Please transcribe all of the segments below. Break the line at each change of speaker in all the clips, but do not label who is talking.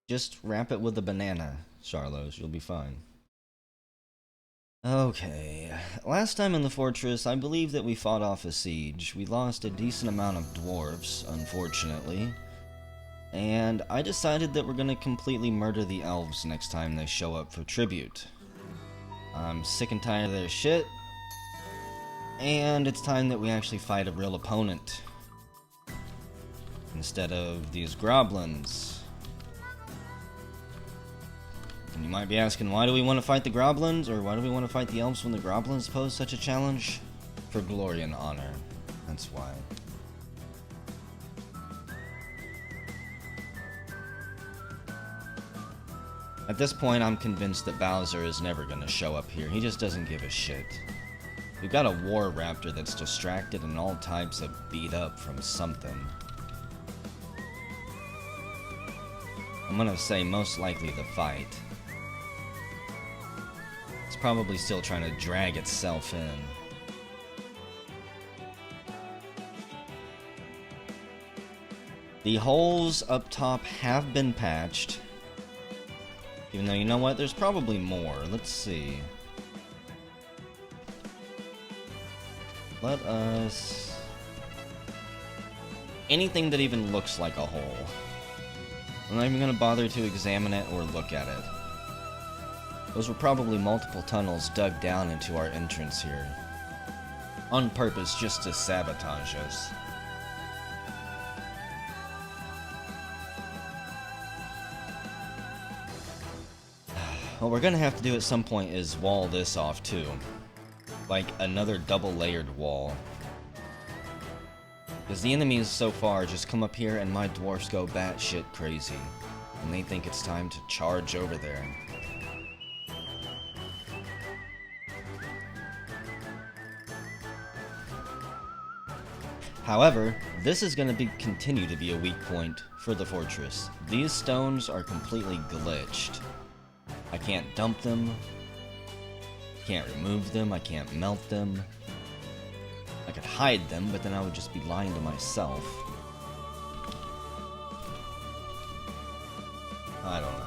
Just wrap it with a banana, Charlos. You'll be fine. Okay. Last time in the fortress, I believe that we fought off a siege. We lost a decent amount of dwarves, unfortunately. And I decided that we're gonna completely murder the elves next time they show up for tribute. I'm sick and tired of their shit. And it's time that we actually fight a real opponent. Instead of these groblins. And you might be asking, why do we want to fight the goblins? Or why do we want to fight the elves when the goblins pose such a challenge? For glory and honor. That's why. At this point, I'm convinced that Bowser is never going to show up here. He just doesn't give a shit. We've got a war raptor that's distracted and all types of beat up from something. I'm gonna say most likely the fight. It's probably still trying to drag itself in. The holes up top have been patched. Even though, you know what, there's probably more. Let's see. Let us... anything that even looks like a hole. I'm not even going to bother to examine it or look at it. Those were probably multiple tunnels dug down into our entrance here. On purpose, just to sabotage us. What we're going to have to do at some point is wall this off too. Like another double-layered wall. Because the enemies so far just come up here and my dwarfs go batshit crazy. And they think it's time to charge over there. However, this is going to continue to be a weak point for the fortress. These stones are completely glitched. I can't dump them. Can't remove them. I can't melt them. I could hide them, but then I would just be lying to myself. I don't know.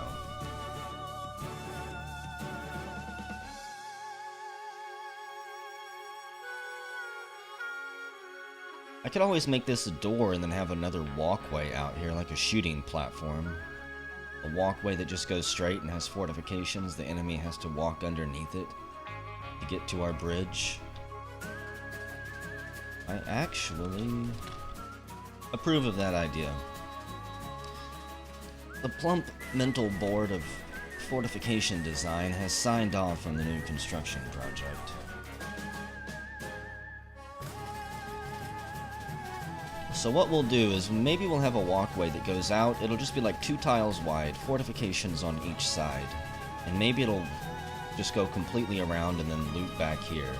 I could always make this a door and then have another walkway out here, like a shooting platform. A walkway that just goes straight and has fortifications. The enemy has to walk underneath it to get to our bridge. I actually approve of that idea. The plump mental board of fortification design has signed off on the new construction project. So what we'll do is maybe we'll have a walkway that goes out. It'll just be like 2 tiles wide, fortifications on each side. And maybe it'll just go completely around and then loop back here.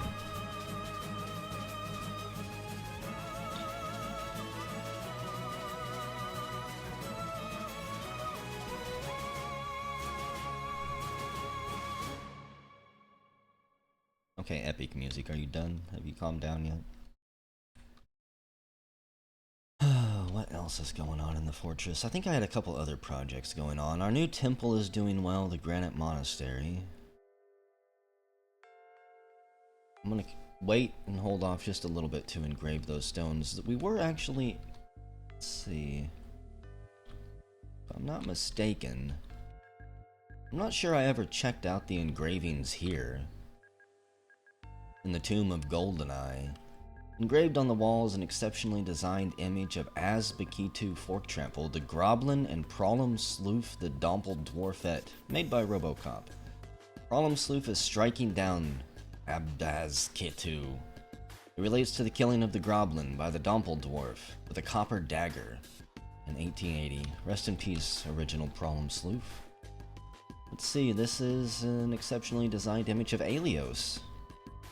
Okay, epic music, are you done? Have you calmed down yet? What else is going on in the fortress? I think I had a couple other projects going on. Our new temple is doing well, the Granite Monastery. I'm gonna wait and hold off just a little bit to engrave those stones. We were actually... let's see... if I'm not mistaken... I'm not sure I ever checked out the engravings here. In the Tomb of Goldeneye. Engraved on the wall is an exceptionally designed image of Azbakitu Forktrample, the Groblin, and Prolum Sloof, the Dompled Dwarfette, made by Robocop. Prolum Sloof is striking down Abdazkitu. It relates to the killing of the Groblin by the Dompled Dwarf with a copper dagger in 1880. Rest in peace, original Prolum Sloof. Let's see, this is an exceptionally designed image of Aelios,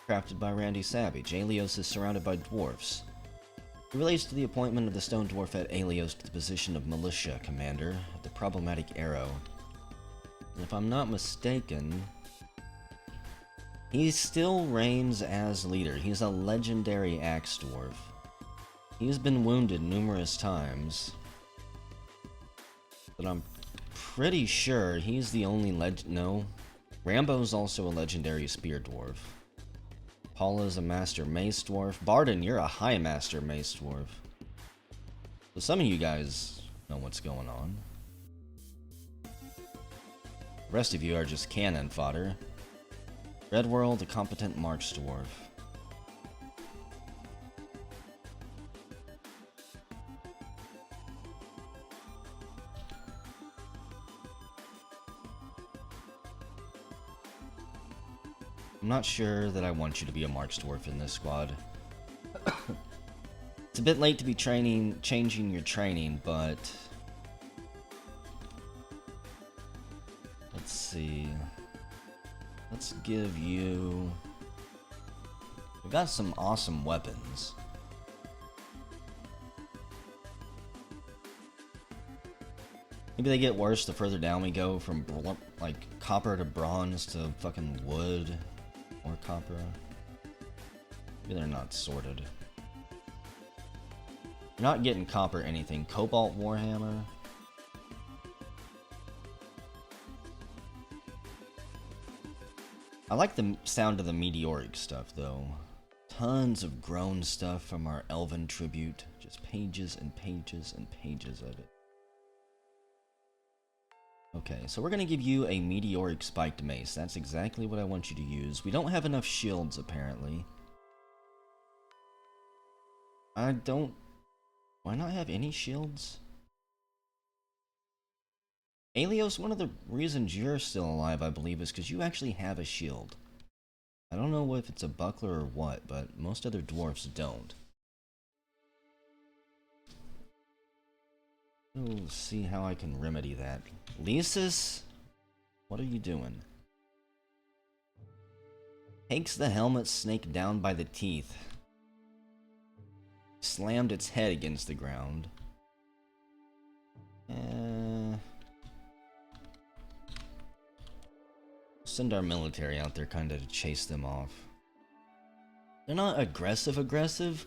crafted by Randy Savage. Aelios is surrounded by dwarfs. It relates to the appointment of the stone dwarfette Aelios to the position of militia commander of the problematic Arrow. And if I'm not mistaken, he still reigns as leader. He's a legendary axe dwarf. He's been wounded numerous times, but I'm pretty sure he's the only no. Rambo's also a legendary spear dwarf. Paula's a master mace dwarf. Barden, you're a high master mace dwarf. So some of you guys know what's going on. The rest of you are just cannon fodder. Redworld, a competent march dwarf. I'm not sure that I want you to be a March Dwarf in this squad. It's a bit late to be changing your training, but... Let's see... Let's give you... We've got some awesome weapons. Maybe they get worse the further down we go, from like copper to bronze to fucking wood. Or copper. Maybe they're not sorted. You're not getting copper anything. Cobalt Warhammer. I like the sound of the meteoric stuff though. Tons of grown stuff from our Elven tribute. Just pages and pages and pages of it. Okay, so we're going to give you a meteoric spiked mace. That's exactly what I want you to use. We don't have enough shields, apparently. I don't... Why not have any shields? Alios, one of the reasons you're still alive, I believe, is because you actually have a shield. I don't know if it's a buckler or what, but most other dwarfs don't. We'll see how I can remedy that. Lysis, what are you doing? Takes the helmet snake down by the teeth. Slammed its head against the ground. Send our military out there kind of to chase them off. They're not aggressive.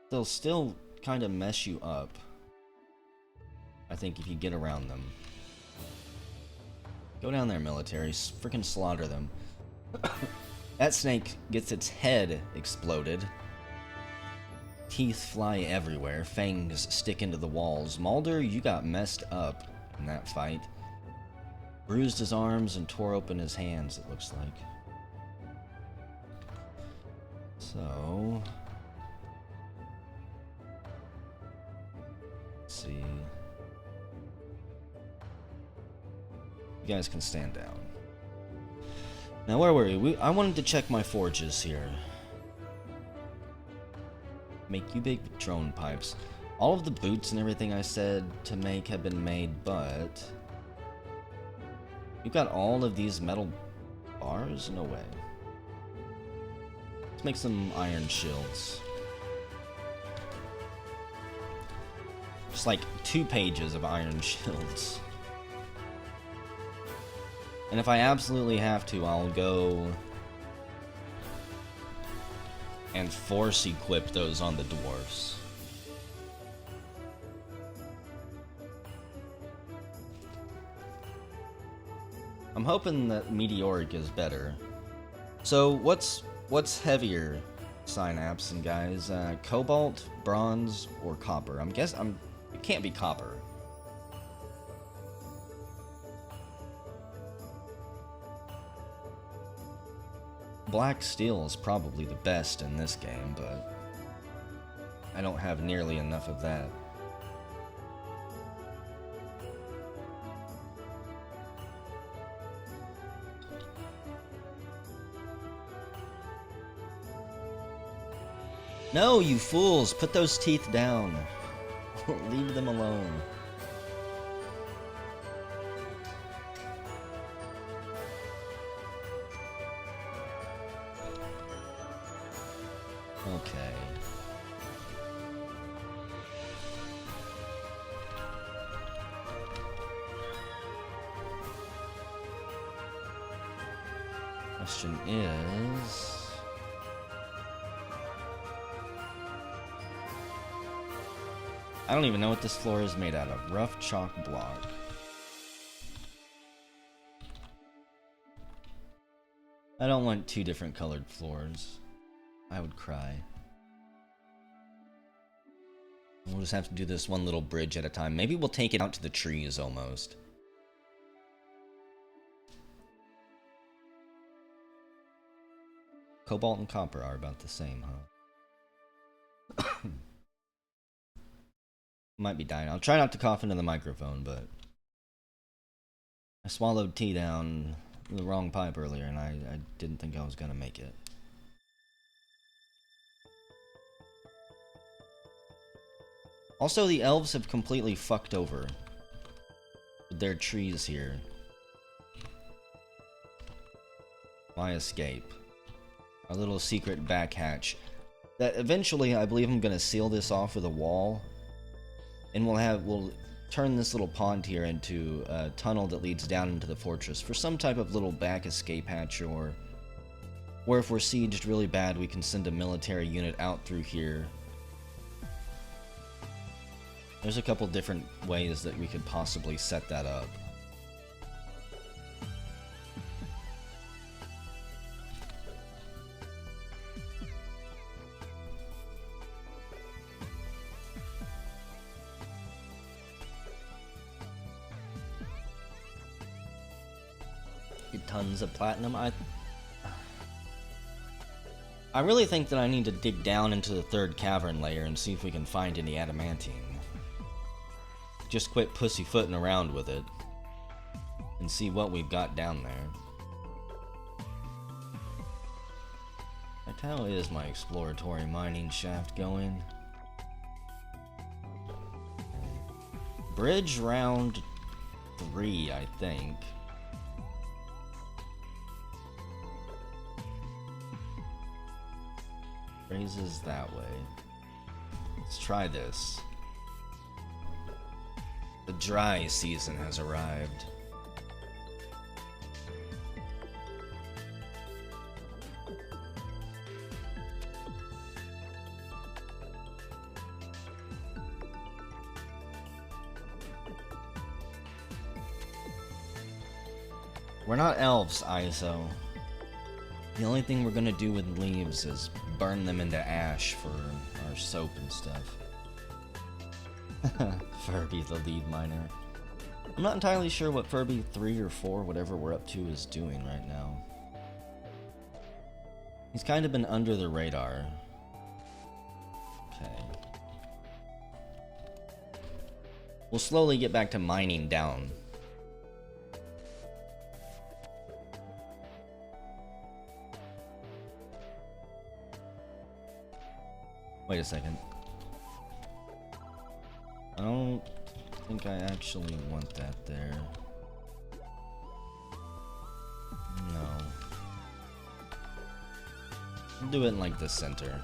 They'll still kind of mess you up, I think, if you get around them. Go down there, military. Freaking slaughter them. That snake gets its head exploded. Teeth fly everywhere. Fangs stick into the walls. Mulder, you got messed up in that fight. Bruised his arms and tore open his hands, it looks like. So... see. You guys can stand down. Now, where were we? I wanted to check my forges here. Make you big drone pipes. All of the boots and everything I said to make have been made, but... You've got all of these metal bars? No way. Let's make some iron shields. Just like 2 pages of iron shields. And if I absolutely have to, I'll go and force equip those on the dwarves. I'm hoping that meteoric is better. So what's heavier, Synapse and guys? Cobalt, bronze, or copper? It can't be copper. Black steel is probably the best in this game, but I don't have nearly enough of that. No, you fools! Put those teeth down. Leave them alone. Okay. Question is... I don't even know what this floor is made out of. Rough chalk block. I don't want two different colored floors. I would cry. We'll just have to do this one little bridge at a time. Maybe we'll take it out to the trees almost. Cobalt and copper are about the same, huh? Might be dying. I'll try not to cough into the microphone, but I swallowed tea down the wrong pipe earlier, and I didn't think I was gonna make it. Also, the elves have completely fucked over their trees here. My escape. Our little secret back hatch. That eventually, I believe I'm gonna seal this off with a wall, and we'll turn this little pond here into a tunnel that leads down into the fortress for some type of little back escape hatch, or if we're sieged really bad, we can send a military unit out through here. There's a couple different ways that we could possibly set that up. Get tons of platinum. I really think that I need to dig down into the third cavern layer and see if we can find any adamantine. Just quit pussyfooting around with it and see what we've got down there. Like, how is my exploratory mining shaft going? Bridge round 3, I think. Raises that way. Let's try this. The dry season has arrived. We're not elves, ISO. The only thing we're gonna do with leaves is burn them into ash for our soap and stuff. Furby, the lead miner. I'm not entirely sure what Furby 3 or 4, whatever we're up to, is doing right now. He's kind of been under the radar. Okay. We'll slowly get back to mining down. Wait a second. I don't think I actually want that there. No. I'll do it in like the center.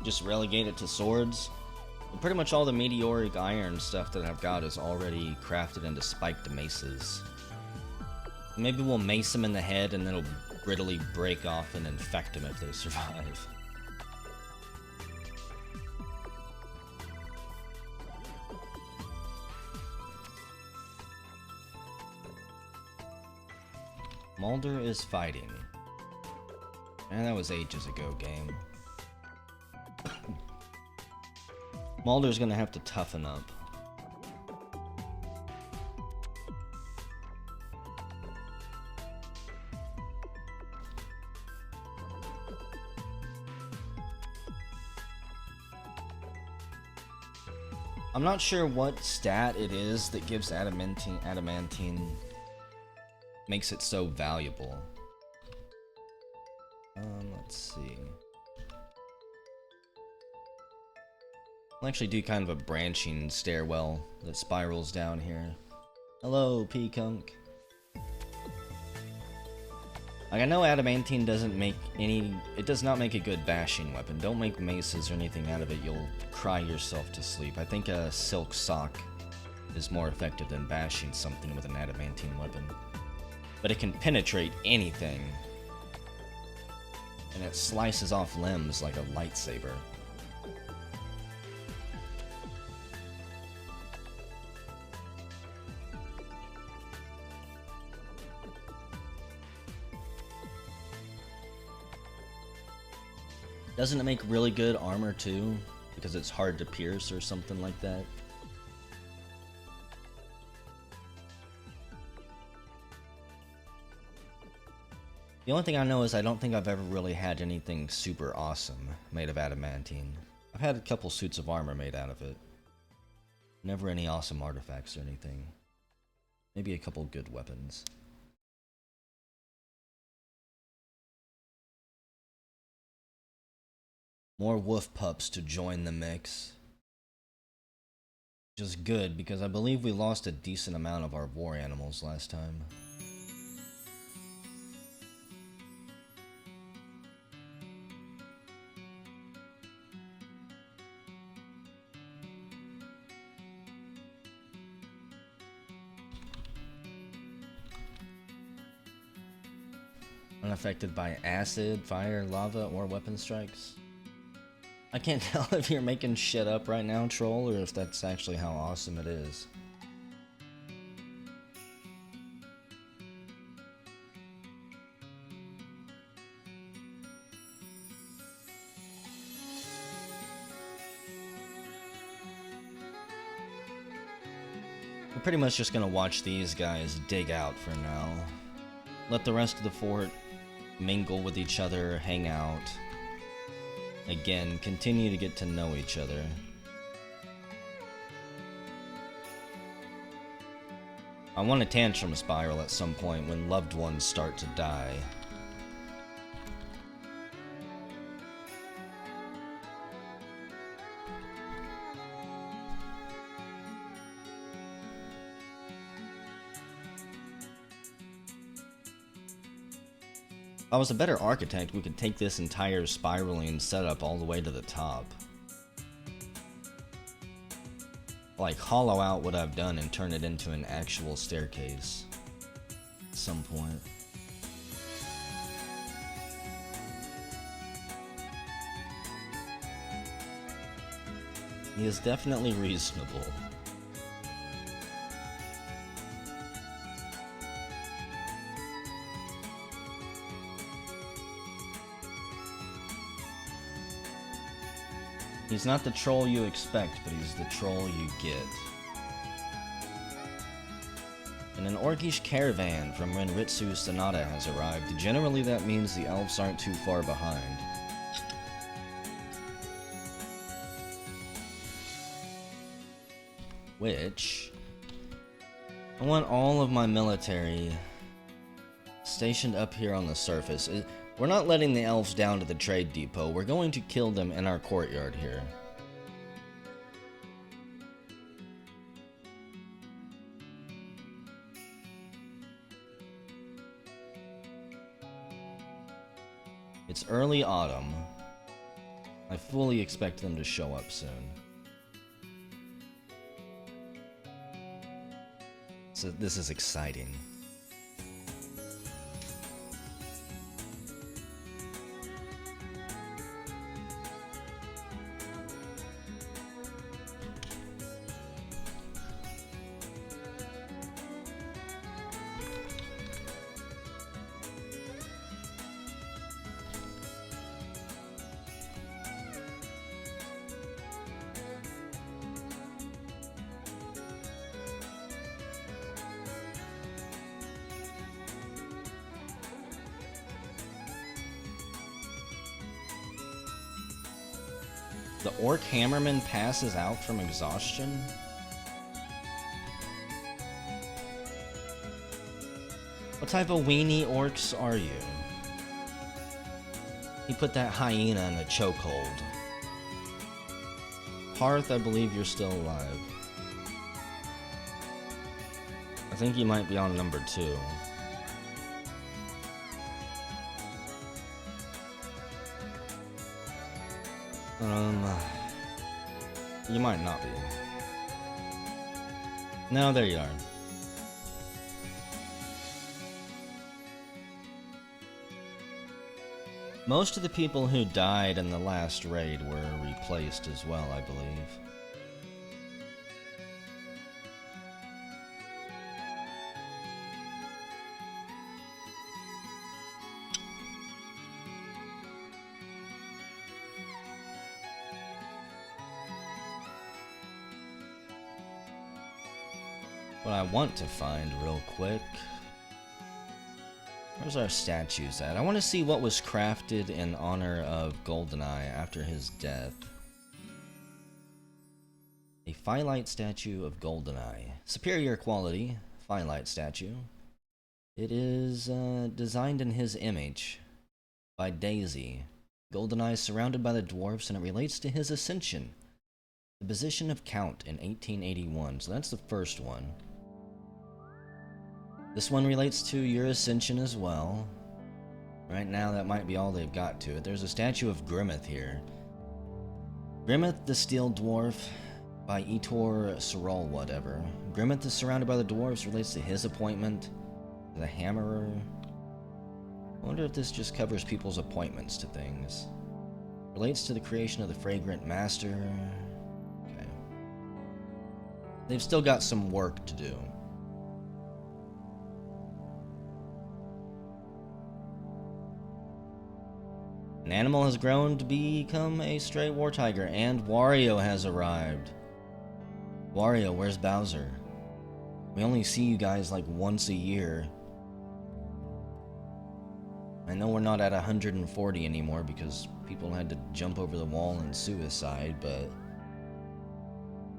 Just relegate it to swords. Pretty much all the meteoric iron stuff that I've got is already crafted into spiked maces. Maybe we'll mace them in the head and then it'll brittly break off and infect them if they survive. Mulder is fighting. And that was ages ago, game. Mulder's gonna have to toughen up. I'm not sure what stat it is that gives adamantine makes it so valuable. Let's see. I'll actually do kind of a branching stairwell that spirals down here. Hello, P-Kunk. Like, I know adamantine doesn't make any... It does not make a good bashing weapon. Don't make maces or anything out of it. You'll cry yourself to sleep. I think a silk sock is more effective than bashing something with an adamantine weapon. But it can penetrate anything. And it slices off limbs like a lightsaber. Doesn't it make really good armor too? Because it's hard to pierce or something like that? The only thing I know is I don't think I've ever really had anything super awesome made of adamantine. I've had a couple suits of armor made out of it. Never any awesome artifacts or anything. Maybe a couple good weapons. More wolf pups to join the mix. Which is good, because I believe we lost a decent amount of our war animals last time. Unaffected by acid, fire, lava, or weapon strikes. I can't tell if you're making shit up right now, troll, or if that's actually how awesome it is. We're pretty much just gonna watch these guys dig out for now. Let the rest of the fort mingle with each other, hang out. Again, continue to get to know each other. I want a tantrum spiral at some point when loved ones start to die. If I was a better architect, we could take this entire spiraling setup all the way to the top. Like, hollow out what I've done and turn it into an actual staircase. At some point. He is definitely reasonable. He's not the troll you expect, but he's the troll you get. And an orcish caravan from Renritsu Sonata has arrived. Generally that means the elves aren't too far behind. Which... I want all of my military stationed up here on the surface. We're not letting the elves down to the trade depot. We're going to kill them in our courtyard here. It's early autumn. I fully expect them to show up soon. So this is exciting. The orc hammerman passes out from exhaustion? What type of weenie orcs are you? He put that hyena in a chokehold. Hearth, I believe you're still alive. I think you might be on number 2. You might not be. No, there you are. Most of the people who died in the last raid were replaced as well, I believe. What I want to find real quick... Where's our statues at? I want to see what was crafted in honor of Goldeneye after his death. A Firelight statue of Goldeneye. Superior quality Firelight statue. It is designed in his image by Daisy. Goldeneye is surrounded by the dwarves and it relates to his ascension. The position of Count in 1881. So that's the first one. This one relates to your ascension as well. Right now, that might be all they've got to it. There's a statue of Grimmeth here. Grimmeth the Steel Dwarf by Etor Sorol, whatever. Grimmeth is surrounded by the dwarves, relates to his appointment. The Hammerer. I wonder if this just covers people's appointments to things. Relates to the creation of the Fragrant Master. Okay. They've still got some work to do. An animal has grown to become a stray war tiger, and Wario has arrived. Wario, where's Bowser? We only see you guys like once a year. I know we're not at 140 anymore because people had to jump over the wall and suicide, but...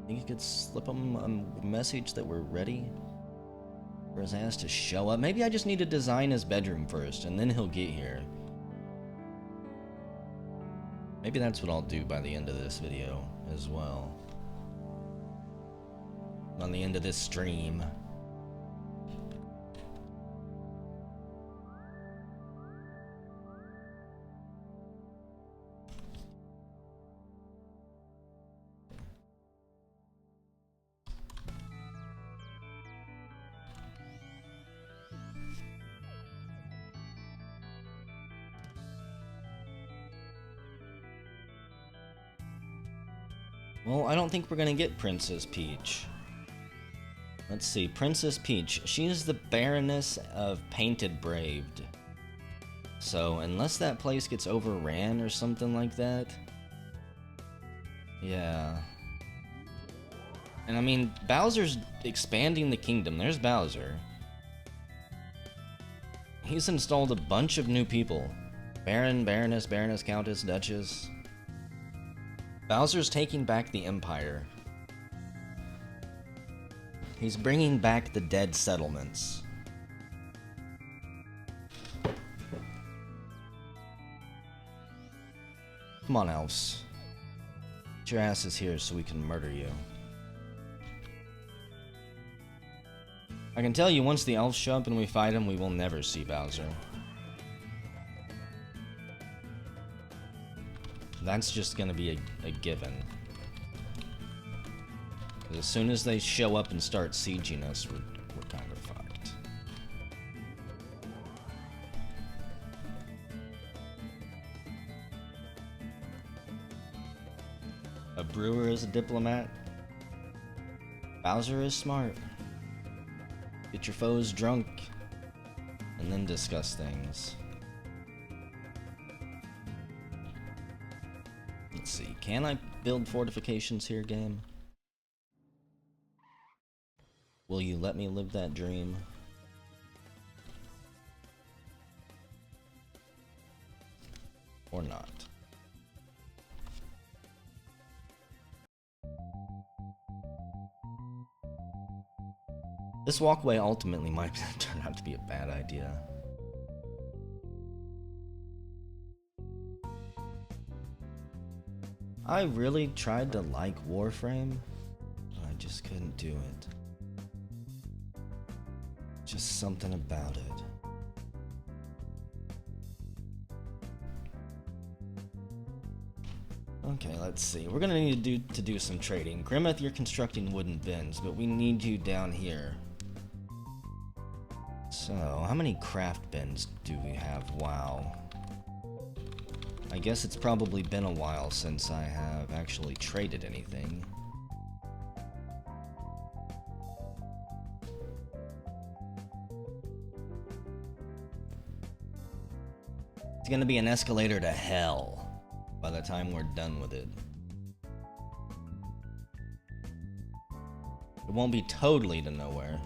I think you could slip them a message that we're ready for his ass to show up. Maybe I just need to design his bedroom first, and then he'll get here. Maybe that's what I'll do by the end of this video as well. On the end of this stream. Well, I don't think we're gonna get Princess Peach. Let's see, Princess Peach. She's the Baroness of Painted Braved. So, unless that place gets overran or something like that... Yeah. And I mean, Bowser's expanding the kingdom. There's Bowser. He's installed a bunch of new people. Baron, Baroness, Baroness, Countess, Duchess... Bowser's taking back the Empire. He's bringing back the dead settlements. Come on, elves. Get your asses here so we can murder you. I can tell you, once the elves show up and we fight them, we will never see Bowser. That's just gonna be a given. As soon as they show up and start sieging us, we're kind of fucked. A brewer is a diplomat. Bowser is smart. Get your foes drunk, and then discuss things. Let's see, can I build fortifications here, game? Will you let me live that dream? Or not? This walkway ultimately might turn out to be a bad idea. I really tried to like Warframe, but I just couldn't do it. Just something about it. Okay, let's see. We're gonna need to do some trading. Grimmeth, you're constructing wooden bins, but we need you down here. So, how many craft bins do we have? Wow. I guess it's probably been a while since I have actually traded anything. It's gonna be an escalator to hell by the time we're done with it. It won't be totally to nowhere.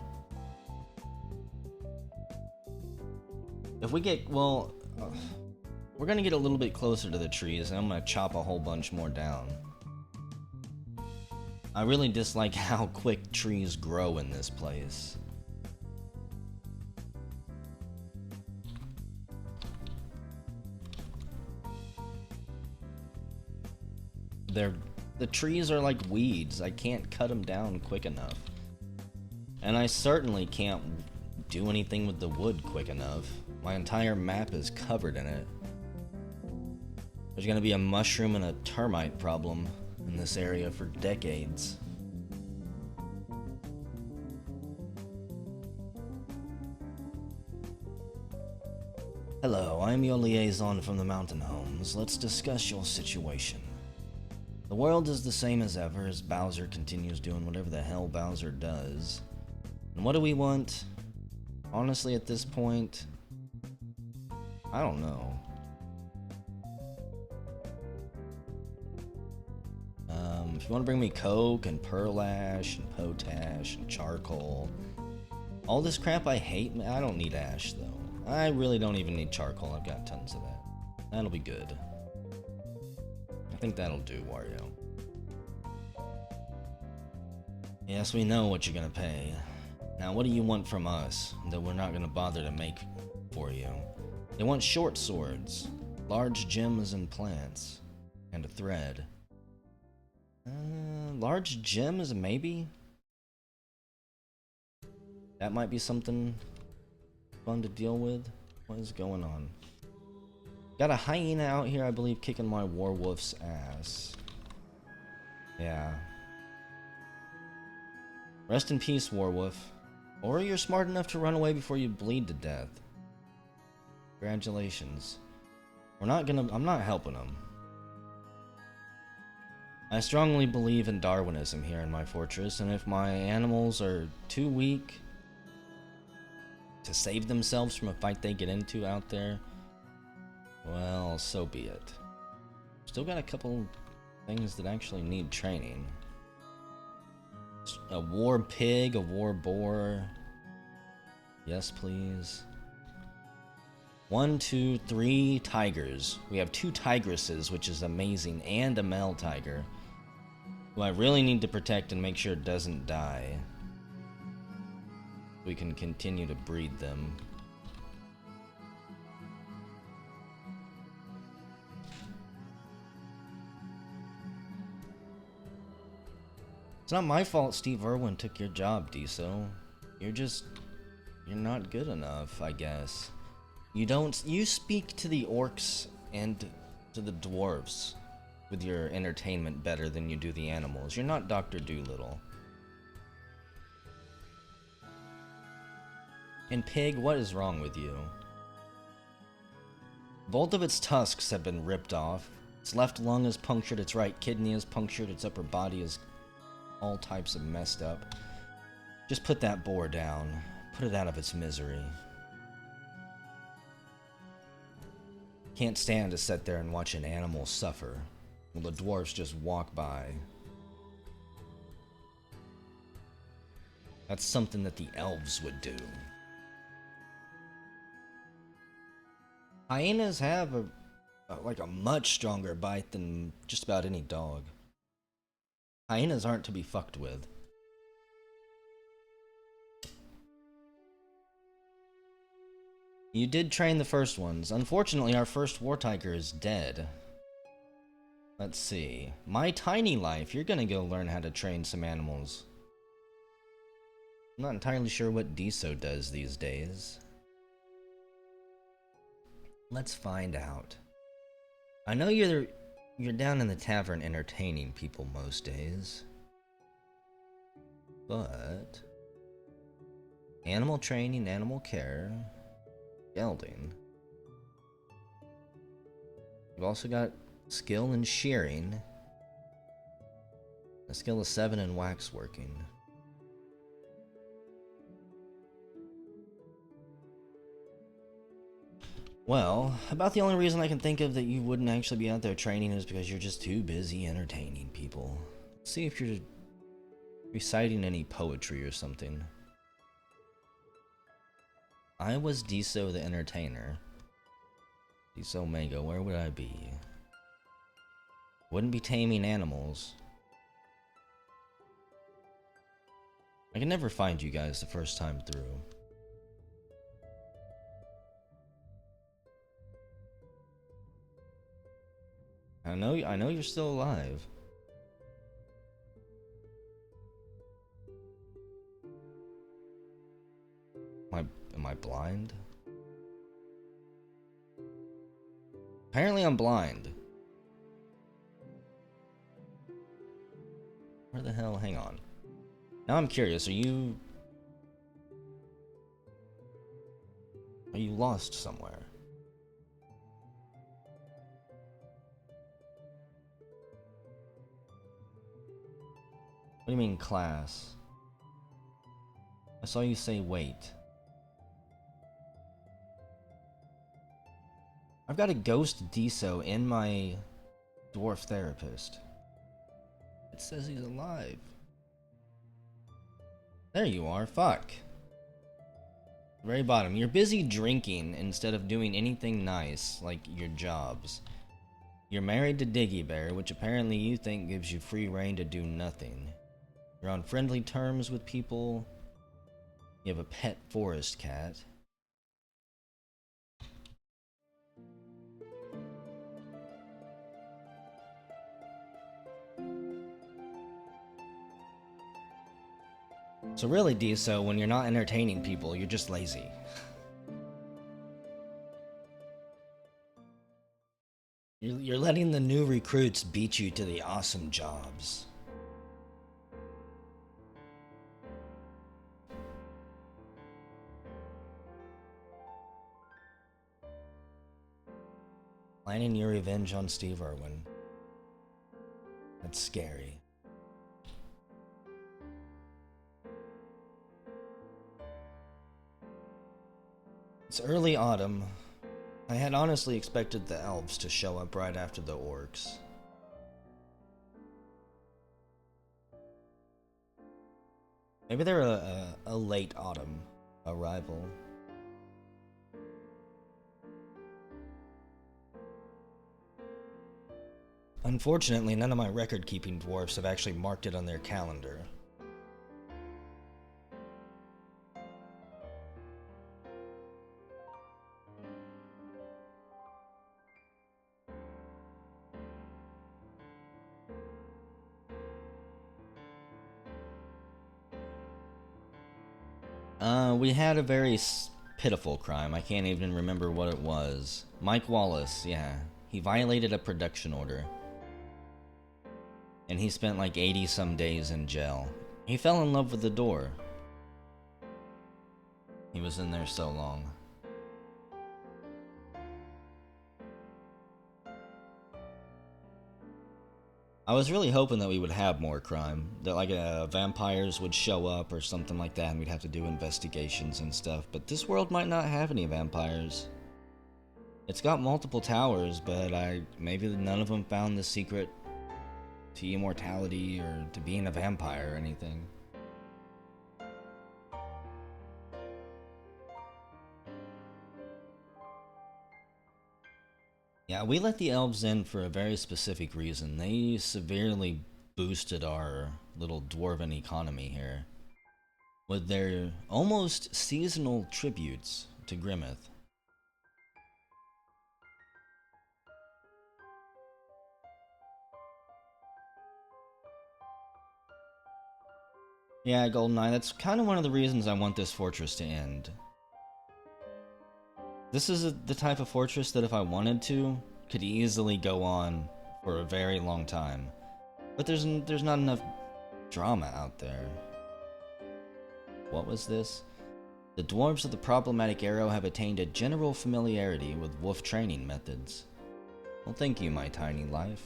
If we get, well, we're gonna get a little bit closer to the trees and I'm gonna chop a whole bunch more down. I really dislike how quick trees grow in this place. The trees are like weeds. I can't cut them down quick enough. And I certainly can't do anything with the wood quick enough. My entire map is covered in it. There's gonna be a mushroom and a termite problem in this area for decades. Hello, I'm your liaison from the mountain homes. Let's discuss your situation. The world is the same as ever as Bowser continues doing whatever the hell Bowser does. And what do we want? Honestly, at this point, I don't know. If you want to bring me coke and pearl ash and potash and charcoal, all this crap I hate, I don't need ash though. I really don't even need charcoal. I've got tons of that. That'll be good. I think that'll do, Wario. Yes, we know what you're gonna pay. Now, what do you want from us that we're not gonna bother to make for you? They want short swords, large gems and plants, and a thread. Large gems, maybe? That might be something fun to deal with. What is going on? Got a hyena out here, I believe, kicking my warwolf's ass. Yeah. Rest in peace, warwolf. Or you're smart enough to run away before you bleed to death. Congratulations. I'm not helping them. I strongly believe in Darwinism here in my fortress, and if my animals are too weak to save themselves from a fight they get into out there, well, so be it. Still got a couple things that actually need training. A war pig, a war boar. Yes, please. 1, 2, 3 tigers. We have 2 tigresses, which is amazing, and a male tiger, who I really need to protect and make sure it doesn't die. We can continue to breed them. It's not my fault Steve Irwin took your job, Diesel. You're not good enough, I guess. You speak to the orcs and to the dwarves with your entertainment better than you do the animals. You're not Dr. Doolittle. And Pig, what is wrong with you? Both of its tusks have been ripped off. Its left lung is punctured, its right kidney is punctured, its upper body is all types of messed up. Just put that boar down. Put it out of its misery. Can't stand to sit there and watch an animal suffer while the dwarves just walk by. That's something that the elves would do. Hyenas have a much stronger bite than just about any dog. Hyenas aren't to be fucked with. You did train the first ones. Unfortunately, our first war tiger is dead. Let's see. My tiny life, you're gonna go learn how to train some animals. I'm not entirely sure what Deso does these days. Let's find out. I know you're down in the tavern entertaining people most days. But animal training, animal care, gelding. We've also got skill in shearing. A skill of 7 in waxworking. Well, about the only reason I can think of that you wouldn't actually be out there training is because you're just too busy entertaining people. Let's see if you're reciting any poetry or something. I was Diso the Entertainer. Diso Omega, where would I be? Wouldn't be taming animals. I can never find you guys the first time through. I know you're still alive. Am I blind? Apparently I'm blind. Where the hell? Hang on. Now I'm curious, are you lost somewhere? What do you mean, class? I saw you say wait. I've got a ghost Diso in my dwarf therapist. It says he's alive. There you are, fuck. Very bottom. You're busy drinking instead of doing anything nice, like your jobs. You're married to Diggy Bear, which apparently you think gives you free reign to do nothing. You're on friendly terms with people. You have a pet forest cat. So really, Diso, when you're not entertaining people, you're just lazy. You're letting the new recruits beat you to the awesome jobs. Planning your revenge on Steve Irwin. That's scary. It's early autumn. I had honestly expected the elves to show up right after the orcs. Maybe they're a late autumn arrival. Unfortunately, none of my record-keeping dwarfs have actually marked it on their calendar. We had a very pitiful crime. I can't even remember what it was. Mike Wallace, yeah. He violated a production order. And he spent like 80-some days in jail. He fell in love with the door. He was in there so long. I was really hoping that we would have more crime. That like vampires would show up or something like that and we'd have to do investigations and stuff. But this world might not have any vampires. It's got multiple towers, but maybe none of them found the secret to immortality or to being a vampire or anything. Yeah, we let the elves in for a very specific reason. They severely boosted our little dwarven economy here with their almost seasonal tributes to Grimmeth. Yeah, Goldeneye, that's kind of one of the reasons I want this fortress to end. This is the type of fortress that if I wanted to, could easily go on for a very long time. But there's not enough drama out there. What was this? The dwarves of the problematic arrow have attained a general familiarity with wolf training methods. Well, thank you, my tiny life.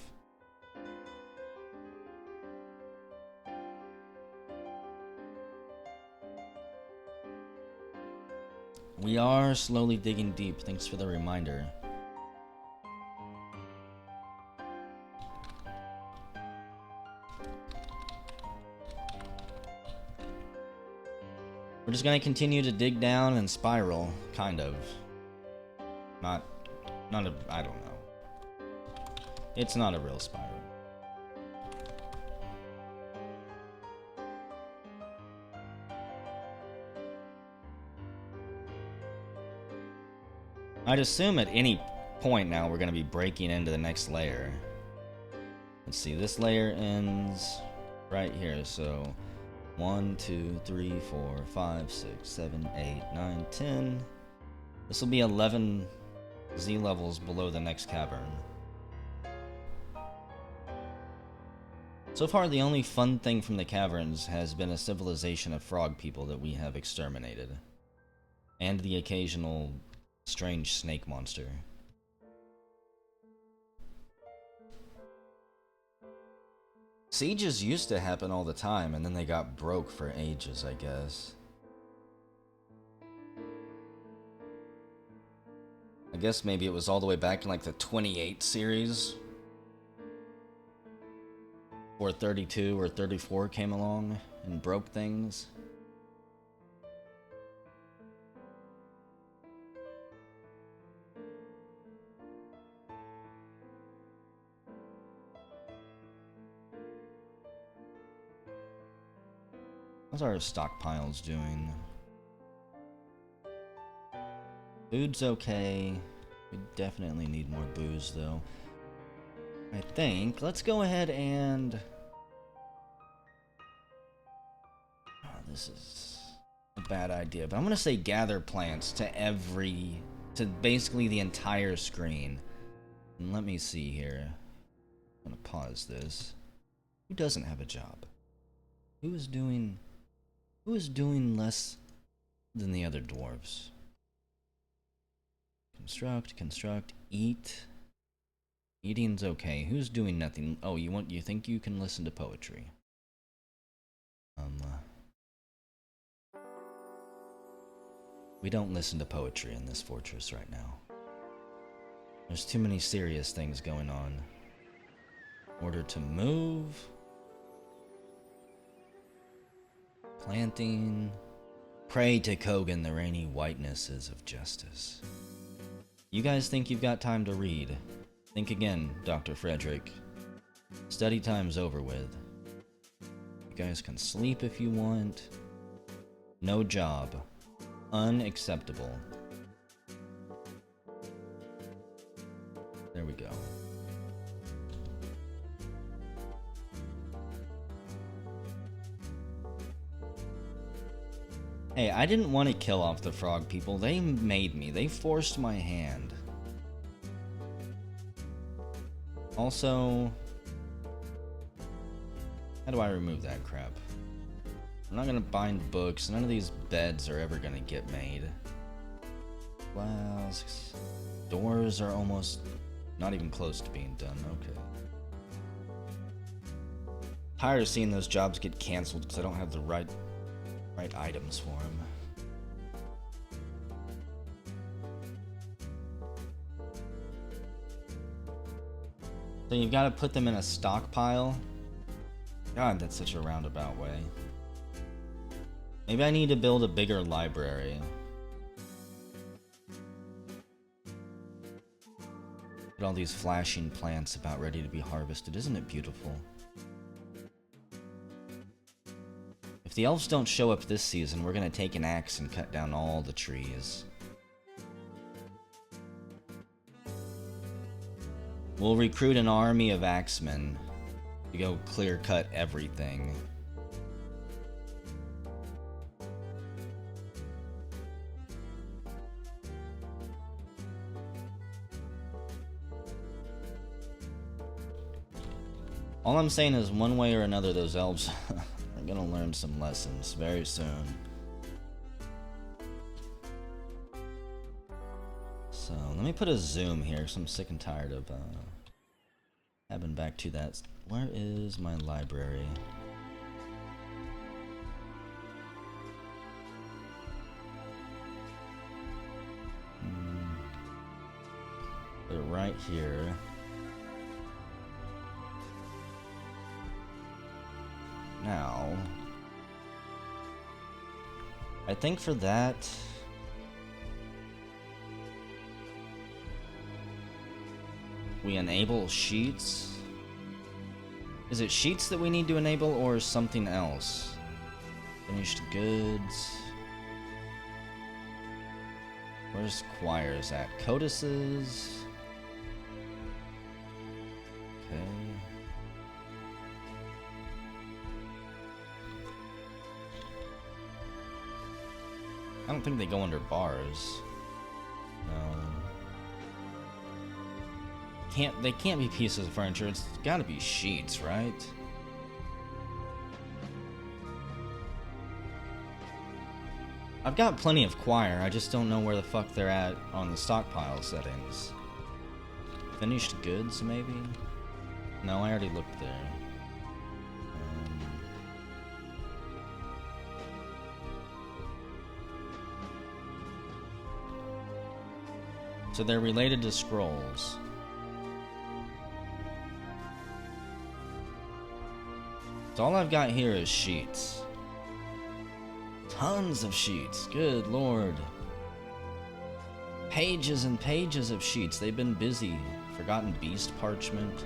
We are slowly digging deep. Thanks for the reminder. We're just gonna continue to dig down and spiral, kind of. Not a, I don't know. It's not a real spiral. I'd assume at any point now we're gonna be breaking into the next layer. Let's see, this layer ends right here, so 1, 2, 3, 4, 5, 6, 7, 8, 9, 10. This will be 11 Z levels below the next cavern. So far, the only fun thing from the caverns has been a civilization of frog people that we have exterminated. And the occasional strange snake monster. Sieges used to happen all the time, and then they got broke for ages, I guess. I guess maybe it was all the way back in like the 28 series. Or 32 or 34 came along and broke things. How's our stockpiles doing? Food's okay. We definitely need more booze, though. I think. Let's go ahead and... Oh, this is a bad idea, but I'm gonna say gather plants to basically the entire screen. And let me see here. I'm gonna pause this. Who doesn't have a job? Who is doing less than the other dwarves? Construct, eat. Eating's okay. Who's doing nothing? Oh, you think you can listen to poetry? We don't listen to poetry in this fortress right now. There's too many serious things going on. Order to move. Planting. Pray to Kogan the rainy whitenesses of justice. You guys think you've got time to read? Think again, Dr. Frederick. Study time's over with. You guys can sleep if you want. No job. Unacceptable. There we go. Hey, I didn't want to kill off the frog people. They made me. They forced my hand. Also, how do I remove that crap? I'm not gonna bind books. None of these beds are ever gonna get made. Flasks. Doors are almost not even close to being done. Okay. Tired of seeing those jobs get canceled because I don't have the right items for them. So you've got to put them in a stockpile. God, that's such a roundabout way. Maybe I need to build a bigger library. Look at all these flashing plants about ready to be harvested. Isn't it beautiful? If the elves don't show up this season, we're going to take an axe and cut down all the trees. We'll recruit an army of axemen to go clear-cut everything. All I'm saying is, one way or another, those elves are gonna learn some lessons very soon. So, let Let me put a zoom here, because I'm sick and tired of having back to that. Where is my library? They're right here. Now, I think for that, we enable sheets. Is it sheets that we need to enable or something else? Finished goods. Where's choirs at? Codices. Okay. I don't think they go under bars. No. They can't be pieces of furniture. It's gotta be sheets, right? I've got plenty of choir, I just don't know where the fuck they're at on the stockpile settings. Finished goods, maybe? No, I already looked there. So they're related to scrolls. So all I've got here is sheets. Tons of sheets, good lord. Pages and pages of sheets, they've been busy. Forgotten Beast parchment.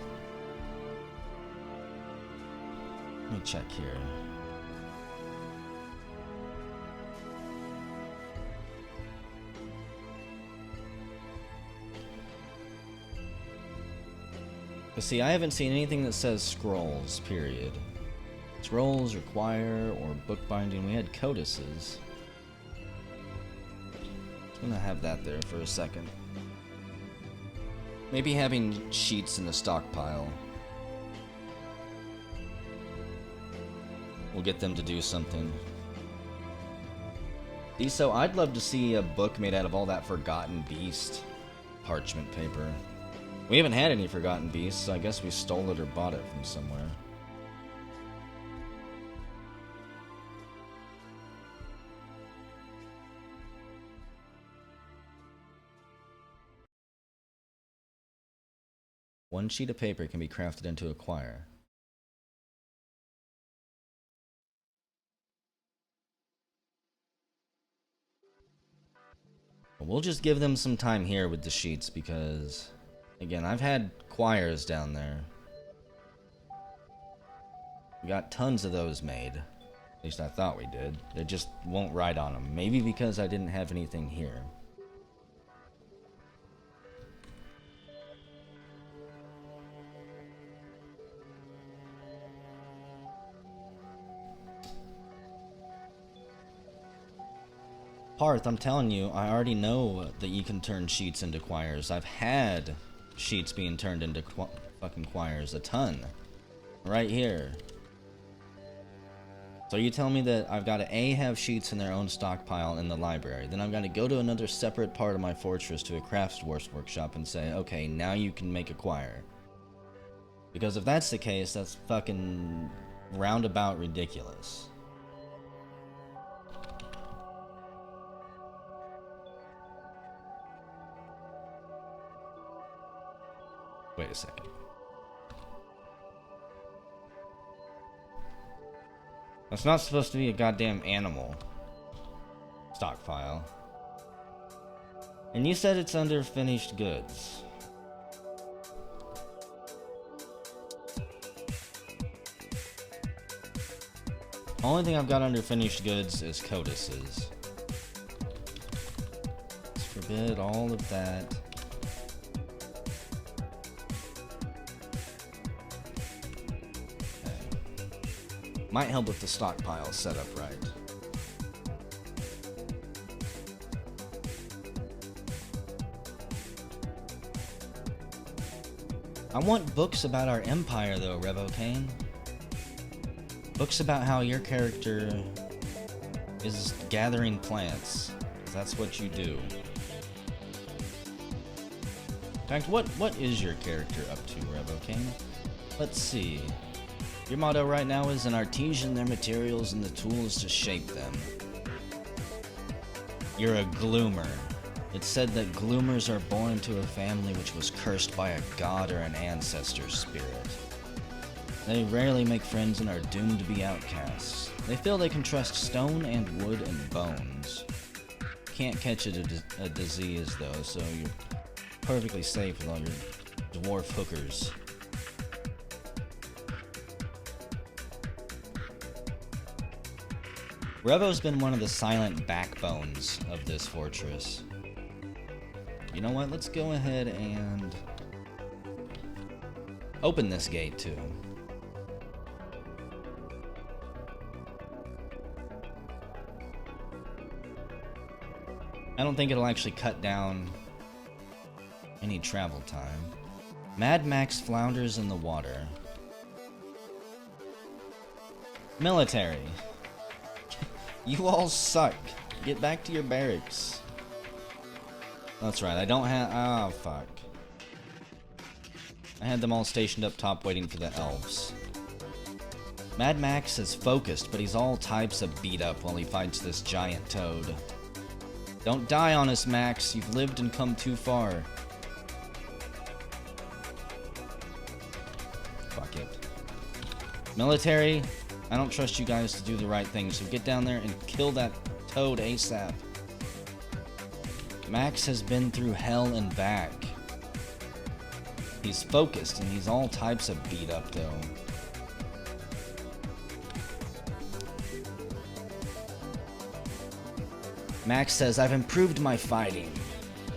Let me check here. But see, I haven't seen anything that says scrolls, period. Scrolls or choir or bookbinding. We had codices. I'm gonna have that there for a second. Maybe having sheets in the stockpile will get them to do something. So I'd love to see a book made out of all that Forgotten Beast parchment paper. We haven't had any Forgotten Beasts, so I guess we stole it or bought it from somewhere. One sheet of paper can be crafted into a choir. We'll just give them some time here with the sheets because, again, I've had choirs down there. We got tons of those made. At least I thought we did. They just won't write on them. Maybe because I didn't have anything here. Parth, I'm telling you, I already know that you can turn sheets into choirs. I've had sheets being turned into fucking choirs, a ton. Right here. So you tell me that I've got to A, have sheets in their own stockpile in the library. Then I've got to go to another separate part of my fortress to a craftsworks workshop and say, okay, now you can make a choir. Because if that's the case, that's fucking roundabout ridiculous. Wait a second. That's not supposed to be a goddamn animal stockpile. And you said it's under finished goods. Only thing I've got under finished goods is codices. Let's forbid all of that. Might help if the stockpile's set up right. I want books about our empire though, Revocane. Books about how your character is gathering plants. 'Cause that's what you do. fact, what is your character up to, Revo King? Let's see. Your motto right now is an artisan, their materials, and the tools to shape them. You're a gloomer. It's said that gloomers are born into a family which was cursed by a god or an ancestor's spirit. They rarely make friends and are doomed to be outcasts. They feel they can trust stone and wood and bones. Can't catch a disease though, so you're perfectly safe with all your dwarf hookers. Revo's been one of the silent backbones of this fortress. You know what? Let's go ahead and open this gate too. I don't think it'll actually cut down any travel time. Mad Max flounders in the water. Military. You all suck. Get back to your barracks. That's right, I don't have... Oh, fuck. I had them all stationed up top waiting for the elves. Mad Max is focused, but he's all types of beat up while he fights this giant toad. Don't die on us, Max. You've lived and come too far. Fuck it. Military, I don't trust you guys to do the right thing, so get down there and kill that toad ASAP. Max has been through hell and back. He's focused, and he's all types of beat up, though. Max says, I've improved my fighting.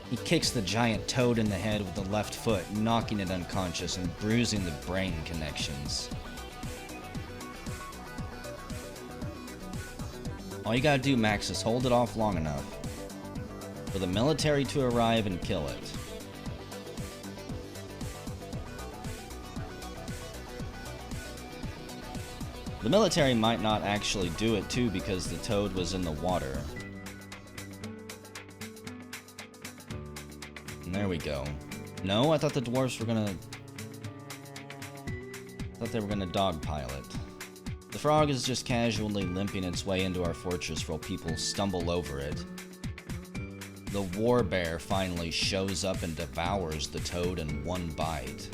He kicks the giant toad in the head with the left foot, knocking it unconscious and bruising the brain connections. All you gotta do, Max, is hold it off long enough for the military to arrive and kill it. The military might not actually do it too because the toad was in the water. And there we go. No, I thought the dwarves were gonna... I thought they were gonna dogpile it. The frog is just casually limping its way into our fortress while people stumble over it. The war bear finally shows up and devours the toad in one bite.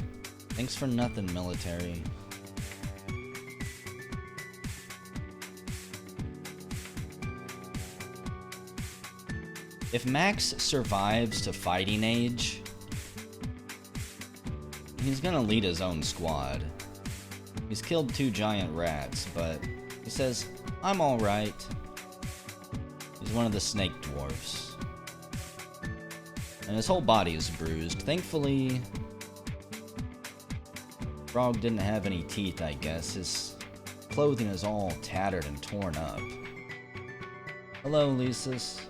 Thanks for nothing, military. If Max survives to fighting age, he's gonna lead his own squad. He's killed 2 giant rats, but he says, I'm alright. He's one of the snake dwarfs. And his whole body is bruised. Thankfully, Frog didn't have any teeth, I guess. His clothing is all tattered and torn up. Hello, Lysis.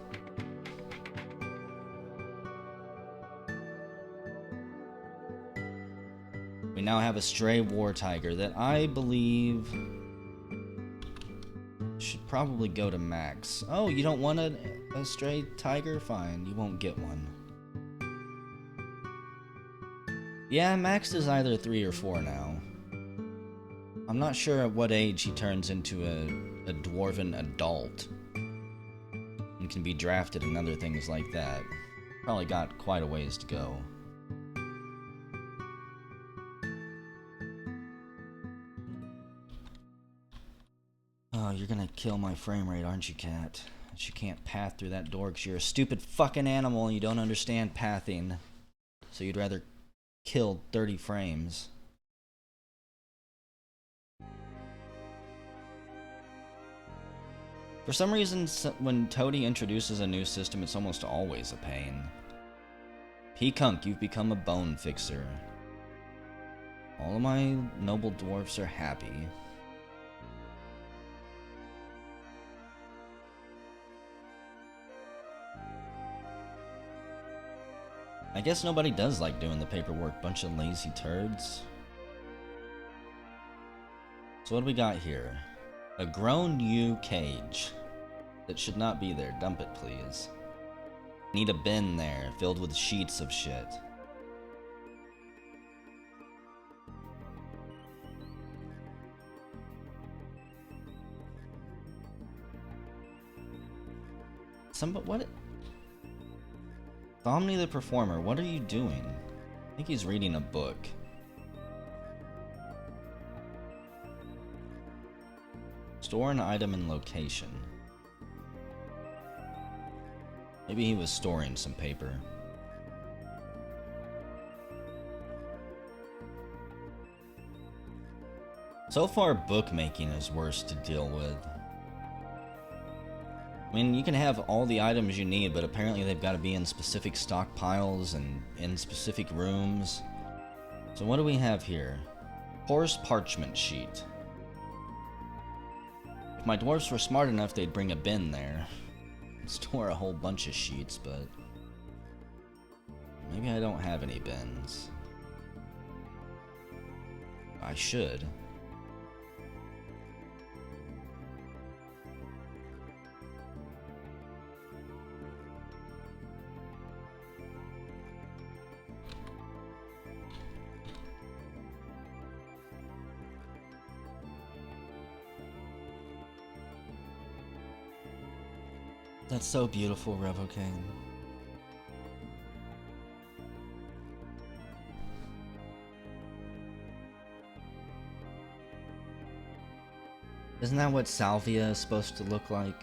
We now have a stray war tiger that I believe should probably go to Max. Oh, you don't want a stray tiger? Fine, you won't get one. Yeah, Max is either 3 or 4 now. I'm not sure at what age he turns into a dwarven adult and can be drafted and other things like that. Probably got quite a ways to go. Oh, you're gonna kill my frame rate, aren't you, cat? You can't path through that door because you're a stupid fucking animal and you don't understand pathing. So you'd rather kill 30 frames. For some reason, when Toady introduces a new system, it's almost always a pain. Peakunk, you've become a bone fixer. All of my noble dwarfs are happy. I guess nobody does like doing the paperwork, bunch of lazy turds. So what do we got here? A grown ewe cage. That should not be there. Dump it, please. Need a bin there, filled with sheets of shit. What? Thomni the Performer, what are you doing? I think he's reading a book. Store an item in location. Maybe he was storing some paper. So far, bookmaking is worse to deal with. I mean, you can have all the items you need, but apparently they've got to be in specific stockpiles and in specific rooms. So what do we have here? Horse parchment sheet. If my dwarves were smart enough, they'd bring a bin there. Store a whole bunch of sheets, but maybe I don't have any bins. I should. That's so beautiful, Revoking. Isn't that what salvia is supposed to look like?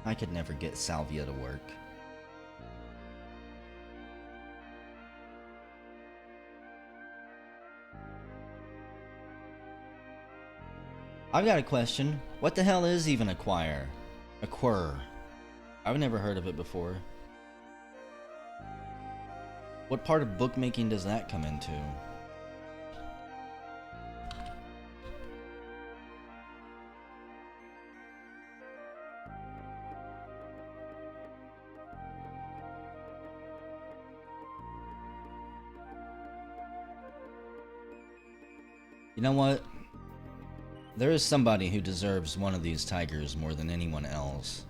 I could never get salvia to work. I've got a question. What the hell is even a quire? A quir? I've never heard of it before. What part of bookmaking does that come into? You know what? There is somebody who deserves one of these tigers more than anyone else.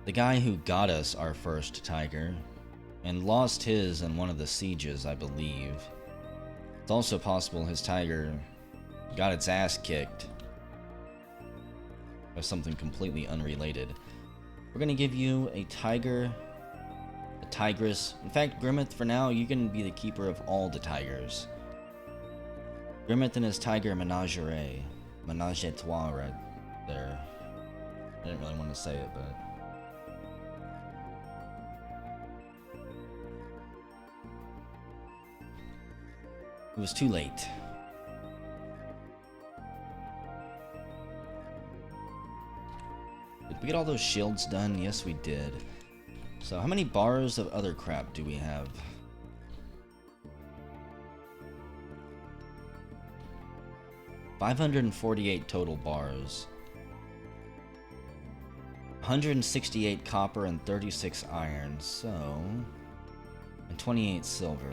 The guy who got us our first tiger, and lost his in one of the sieges, I believe. It's also possible his tiger got its ass kicked by something completely unrelated. We're gonna give you a tiger, a tigress. In fact, Grimmeth, for now, you can be the keeper of all the tigers. Grimmeth and his tiger menagerie. Menage a trois right there. I didn't really want to say it, but... it was too late. Did we get all those shields done? Yes, we did. So how many bars of other crap do we have? $548 total bars. 168 copper and 36 iron, so... and 28 silver.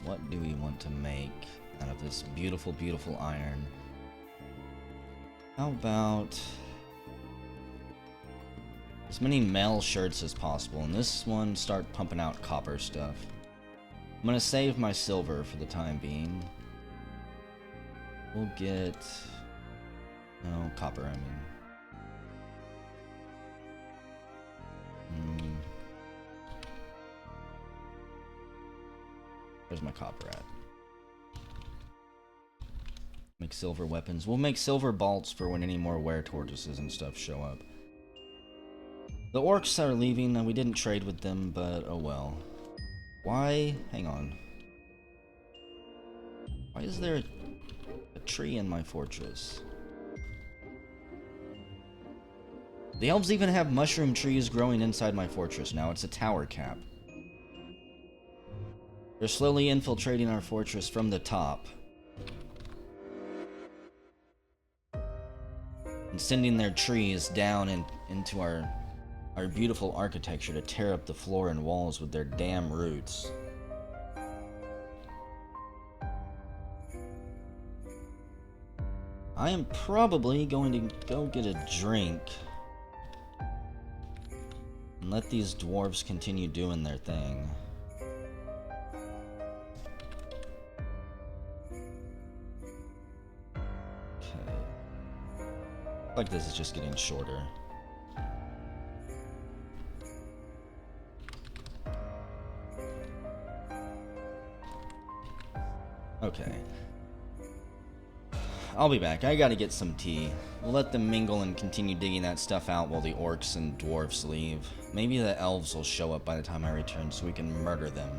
What do we want to make out of this beautiful, beautiful iron? How about... as many mail shirts as possible, and this one start pumping out copper stuff. I'm gonna save my silver for the time being. We'll get... no, copper, I mean. Where's my copper at? Make silver weapons. We'll make silver bolts for when any more were tortoises and stuff show up. The orcs are leaving, and we didn't trade with them, but oh well. Why? Hang on. Why is there a tree in my fortress? The elves even have mushroom trees growing inside my fortress now. It's a tower cap. They're slowly infiltrating our fortress from the top. And sending their trees down into our beautiful architecture to tear up the floor and walls with their damn roots. I am probably going to go get a drink and let these dwarves continue doing their thing. Like this is just getting shorter. Okay. I'll be back. I gotta get some tea. We'll let them mingle and continue digging that stuff out while the orcs and dwarves leave. Maybe the elves will show up by the time I return so we can murder them.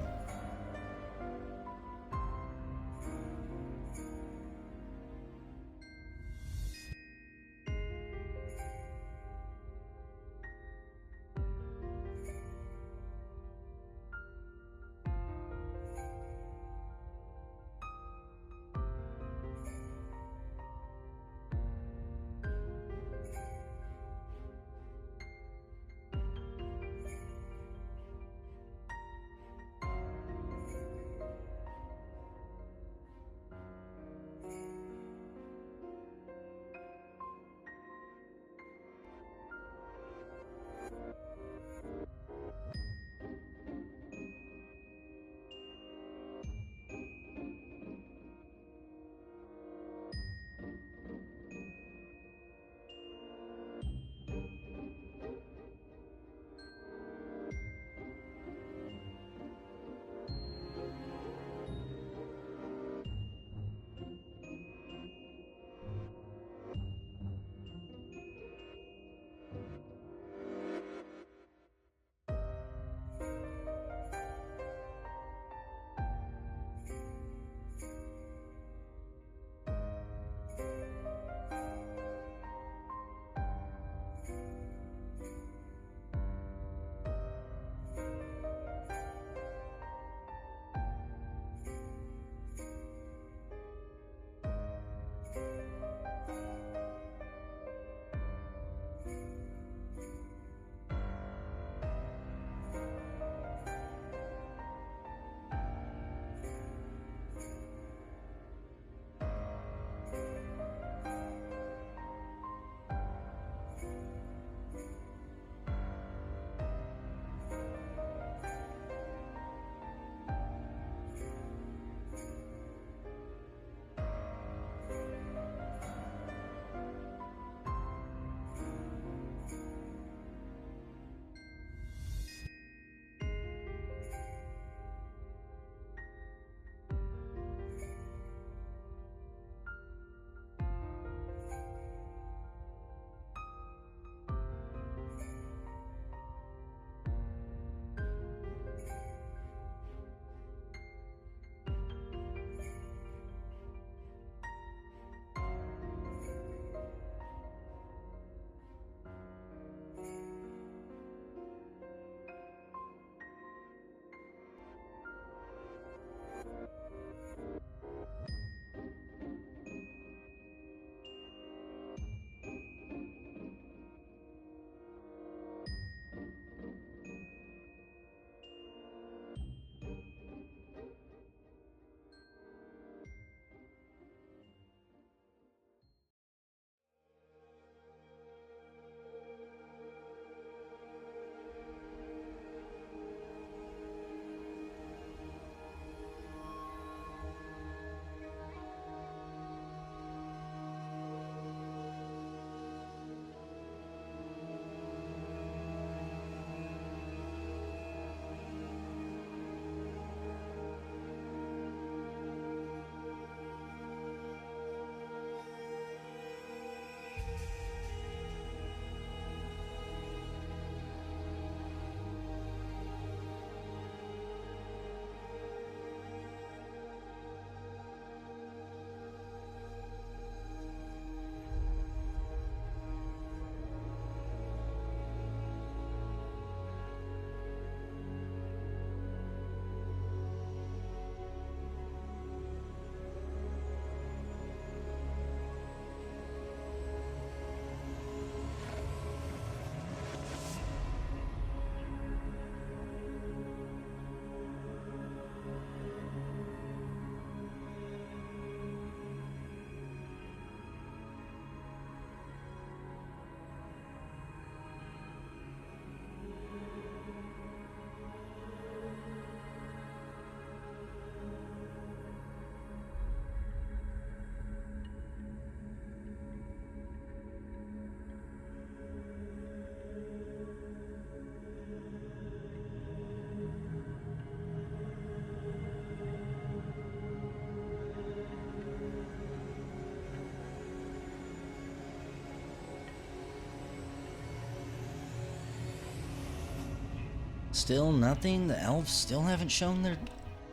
Still nothing? The elves still haven't shown their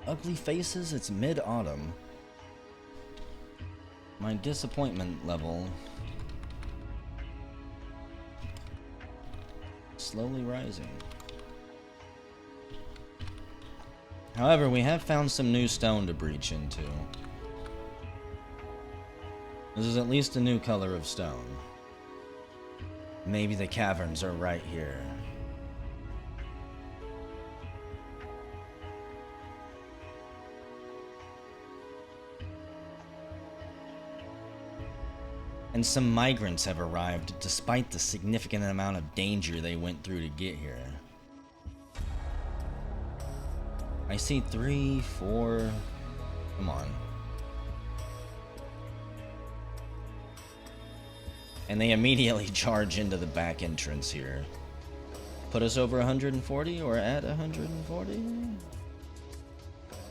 ugly faces? It's mid-autumn. My disappointment level slowly rising. However, we have found some new stone to breach into. This is at least a new color of stone. Maybe the caverns are right here. And some migrants have arrived, despite the significant amount of danger they went through to get here. I see 3, 4... Come on. And they immediately charge into the back entrance here. Put us over 140 or at 140?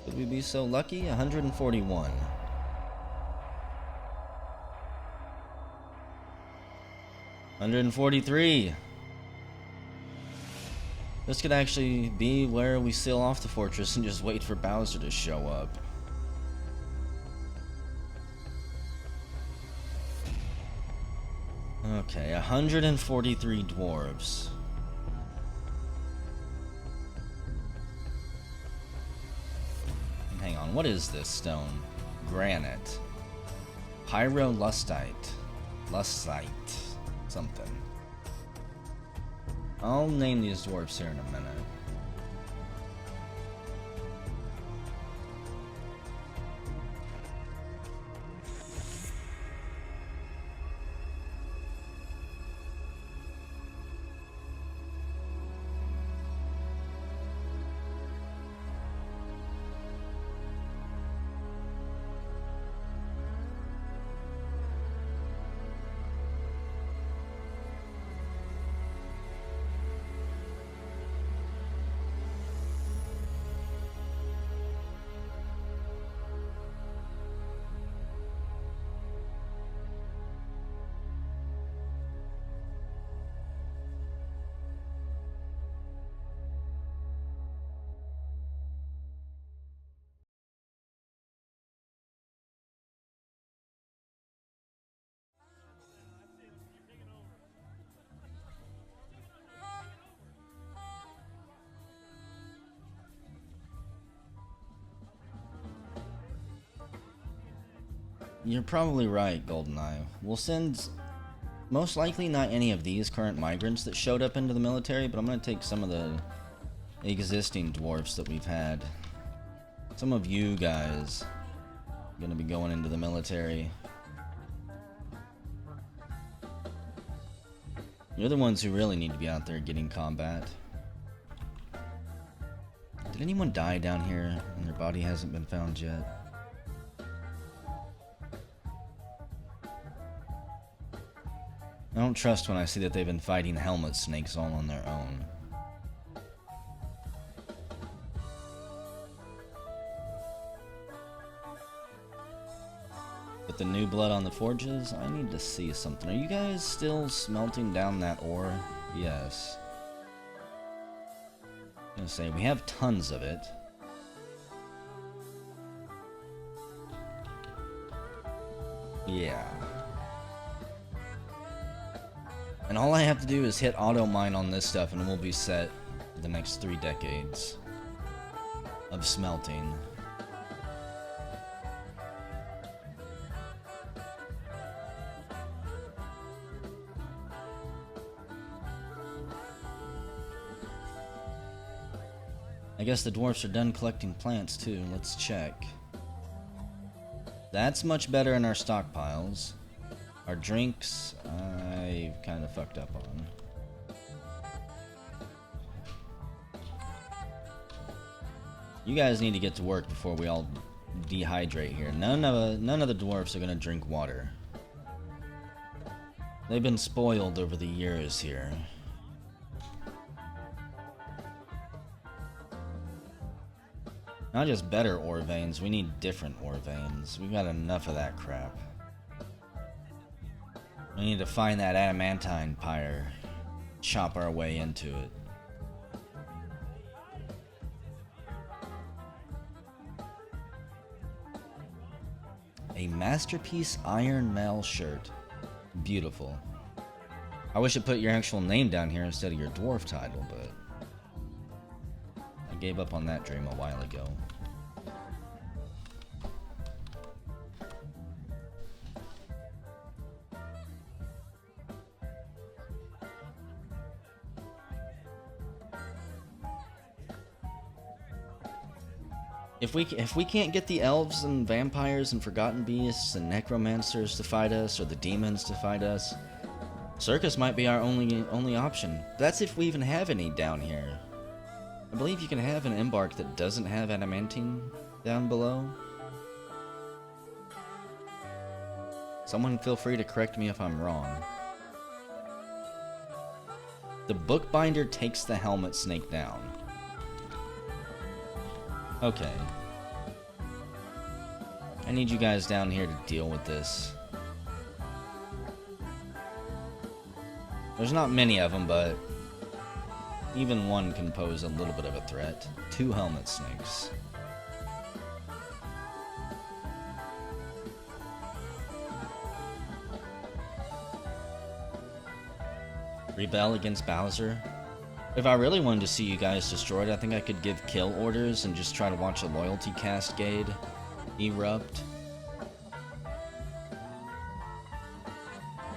Would we be so lucky? 141. $143. This could actually be where we seal off the fortress and just wait for Bowser to show up. Okay, 143 dwarves. Hang on, what is this stone? Granite. Pyrolustite. Lustite. Something. I'll name these dwarves here in a minute. You're probably right, GoldenEye. We'll send, most likely not any of these current migrants that showed up into the military, but I'm going to take some of the existing dwarfs that we've had. Some of you guys are going to be going into the military. You're the ones who really need to be out there getting combat. Did anyone die down here and their body hasn't been found yet? I don't trust when I see that they've been fighting helmet snakes all on their own. With the new blood on the forges, I need to see something. Are you guys still smelting down that ore? Yes. I'm gonna say, we have tons of it. Yeah. And all I have to do is hit auto mine on this stuff and we'll be set for the next 3 decades of smelting. I guess the dwarfs are done collecting plants too. Let's check. That's much better in our stockpiles. Our drinks, I kind of fucked up on. You guys need to get to work before we all dehydrate here. None of the dwarfs are gonna drink water. They've been spoiled over the years here. Not just better ore veins, we need different ore veins. We've got enough of that crap. We need to find that adamantine pyre. Chop our way into it. Masterpiece Iron Mail shirt. Beautiful. I wish it put your actual name down here instead of your dwarf title, but I gave up on that dream a while ago. If we can't get the elves and vampires and forgotten beasts and necromancers to fight us, or the demons to fight us, circus might be our only option. That's if we even have any down here. I believe you can have an embark that doesn't have adamantine down below. Someone feel free to correct me if I'm wrong. The bookbinder takes the helmet snake down. Okay. I need you guys down here to deal with this. There's not many of them, but even one can pose a little bit of a threat. 2 helmet snakes. Rebel against Bowser? If I really wanted to see you guys destroyed, I think I could give kill orders and just try to watch a loyalty cascade erupt.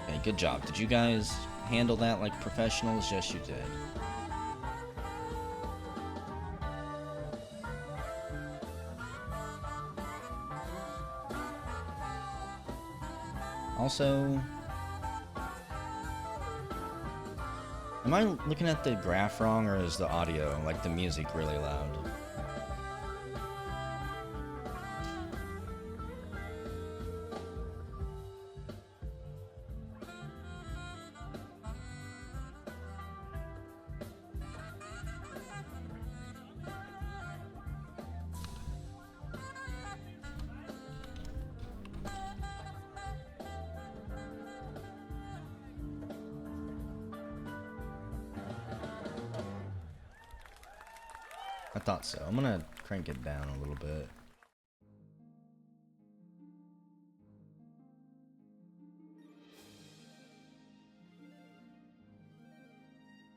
Okay, good job. Did you guys handle that like professionals? Yes, you did. Also, am I looking at the graph wrong, or is the audio, like the music, really loud? I thought so. I'm gonna crank it down a little bit.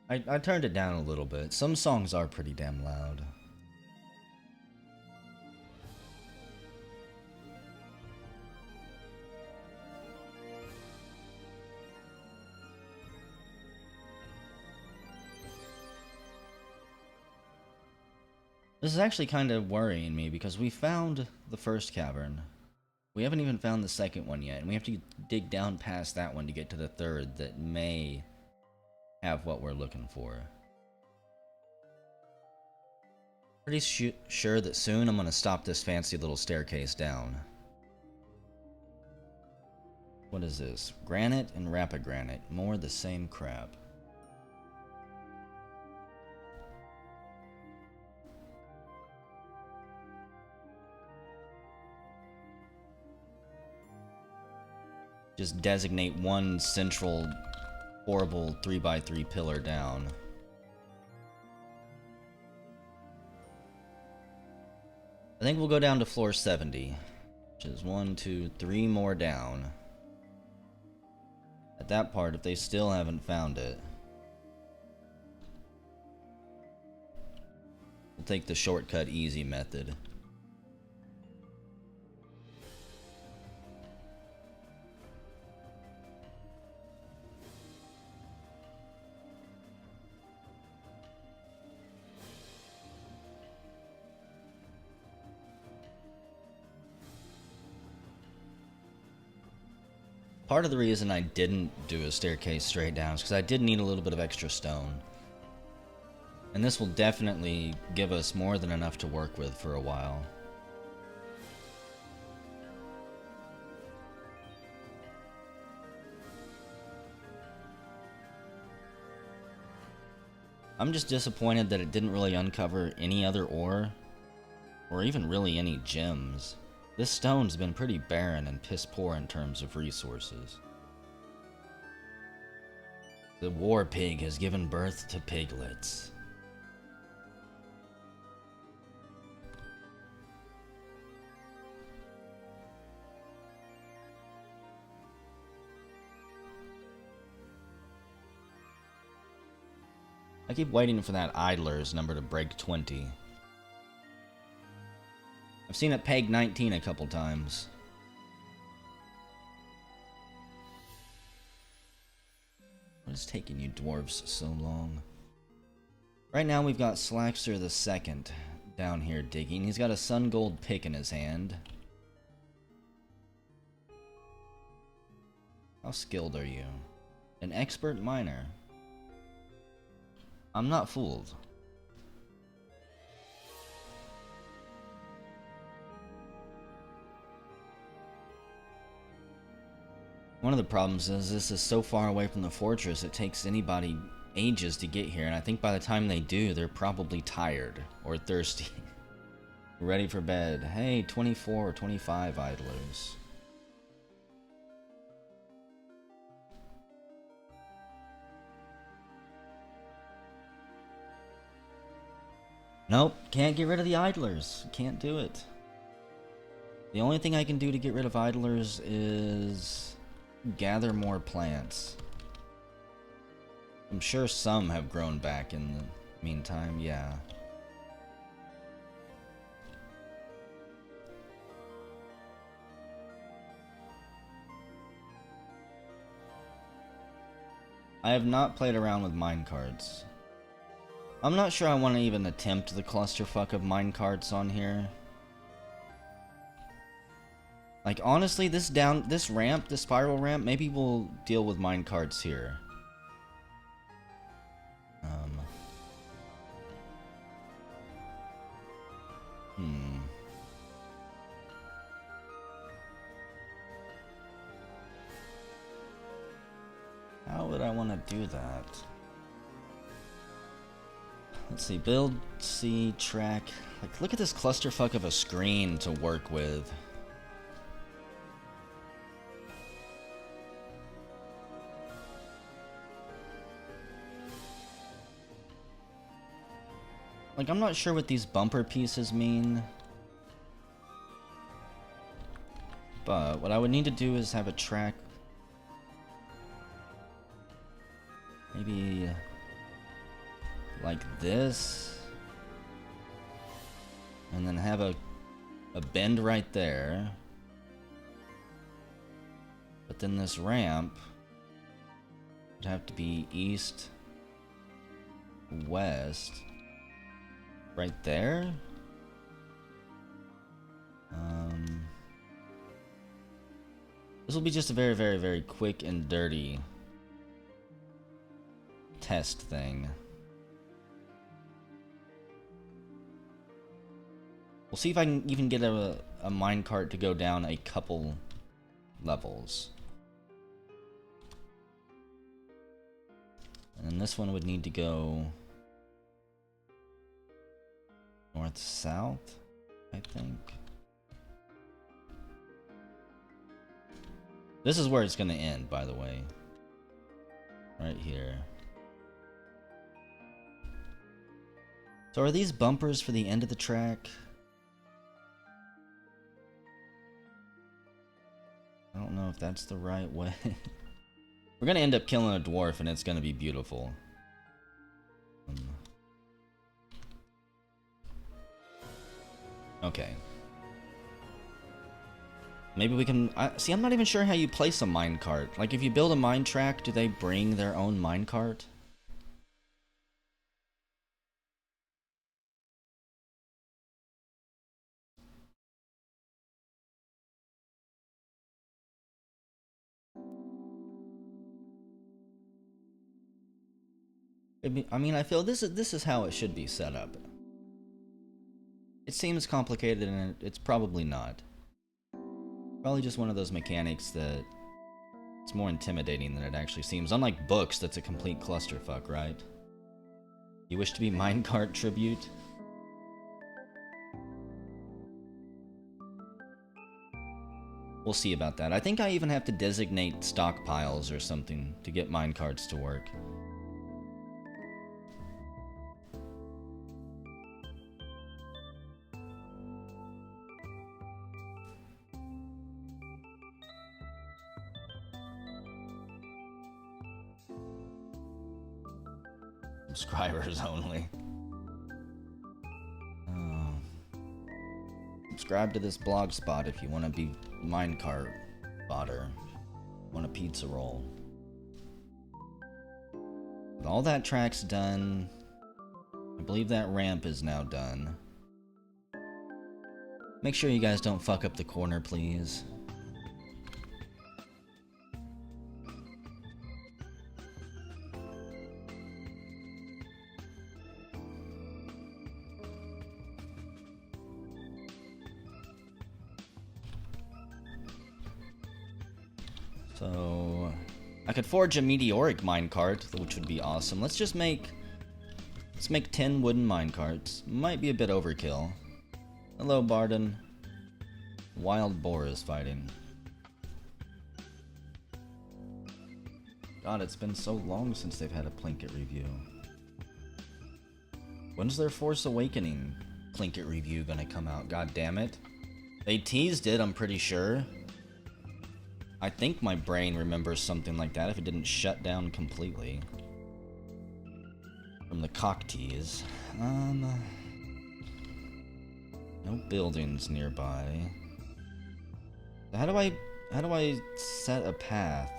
I turned it down a little bit. Some songs are pretty damn loud. This is actually kind of worrying me because we found the first cavern. We haven't even found the second one yet, and we have to dig down past that one to get to the third that may have what we're looking for. Pretty sure that soon I'm going to stop this fancy little staircase down. What is this? Granite and rapid-granite. More the same crap. Just designate one central, horrible 3x3 pillar down. I think we'll go down to floor 70, which is 1, 2, 3 more down. At that part, if they still haven't found it, we'll take the shortcut easy method. Part of the reason I didn't do a staircase straight down is because I did need a little bit of extra stone. And this will definitely give us more than enough to work with for a while. I'm just disappointed that it didn't really uncover any other ore, or even really any gems. This stone's been pretty barren and piss poor in terms of resources. The war pig has given birth to piglets. I keep waiting for that idler's number to break 20. I've seen it peg 19 a couple times. What is taking you dwarves so long? Right now we've got Slackster the Second down here digging. He's got a sun gold pick in his hand. How skilled are you? An expert miner. I'm not fooled. One of the problems is this is so far away from the fortress, it takes anybody ages to get here, and I think by the time they do, they're probably tired or thirsty. Ready for bed. Hey, 24 or 25 idlers. Nope, can't get rid of the idlers. Can't do it. The only thing I can do to get rid of idlers is gather more plants. I'm sure some have grown back in the meantime, yeah. I have not played around with minecarts. I'm not sure I want to even attempt the clusterfuck of minecarts on here. Like, honestly, this ramp, this spiral ramp, maybe we'll deal with minecarts here. How would I want to do that? Let's see, build, see, track. Like, look at this clusterfuck of a screen to work with. Like, I'm not sure what these bumper pieces mean. But what I would need to do is have a track. Maybe like this. And then have a bend right there. But then this ramp would have to be east, west. Right there? This will be just a very, very, very quick and dirty test thing. We'll see if I can even get a minecart to go down a couple levels. And then this one would need to go north-south, I think. This is where it's gonna end, by the way. Right here. So are these bumpers for the end of the track? I don't know if that's the right way. We're gonna end up killing a dwarf and it's gonna be beautiful. Okay. Maybe we can... see, I'm not even sure how you place a minecart. Like, if you build a mine track, do they bring their own minecart? I mean, I feel this is how it should be set up. It seems complicated, and it's probably not. Probably just one of those mechanics that it's more intimidating than it actually seems. Unlike books, that's a complete clusterfuck, right? You wish to be minecart tribute? We'll see about that. I think I even have to designate stockpiles or something to get minecarts to work. Subscribers only. Oh. Subscribe to this blog spot if you want to be minecart fodder. Want a pizza roll. With all that track's done, I believe that ramp is now done. Make sure you guys don't fuck up the corner, please. So I could forge a meteoric minecart, which would be awesome. Let's make 10 wooden minecarts. Might be a bit overkill. Hello, Barden. Wild boar is fighting. God, it's been so long since they've had a Plinkett review. When's their Force Awakening Plinkett review gonna come out? God damn it. They teased it, I'm pretty sure. I think my brain remembers something like that if it didn't shut down completely. From the cock tease. No buildings nearby. How do I set a path?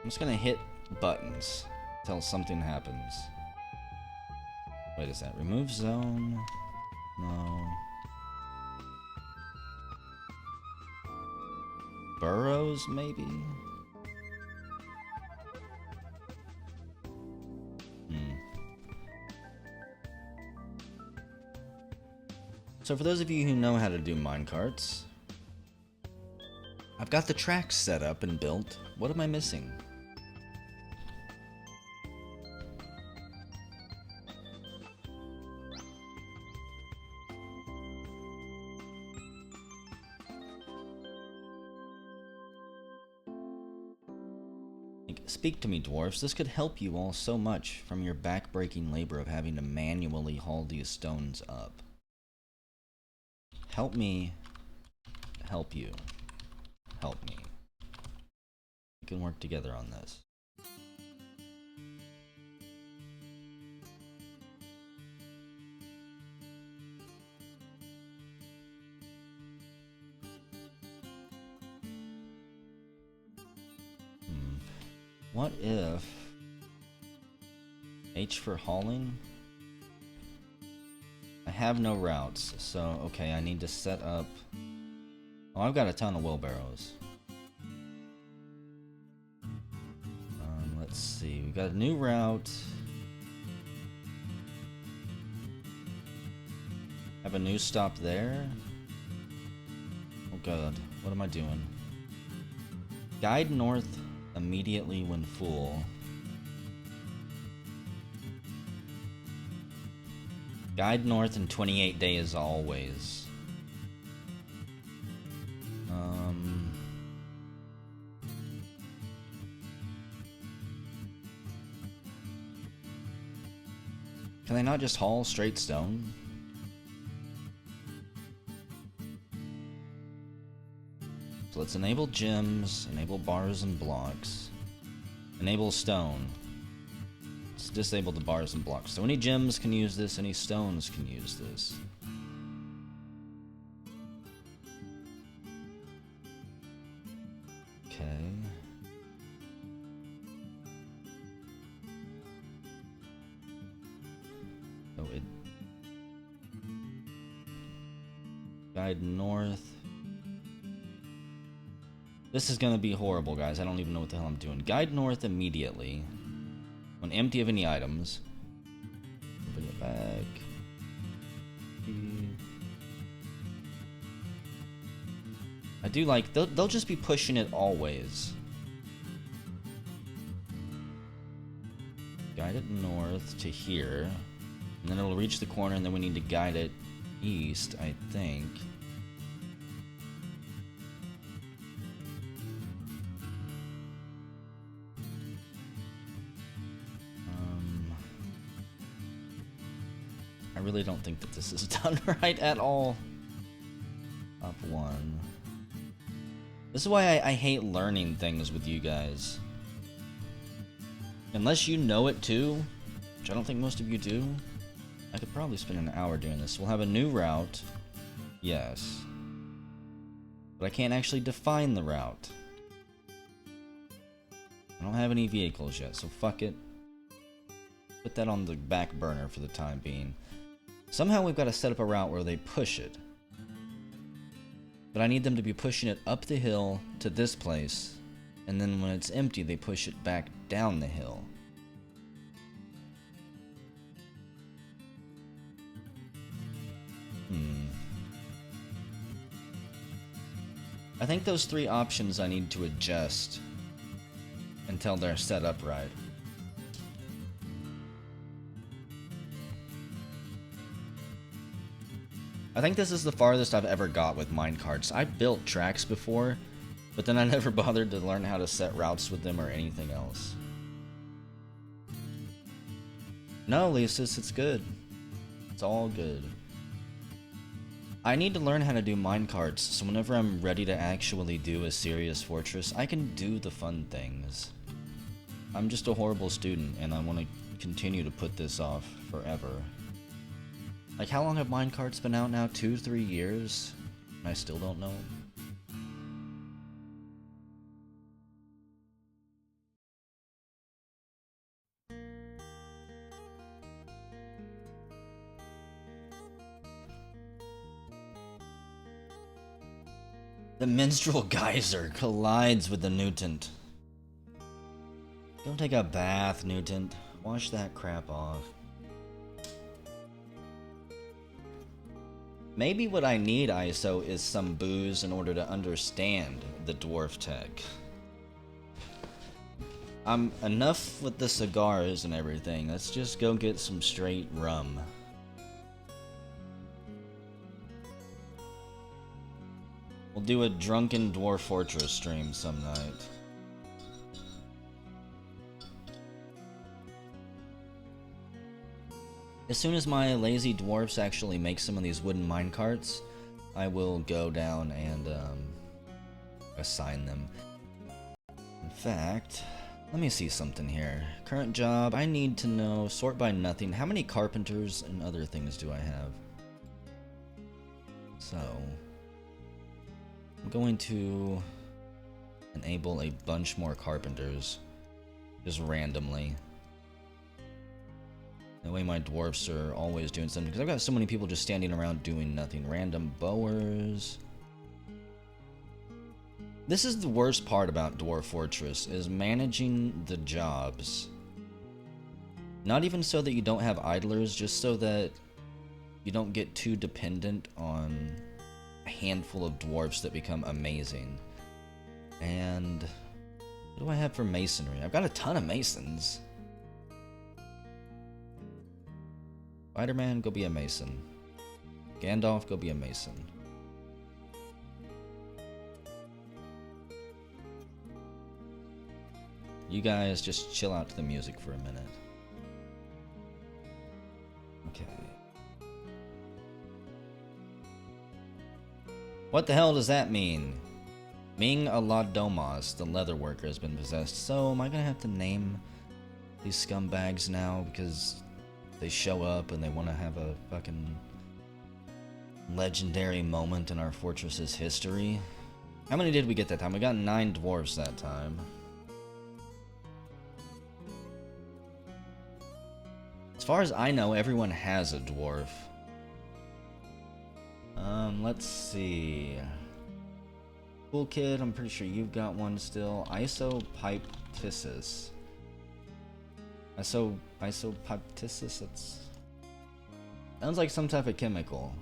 I'm just gonna hit buttons until something happens. Wait, is that remove zone? No. Burrows, maybe? So for those of you who know how to do minecarts, I've got the tracks set up and built. What am I missing? Speak to me, dwarfs. This could help you all so much from your back-breaking labor of having to manually haul these stones up. Help me. Help you. Help me. We can work together on this. What if H for hauling? I have no routes, so okay, I need to set up. Oh, I've got a ton of wheelbarrows. Let's see, we got a new route. Have a new stop there. Oh god, what am I doing? Guide north immediately when full. Guide north in 28 days always. Can they not just haul straight stone? So let's enable gems, enable bars and blocks, enable stone. Let's disable the bars and blocks. So any gems can use this, any stones can use this. Okay. So it... Guide north. This is gonna be horrible, guys. I don't even know what the hell I'm doing. Guide north immediately. When empty of any items. Bring it back. I do like... They'll just be pushing it always. Guide it north to here. And then it'll reach the corner, and then we need to guide it east, I think. I really don't think that this is done right at all. Up one. This is why I hate learning things with you guys. Unless you know it too, which I don't think most of you do. I could probably spend an hour doing this. We'll have a new route. Yes. But I can't actually define the route. I don't have any vehicles yet, so fuck it. Put that on the back burner for the time being. Somehow we've got to set up a route where they push it. But I need them to be pushing it up the hill to this place, and then when it's empty, they push it back down the hill. I think those three options I need to adjust until they're set up right. I think this is the farthest I've ever got with minecarts. I built tracks before, but then I never bothered to learn how to set routes with them or anything else. No, Lisa's, it's good. It's all good. I need to learn how to do minecarts, so whenever I'm ready to actually do a serious fortress, I can do the fun things. I'm just a horrible student, and I want to continue to put this off forever. Like, how long have minecarts been out now? 2-3 years? And I still don't know. The menstrual geyser collides with the Newton. Don't take a bath, Newton. Wash that crap off. Maybe what I need, ISO, is some booze in order to understand the dwarf tech. I'm enough with the cigars and everything. Let's just go get some straight rum. We'll do a drunken dwarf fortress stream some night. As soon as my lazy dwarfs actually make some of these wooden minecarts, I will go down and assign them. In fact, let me see something here. Current job, I need to know, sort by nothing. How many carpenters and other things do I have? So, I'm going to enable a bunch more carpenters, just randomly. That way my dwarfs are always doing something, because I've got so many people just standing around doing nothing. Random bowers. This is the worst part about Dwarf Fortress, is managing the jobs. Not even so that you don't have idlers, just so that you don't get too dependent on a handful of dwarfs that become amazing. And what do I have for masonry? I've got a ton of masons. Spider-Man, go be a mason. Gandalf, go be a mason. You guys just chill out to the music for a minute. Okay. What the hell does that mean? Ming Aladomas, the leather worker, has been possessed. So, am I gonna have to name these scumbags now because they show up and they want to have a fucking legendary moment in our fortress's history? How many did we get that time? We got 9 dwarves that time. As far as I know, everyone has a dwarf. Let's see. Cool Kid, I'm pretty sure you've got one still. Isopiptisis. Isopiptisis, that's... sounds like some type of chemical.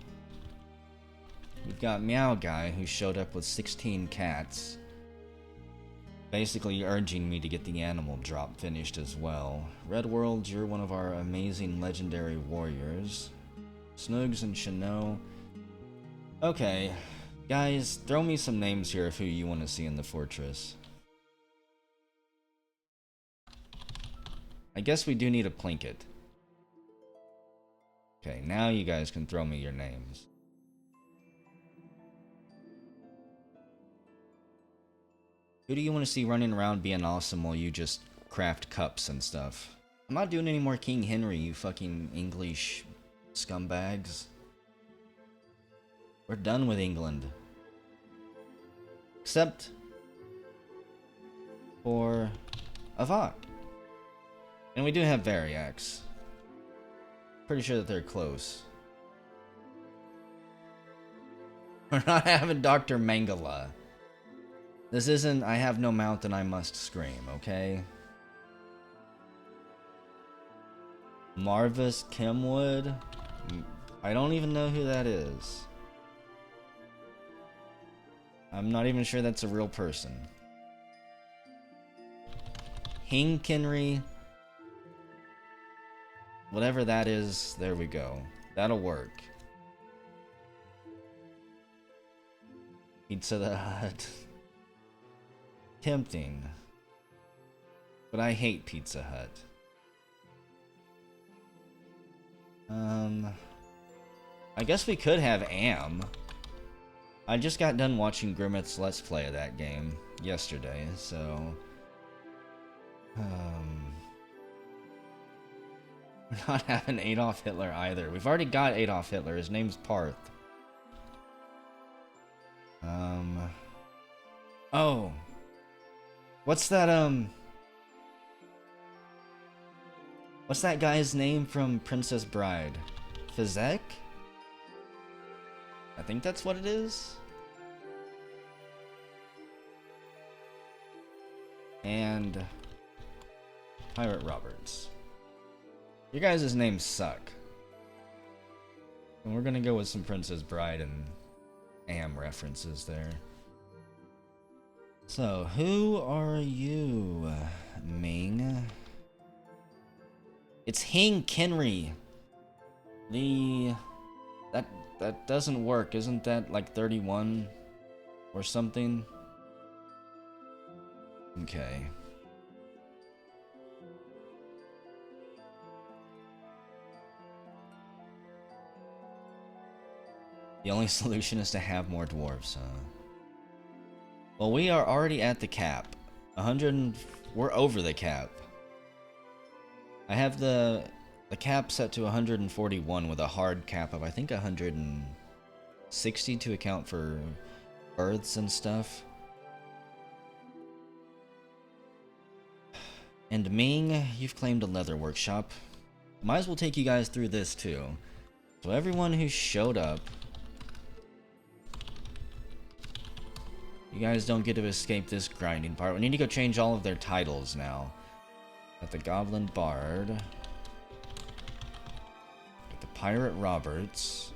We've got Meow Guy, who showed up with 16 cats. Basically urging me to get the animal drop finished as well. Red World, you're one of our amazing legendary warriors. Snoogs and Chino. Okay, guys, throw me some names here of who you want to see in the fortress. I guess we do need a Plinkett. Okay, now you guys can throw me your names. Who do you want to see running around being awesome while you just craft cups and stuff. I'm not doing any more King Henry, you fucking English scumbags. We're done with England. Except for Avat. And we do have Variax. Pretty sure that they're close. We're not having Dr. Mangala. This isn't I have no mouth and I must scream, okay? Marvis Kimwood? I don't even know who that is. I'm not even sure that's a real person. Hinkenry. Whatever that is, there we go. That'll work. Pizza the Hut. Tempting. But I hate Pizza Hut. I guess we could have Am. I just got done watching Grimmeth's Let's Play of that game yesterday, so... We're not having Adolf Hitler either. We've already got Adolf Hitler. His name's Parth. Oh. What's that, what's that guy's name from Princess Bride? Fizek? I think that's what it is. And... Pirate Roberts. Your guys' names suck. And we're gonna go with some Princess Bride and Am references there. So, who are you, Ming? It's Hing Kenry. That doesn't work. Isn't that like 31 or something? Okay. The only solution is to have more dwarves, huh? Well, we are already at the cap. We're over the cap. I have the cap set to 141 with a hard cap of I think 160 to account for births and stuff. And Ming, you've claimed a leather workshop. Might as well take you guys through this too. So everyone who showed up, you guys don't get to escape this grinding part. We need to go change all of their titles now. Got the Goblin Bard. Got the Pirate Roberts.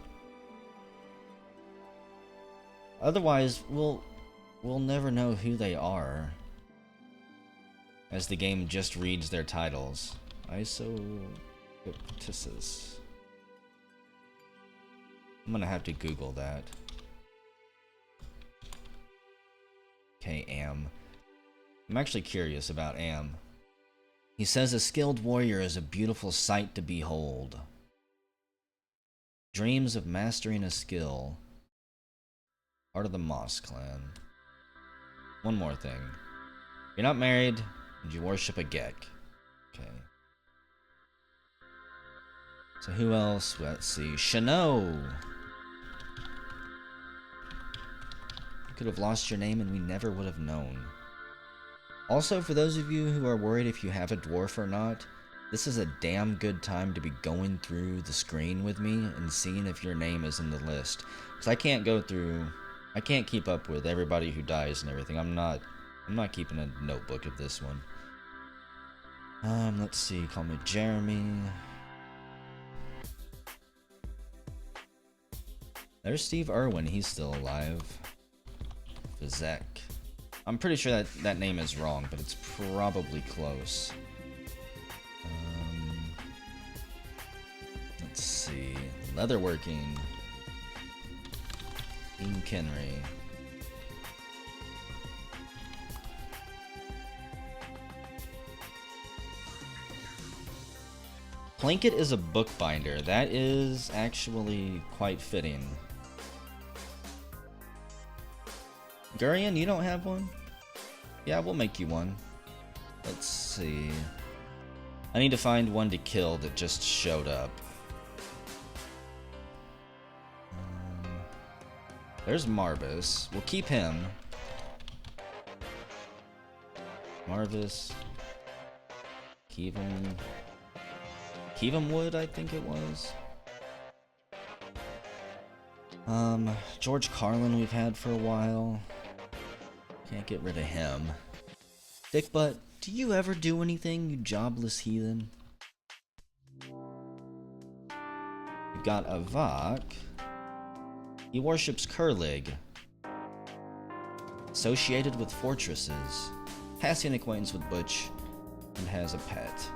Otherwise, we'll never know who they are, as the game just reads their titles. Isopticis. I'm gonna have to Google that. Okay, Am. I'm actually curious about Am. He says a skilled warrior is a beautiful sight to behold. Dreams of mastering a skill. Part of the Moss clan. One more thing. You're not married, and you worship a Gek. Okay. So who else? Let's see. Shano! You could have lost your name and we never would have known. Also, for those of you who are worried if you have a dwarf or not, this is a damn good time to be going through the screen with me and seeing if your name is in the list. Because I can't keep up with everybody who dies and everything. I'm not keeping a notebook of this one. Let's see, call me Jeremy. There's Steve Irwin, he's still alive. Vizek. I'm pretty sure that name is wrong, but it's probably close. Let's see. Leatherworking. King Kenry. Plinkett is a bookbinder. That is actually quite fitting. Gurion, you don't have one? Yeah, we'll make you one. Let's see. I need to find one to kill that just showed up. There's Marvis. We'll keep him. Marvis. Kevum Wood, I think it was. George Carlin we've had for a while. Can't get rid of him. Dickbutt, do you ever do anything, you jobless heathen? We've got Avak. He worships Kurlig. Associated with fortresses. Passing acquaintance with Butch. And has a pet.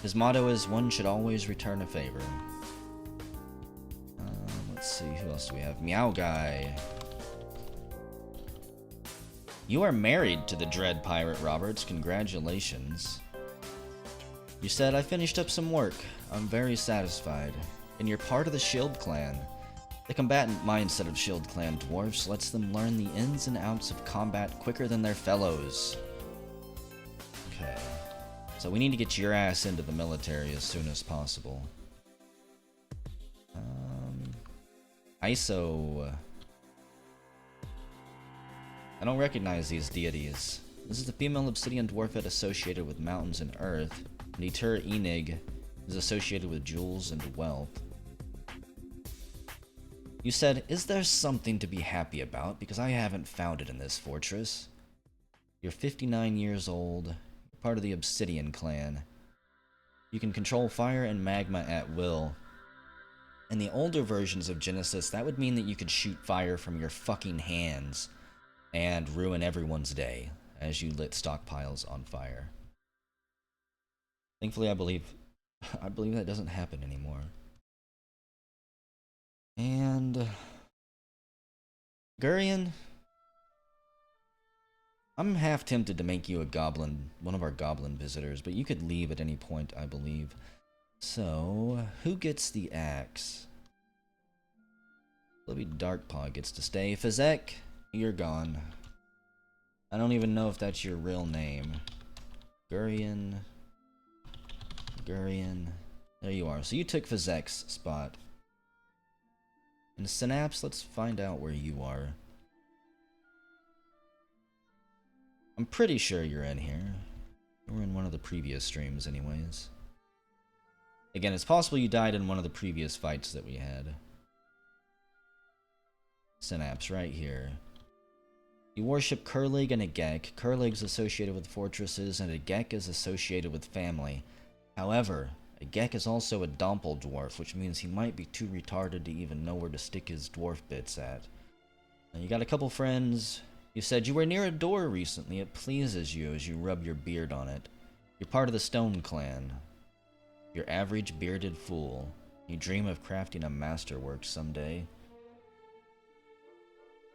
His motto is, one should always return a favor. Let's see, who else do we have? Meow Guy. You are married to the Dread Pirate Roberts. Congratulations. You said, I finished up some work. I'm very satisfied. And you're part of the Shield Clan. The combatant mindset of Shield Clan dwarves lets them learn the ins and outs of combat quicker than their fellows. Okay. So we need to get your ass into the military as soon as possible. ISO. I don't recognize these deities. This is the female obsidian dwarfette associated with mountains and earth. Nitur Enig is associated with jewels and wealth. You said, is there something to be happy about? Because I haven't found it in this fortress. You're 59 years old, part of the Obsidian clan. You can control fire and magma at will. In the older versions of Genesis, that would mean that you could shoot fire from your fucking hands and ruin everyone's day as you lit stockpiles on fire. Thankfully, I believe that doesn't happen anymore. And Gurion, I'm half tempted to make you a goblin, one of our goblin visitors, but you could leave at any point, I believe. So, who gets the axe? Maybe Darkpaw gets to stay. Fizek, you're gone. I don't even know if that's your real name. Gurion. There you are. So you took Fizek's spot. And Synapse, let's find out where you are. I'm pretty sure you're in here. You were in one of the previous streams anyways. Again, it's possible you died in one of the previous fights that we had. Synapse, right here. You worship Kurlig and Agek. Kurlig's associated with fortresses, and Agek is associated with family. However, Agek is also a Doppel-dwarf, which means he might be too retarded to even know where to stick his dwarf bits at. Now, you got a couple friends. You said you were near a door recently. It pleases you as you rub your beard on it. You're part of the Stone Clan. Your average bearded fool. You dream of crafting a masterwork someday.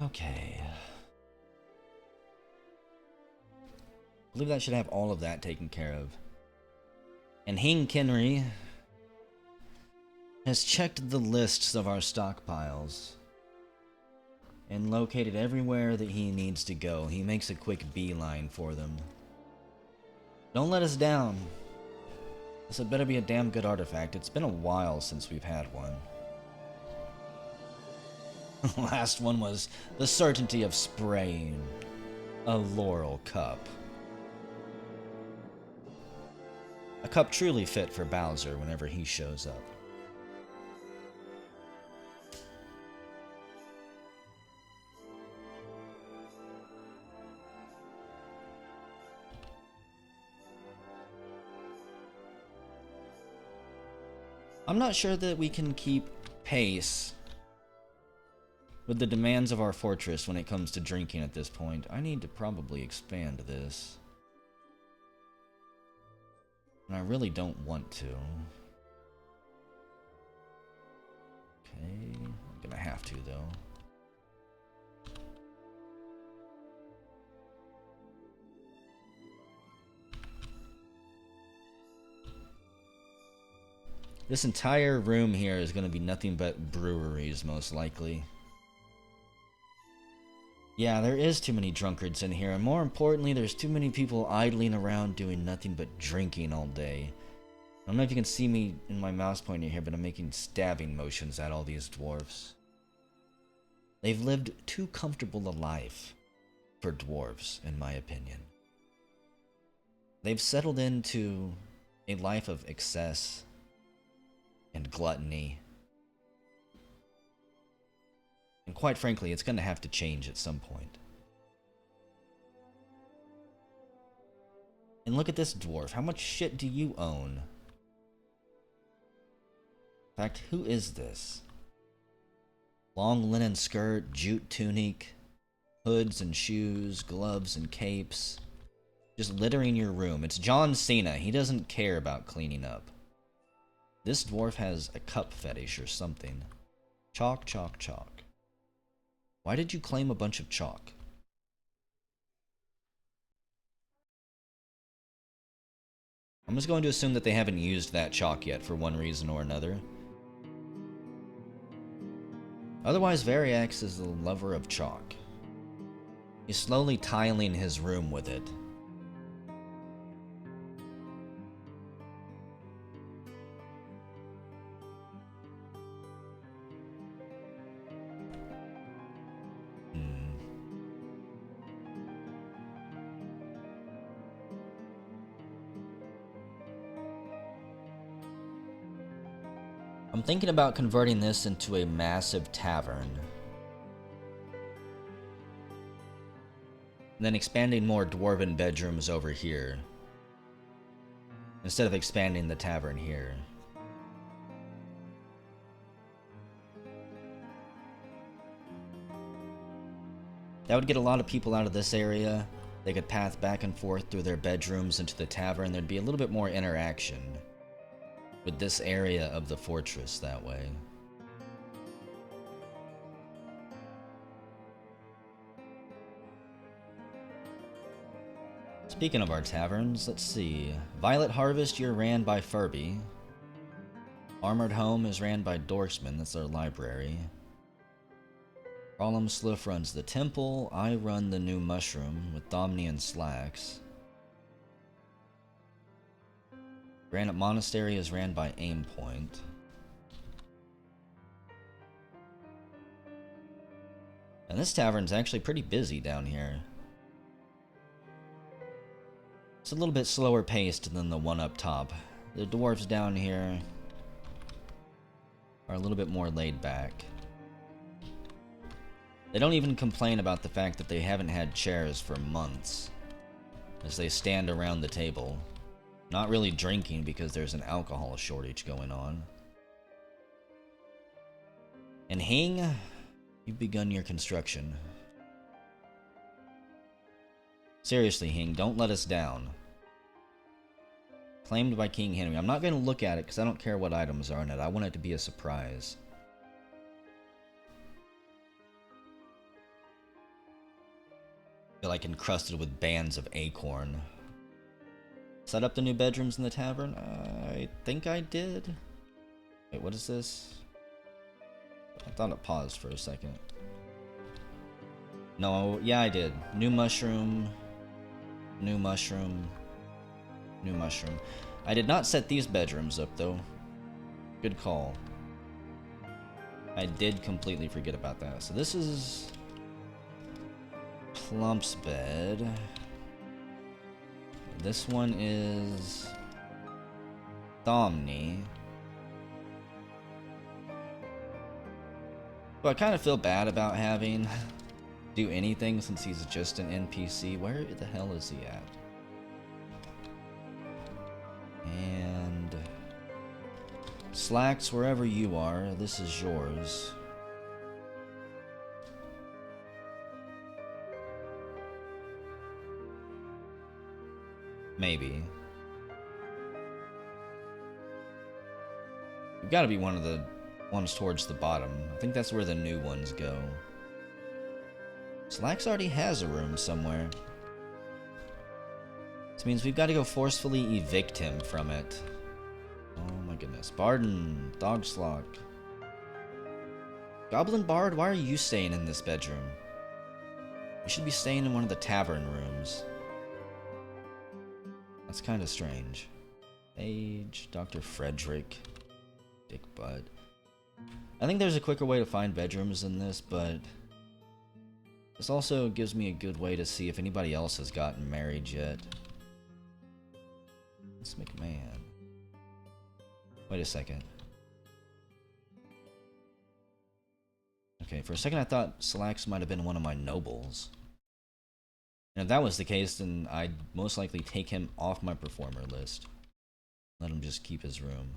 Okay. I believe that should have all of that taken care of. And Hing Kenry has checked the lists of our stockpiles and located everywhere that he needs to go. He makes a quick beeline for them. Don't let us down. This had better be a damn good artifact. It's been a while since we've had one. The last one was the certainty of spraying a laurel cup. A cup truly fit for Bowser whenever he shows up. I'm not sure that we can keep pace with the demands of our fortress when it comes to drinking at this point. I need to probably expand this. And I really don't want to. Okay, I'm gonna have to though. This entire room here is gonna be nothing but breweries, most likely. Yeah, there is too many drunkards in here, and more importantly, there's too many people idling around doing nothing but drinking all day. I don't know if you can see me in my mouse pointer here, but I'm making stabbing motions at all these dwarves. They've lived too comfortable a life for dwarves, in my opinion. They've settled into a life of excess and gluttony. And quite frankly, it's going to have to change at some point. And look at this dwarf. How much shit do you own? In fact, who is this? Long linen skirt, jute tunic, hoods and shoes, gloves and capes. Just littering your room. It's John Cena. He doesn't care about cleaning up. This dwarf has a cup fetish or something. Chalk, chalk, chalk. Why did you claim a bunch of chalk? I'm just going to assume that they haven't used that chalk yet for one reason or another. Otherwise, Variax is the lover of chalk. He's slowly tiling his room with it. I'm thinking about converting this into a massive tavern. And then expanding more dwarven bedrooms over here. Instead of expanding the tavern here. That would get a lot of people out of this area. They could path back and forth through their bedrooms into the tavern. There'd be a little bit more interaction with this area of the fortress that way. Speaking of our taverns, let's see. Violet Harvest, you're ran by Furby. Armored Home is ran by Dorksman, that's our library. Rollum Sliff runs the temple. I run the New Mushroom with Domni and Slacks. Granite Monastery is ran by Aimpoint. And this tavern's actually pretty busy down here. It's a little bit slower paced than the one up top. The dwarves down here are a little bit more laid back. They don't even complain about the fact that they haven't had chairs for months as they stand around the table. Not really drinking because there's an alcohol shortage going on. And Hing, you've begun your construction. Seriously, Hing, don't let us down. Claimed by King Henry. I'm not going to look at it because I don't care what items are in it. I want it to be a surprise. I feel like encrusted with bands of acorn. Set up the new bedrooms in the tavern? I think I did. Wait, what is this? I thought it paused for a second. No, yeah, I did. New mushroom. New mushroom. New mushroom. I did not set these bedrooms up, though. Good call. I did completely forget about that. So this is Plump's bed. This one is Domni. But I kind of feel bad about having do anything since he's just an NPC. Where the hell is he at? And Slacks, wherever you are, this is yours. Maybe. You've got to be one of the ones towards the bottom. I think that's where the new ones go. Slacks already has a room somewhere. This means we've got to go forcefully evict him from it. Oh my goodness. Barden, Dogslock. Goblin Bard, why are you staying in this bedroom? We should be staying in one of the tavern rooms. That's kind of strange. Age, Dr. Frederick, Dick Butt. I think there's a quicker way to find bedrooms than this, but this also gives me a good way to see if anybody else has gotten married yet. Miss McMahon. Wait a second. Okay, for a second I thought Slacks might have been one of my nobles. And if that was the case, then I'd most likely take him off my performer list. Let him just keep his room.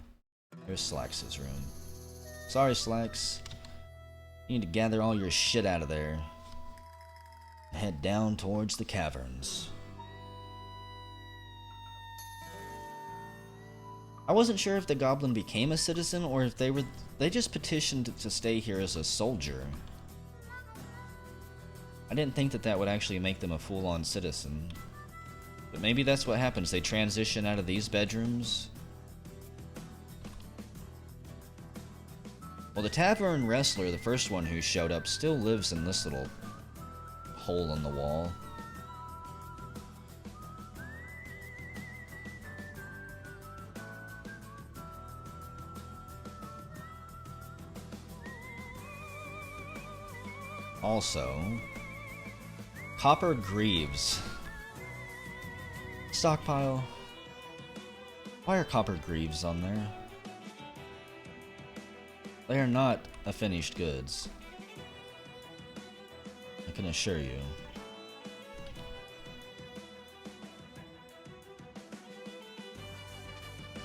There's Slacks' room. Sorry, Slacks. You need to gather all your shit out of there. And head down towards the caverns. I wasn't sure if the goblin became a citizen or if they just petitioned to stay here as a soldier. I didn't think that would actually make them a full-on citizen. But maybe that's what happens. They transition out of these bedrooms. Well, the Tavern Wrestler, the first one who showed up, still lives in this little hole in the wall. Also, Copper Greaves. Stockpile. Why are Copper Greaves on there? They are not a finished goods. I can assure you.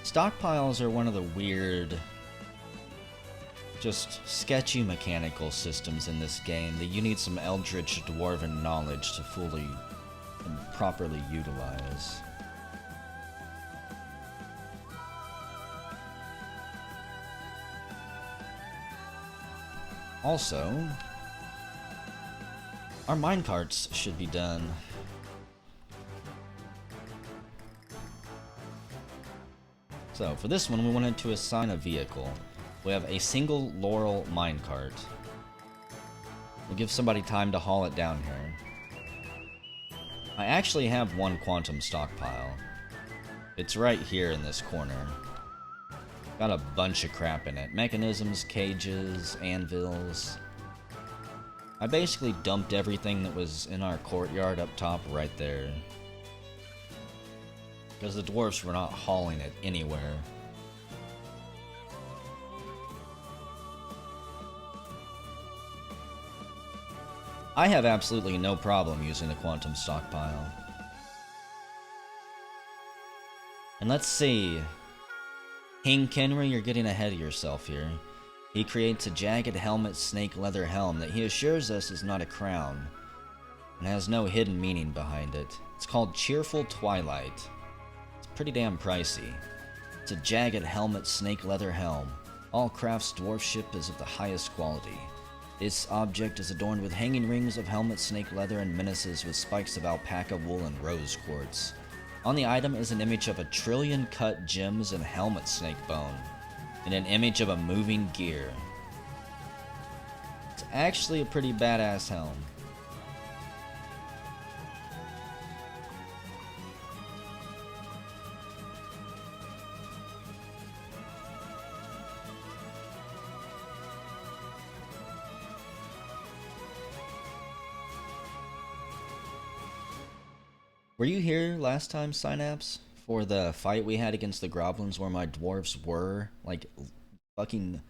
Stockpiles are one of the weird, just sketchy mechanical systems in this game that you need some eldritch dwarven knowledge to fully and properly utilize. Also, our minecarts should be done. So, for this one, we wanted to assign a vehicle. We have a single Laurel minecart. We'll give somebody time to haul it down here. I actually have one quantum stockpile. It's right here in this corner. Got a bunch of crap in it. Mechanisms, cages, anvils. I basically dumped everything that was in our courtyard up top right there. Because the dwarves were not hauling it anywhere. I have absolutely no problem using the quantum stockpile. And let's see. King Kenry, you're getting ahead of yourself here. He creates a jagged helmet snake leather helm that he assures us is not a crown, and has no hidden meaning behind it. It's called Cheerful Twilight. It's pretty damn pricey. It's a jagged helmet snake leather helm. All crafts dwarfship is of the highest quality. This object is adorned with hanging rings of helmet snake leather and menaces with spikes of alpaca wool and rose quartz. On the item is an image of 1,000,000,000 cut gems and helmet snake bone, and an image of a moving gear. It's actually a pretty badass helm. Were you here last time, Synapse, for the fight we had against the goblins where my dwarves were, like, fucking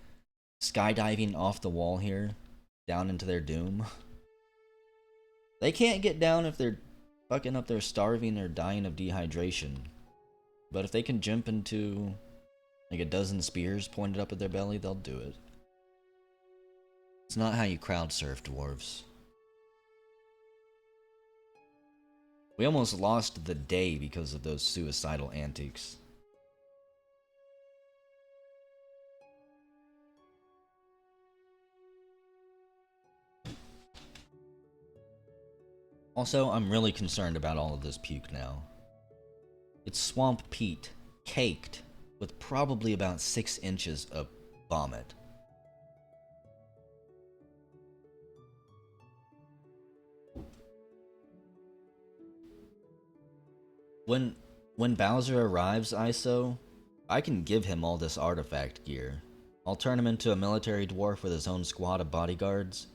skydiving off the wall here, down into their doom? They can't get down if they're fucking up there starving or dying of dehydration. But if they can jump into, like, a dozen spears pointed up at their belly, they'll do it. It's not how you crowd surf, dwarves. We almost lost the day because of those suicidal antics. Also, I'm really concerned about all of this puke now. It's swamp peat, caked with probably about 6 inches of vomit. When when Bowser arrives, ISO, I can give him all this artifact gear. I'll turn him into a military dwarf with his own squad of bodyguards,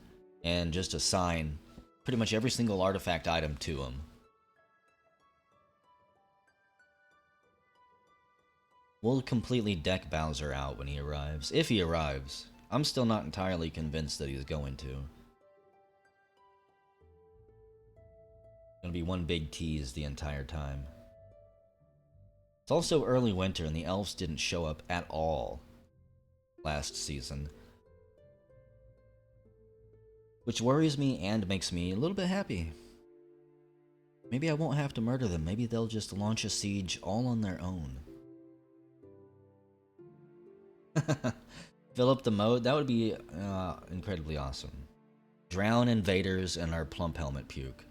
and just assign pretty much every single artifact item to him. We'll completely deck Bowser out when he arrives. If he arrives. I'm still not entirely convinced that he's going to. Gonna be one big tease the entire time. It's also early winter and the elves didn't show up at all last season. Which worries me and makes me a little bit happy. Maybe I won't have to murder them. Maybe they'll just launch a siege all on their own. Fill up the moat. That would be incredibly awesome. Drown invaders and our plump helmet puke.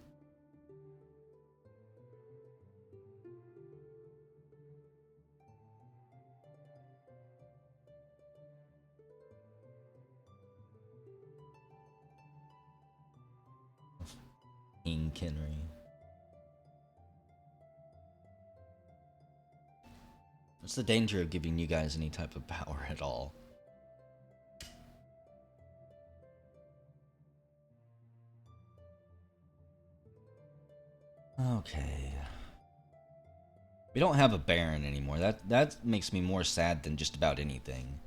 King Kenry. What's the danger of giving you guys any type of power at all? Okay. We don't have a Baron anymore. That makes me more sad than just about anything.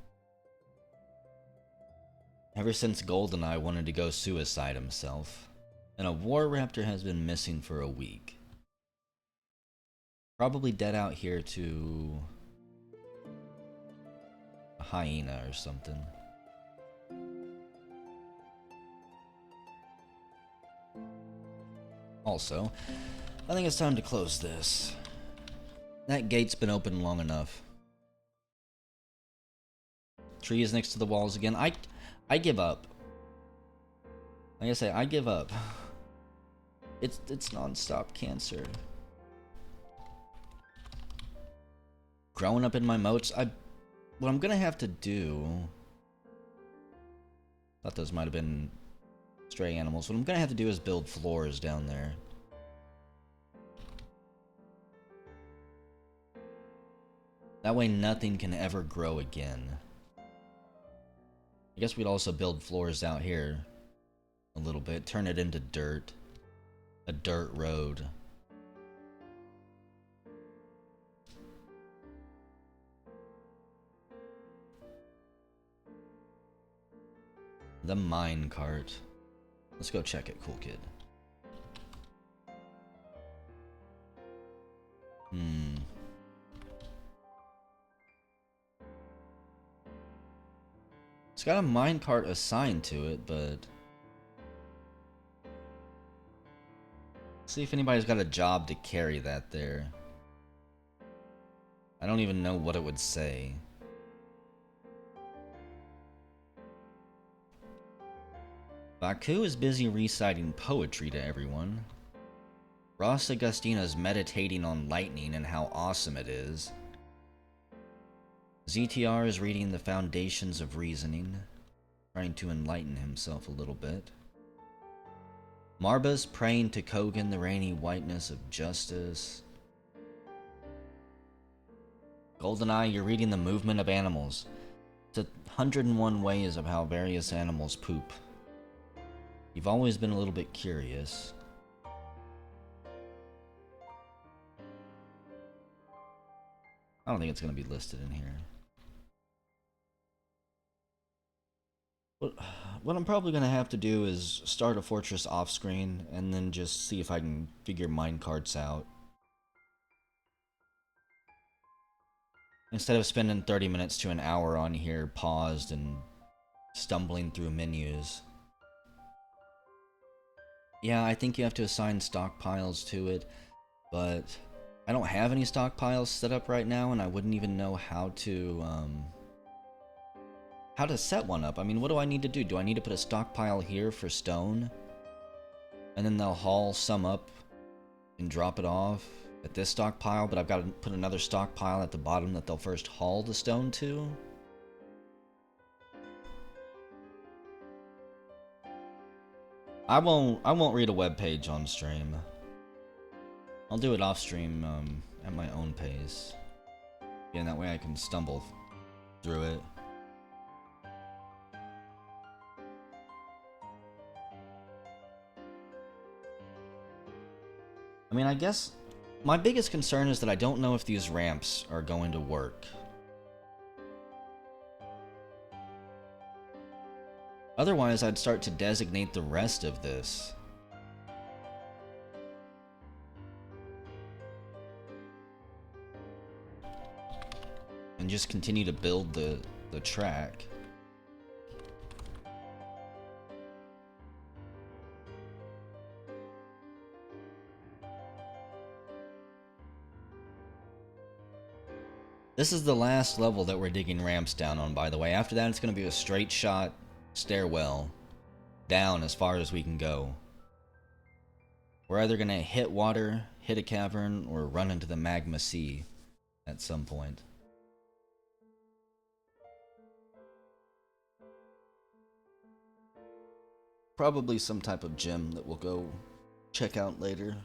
Ever since GoldenEye wanted to go suicide himself, and a War Raptor has been missing for a week. Probably dead out here to a hyena or something. Also, I think it's time to close this. That gate's been open long enough. Trees next to the walls again. I give up. Like I say, I give up. It's non-stop cancer. Growing up in my moats, what I'm gonna have to do. Thought those might have been stray animals. What I'm gonna have to do is build floors down there. That way nothing can ever grow again. I guess we'd also build floors out here a little bit. Turn it into dirt. A dirt road. The Minecart. Let's go check it, cool kid. It's got a minecart assigned to it, but... see if anybody's got a job to carry that there. I don't even know what it would say. Baku is busy reciting poetry to everyone. Ross Agustina's meditating on lightning and how awesome it is. ZTR is reading the foundations of reasoning, trying to enlighten himself a little bit. Marba's praying to Kogan the rainy whiteness of justice. GoldenEye, you're reading the movement of animals. It's 101 ways of how various animals poop. You've always been a little bit curious. I don't think it's going to be listed in here. What I'm probably going to have to do is start a fortress off screen and then just see if I can figure minecarts out. Instead of spending 30 minutes to an hour on here paused and stumbling through menus. Yeah, I think you have to assign stockpiles to it, but I don't have any stockpiles set up right now, and I wouldn't even know how to set one up. I mean, what do I need to do? Do I need to put a stockpile here for stone? And then they'll haul some up and drop it off at this stockpile, but I've got to put another stockpile at the bottom that they'll first haul the stone to? I won't read a web page on stream. I'll do it off stream at my own pace. Yeah, that way I can stumble through it. I mean, I guess my biggest concern is that I don't know if these ramps are going to work. Otherwise, I'd start to designate the rest of this. And just continue to build the track. This is the last level that we're digging ramps down on, by the way. After that, it's going to be a straight shot stairwell down as far as we can go. We're either going to hit water, hit a cavern, or run into the magma sea at some point. Probably some type of gem that we'll go check out later.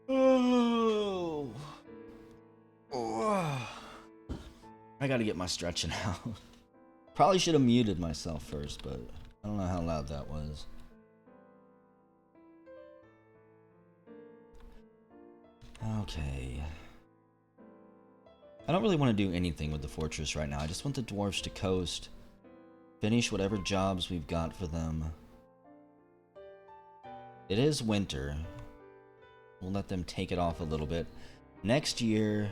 Oh. I gotta get my stretching out. Probably should have muted myself first, but I don't know how loud that was. Okay. I don't really want to do anything with the fortress right now. I just want the dwarves to coast, finish whatever jobs we've got for them. It is winter. We'll let them take it off a little bit. Next year,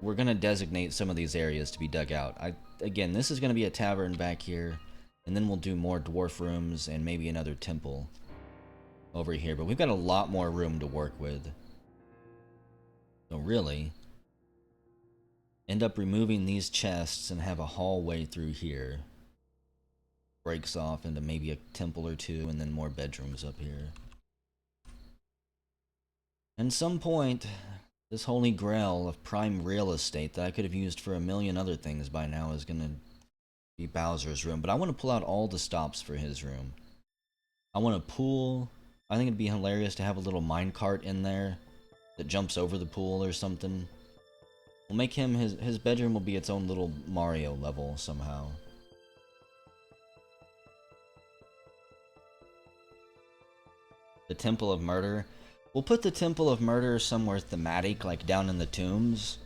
we're going to designate some of these areas to be dug out. Again, this is going to be a tavern back here, and then we'll do more dwarf rooms and maybe another temple over here. But we've got a lot more room to work with. So really, end up removing these chests and have a hallway through here. Breaks off into maybe a temple or two, and then more bedrooms up here. At some point, this holy grail of prime real estate that I could have used for a million other things by now is going to be Bowser's room. But I want to pull out all the stops for his room. I want a pool. I think it'd be hilarious to have a little minecart in there that jumps over the pool or something. We'll make him, his bedroom will be its own little Mario level somehow. The Temple of Murder. We'll put the Temple of Murder somewhere thematic, like down in the tombs.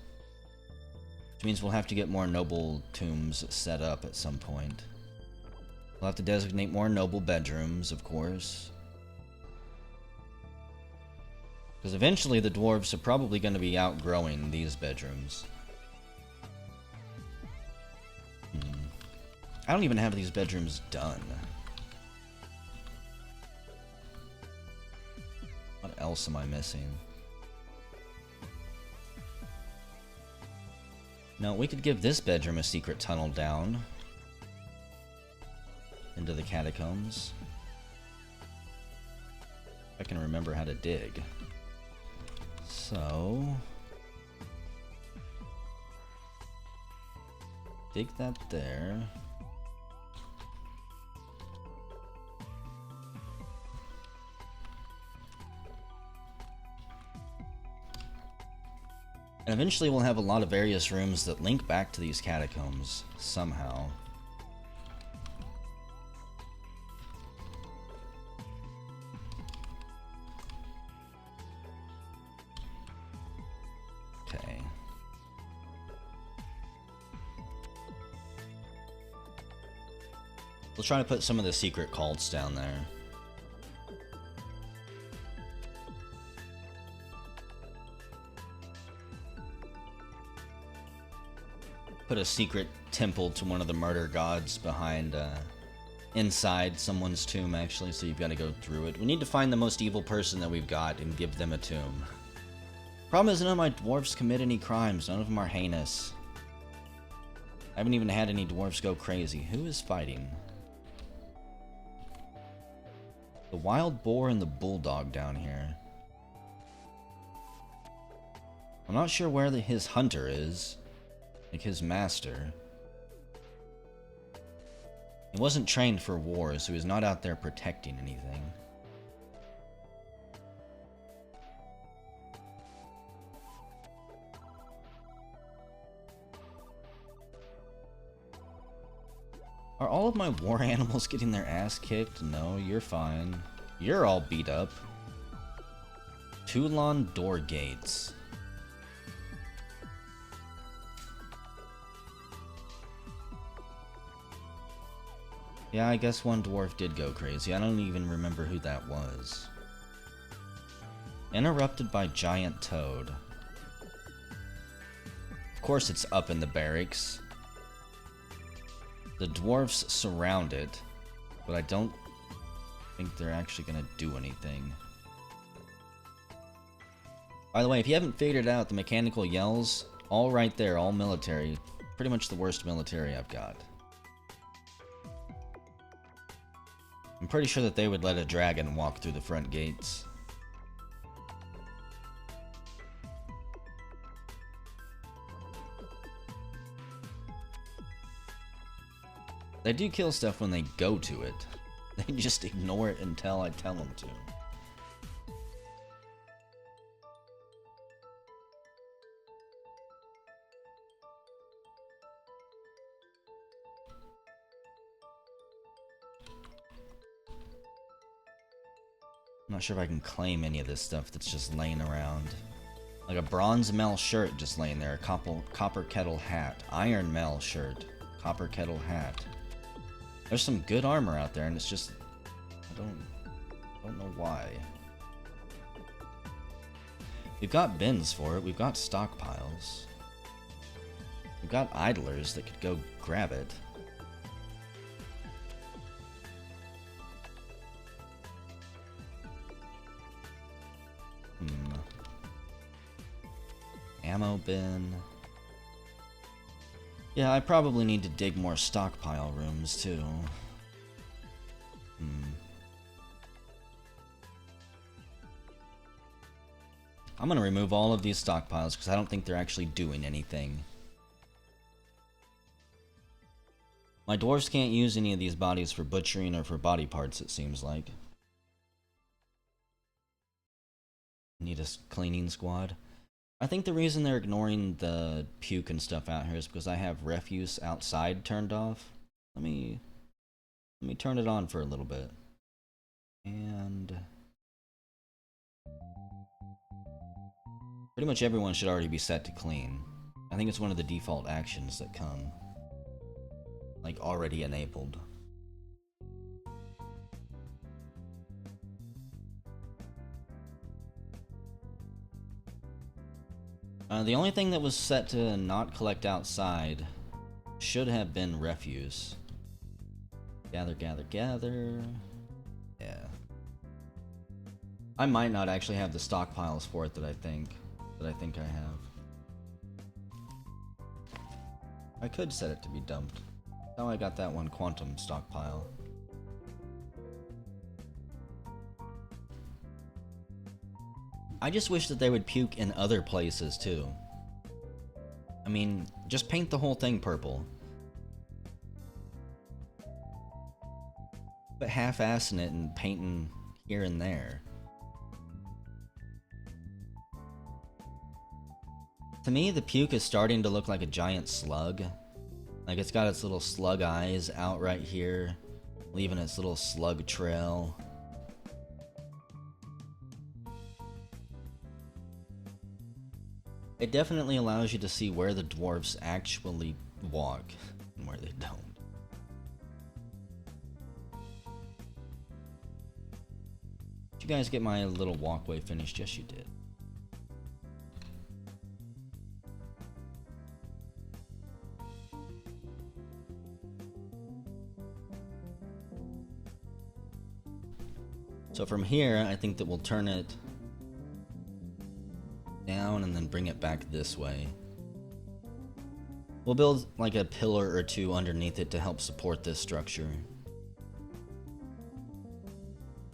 Which means we'll have to get more noble tombs set up at some point. We'll have to designate more noble bedrooms, of course. Because eventually the dwarves are probably going to be outgrowing these bedrooms. I don't even have these bedrooms done. What else am I missing? No, we could give this bedroom a secret tunnel down into the catacombs. If I can remember how to dig. So, dig that there. And eventually we'll have a lot of various rooms that link back to these catacombs somehow. Okay. We'll try to put some of the secret cults down there. Put a secret temple to one of the murder gods behind, inside someone's tomb, actually, so you've got to go through it. We need to find the most evil person that we've got and give them a tomb. Problem is, none of my dwarves commit any crimes. None of them are heinous. I haven't even had any dwarves go crazy. Who is fighting? The wild boar and the bulldog down here. I'm not sure where his hunter is. Like his master. He wasn't trained for war, so he's not out there protecting anything. Are all of my war animals getting their ass kicked? No, you're fine. You're all beat up. Toulon door gates. Yeah, I guess one dwarf did go crazy. I don't even remember who that was. Interrupted by giant toad. Of course it's up in the barracks. The dwarves surround it, but I don't think they're actually gonna do anything. By the way, if you haven't figured it out, the mechanical yells, all right there, all military. Pretty much the worst military I've got. I'm pretty sure that they would let a dragon walk through the front gates. They do kill stuff when they go to it. They just ignore it until I tell them to. I'm not sure if I can claim any of this stuff that's just laying around. Like a bronze mel shirt just laying there, a copper kettle hat, iron mel shirt, copper kettle hat. There's some good armor out there, and it's just I don't know why. We've got bins for it. We've got stockpiles. We've got idlers that could go grab it. Ammo bin. Yeah, I probably need to dig more stockpile rooms too. I'm gonna remove all of these stockpiles because I don't think they're actually doing anything. My dwarves can't use any of these bodies for butchering or for body parts, it seems like. Need a cleaning squad. I think the reason they're ignoring the puke and stuff out here is because I have refuse outside turned off. Let me turn it on for a little bit. And pretty much everyone should already be set to clean. I think it's one of the default actions that come, like, already enabled. The only thing that was set to not collect outside should have been refuse. Gather, gather, gather. Yeah. I might not actually have the stockpiles for it that I think I have. I could set it to be dumped. How I got that one quantum stockpile. I just wish that they would puke in other places too. I mean, just paint the whole thing purple. But half-assing it and painting here and there. To me, the puke is starting to look like a giant slug. Like it's got its little slug eyes out right here, leaving its little slug trail. It definitely allows you to see where the dwarves actually walk and where they don't. Did you guys get my little walkway finished? Yes, you did. So from here, I think that we'll turn it down and then bring it back this way. We'll build like a pillar or two underneath it to help support this structure.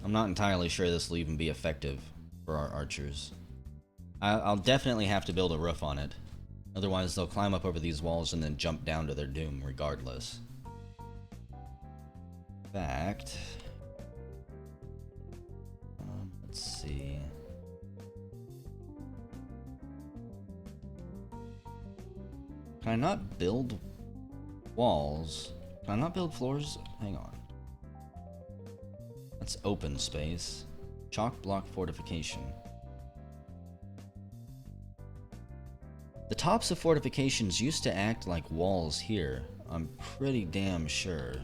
I'm not entirely sure this will even be effective for our archers. I'll definitely have to build a roof on it. Otherwise they'll climb up over these walls and then jump down to their doom regardless. In fact, let's see. Can I not build walls? Can I not build floors? Hang on. That's open space. Chalk block fortification. The tops of fortifications used to act like walls here. I'm pretty damn sure.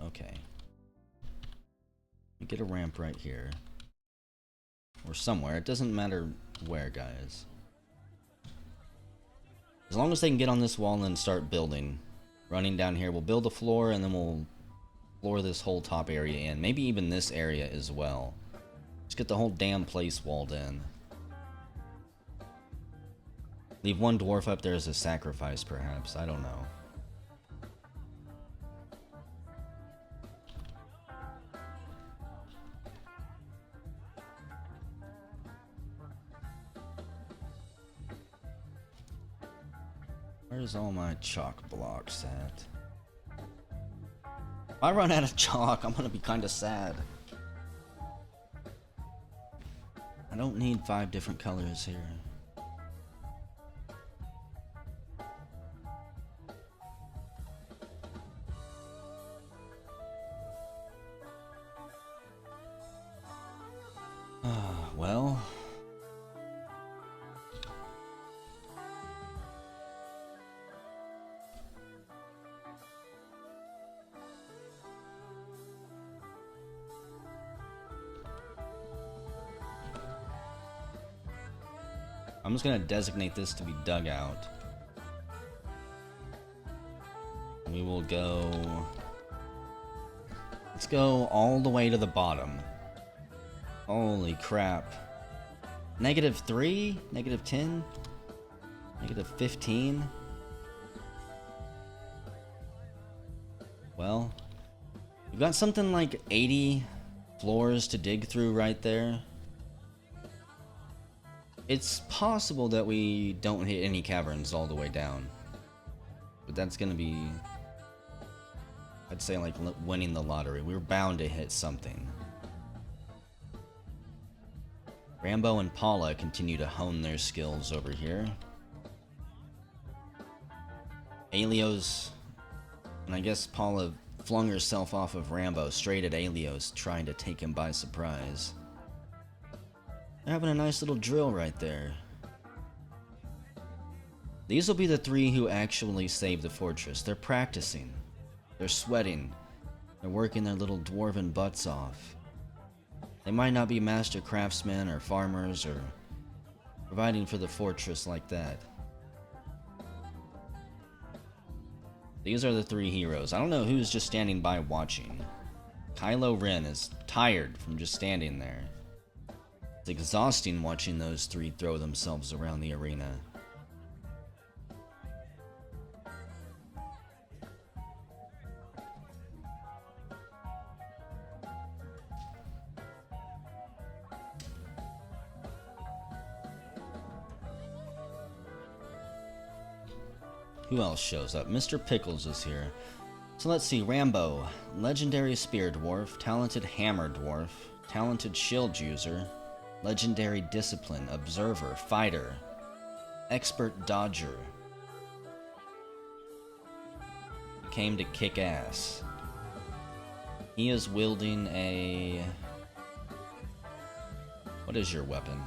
Okay. We get a ramp right here. Or somewhere. It doesn't matter where, guys. As long as they can get on this wall and start building. Running down here. We'll build a floor and then we'll floor this whole top area in. Maybe even this area as well. Just get the whole damn place walled in. Leave one dwarf up there as a sacrifice, perhaps. I don't know. Where's all my chalk blocks at? If I run out of chalk, I'm gonna be kinda sad. I don't need 5 different colors here. Well... I'm just gonna designate this to be dugout. We will go... Let's go all the way to the bottom. Holy crap. -3? -10? -15? Well, we've got something like 80 floors to dig through right there. It's possible that we don't hit any caverns all the way down. But that's gonna be... I'd say like winning the lottery. We're bound to hit something. Rambo and Paula continue to hone their skills over here. Alios... And I guess Paula flung herself off of Rambo straight at Alios, trying to take him by surprise. They're having a nice little drill right there. These will be the 3 who actually save the fortress. They're practicing. They're sweating. They're working their little dwarven butts off. They might not be master craftsmen or farmers or providing for the fortress like that. These are the 3 heroes. I don't know who's just standing by watching. Kylo Ren is tired from just standing there. It's exhausting watching those 3 throw themselves around the arena. Who else shows up? Mr. Pickles is here. So let's see. Rambo, legendary spear dwarf, talented hammer dwarf, talented shield user, legendary discipline, observer, fighter, expert dodger. Came to kick ass. He is wielding a... What is your weapon?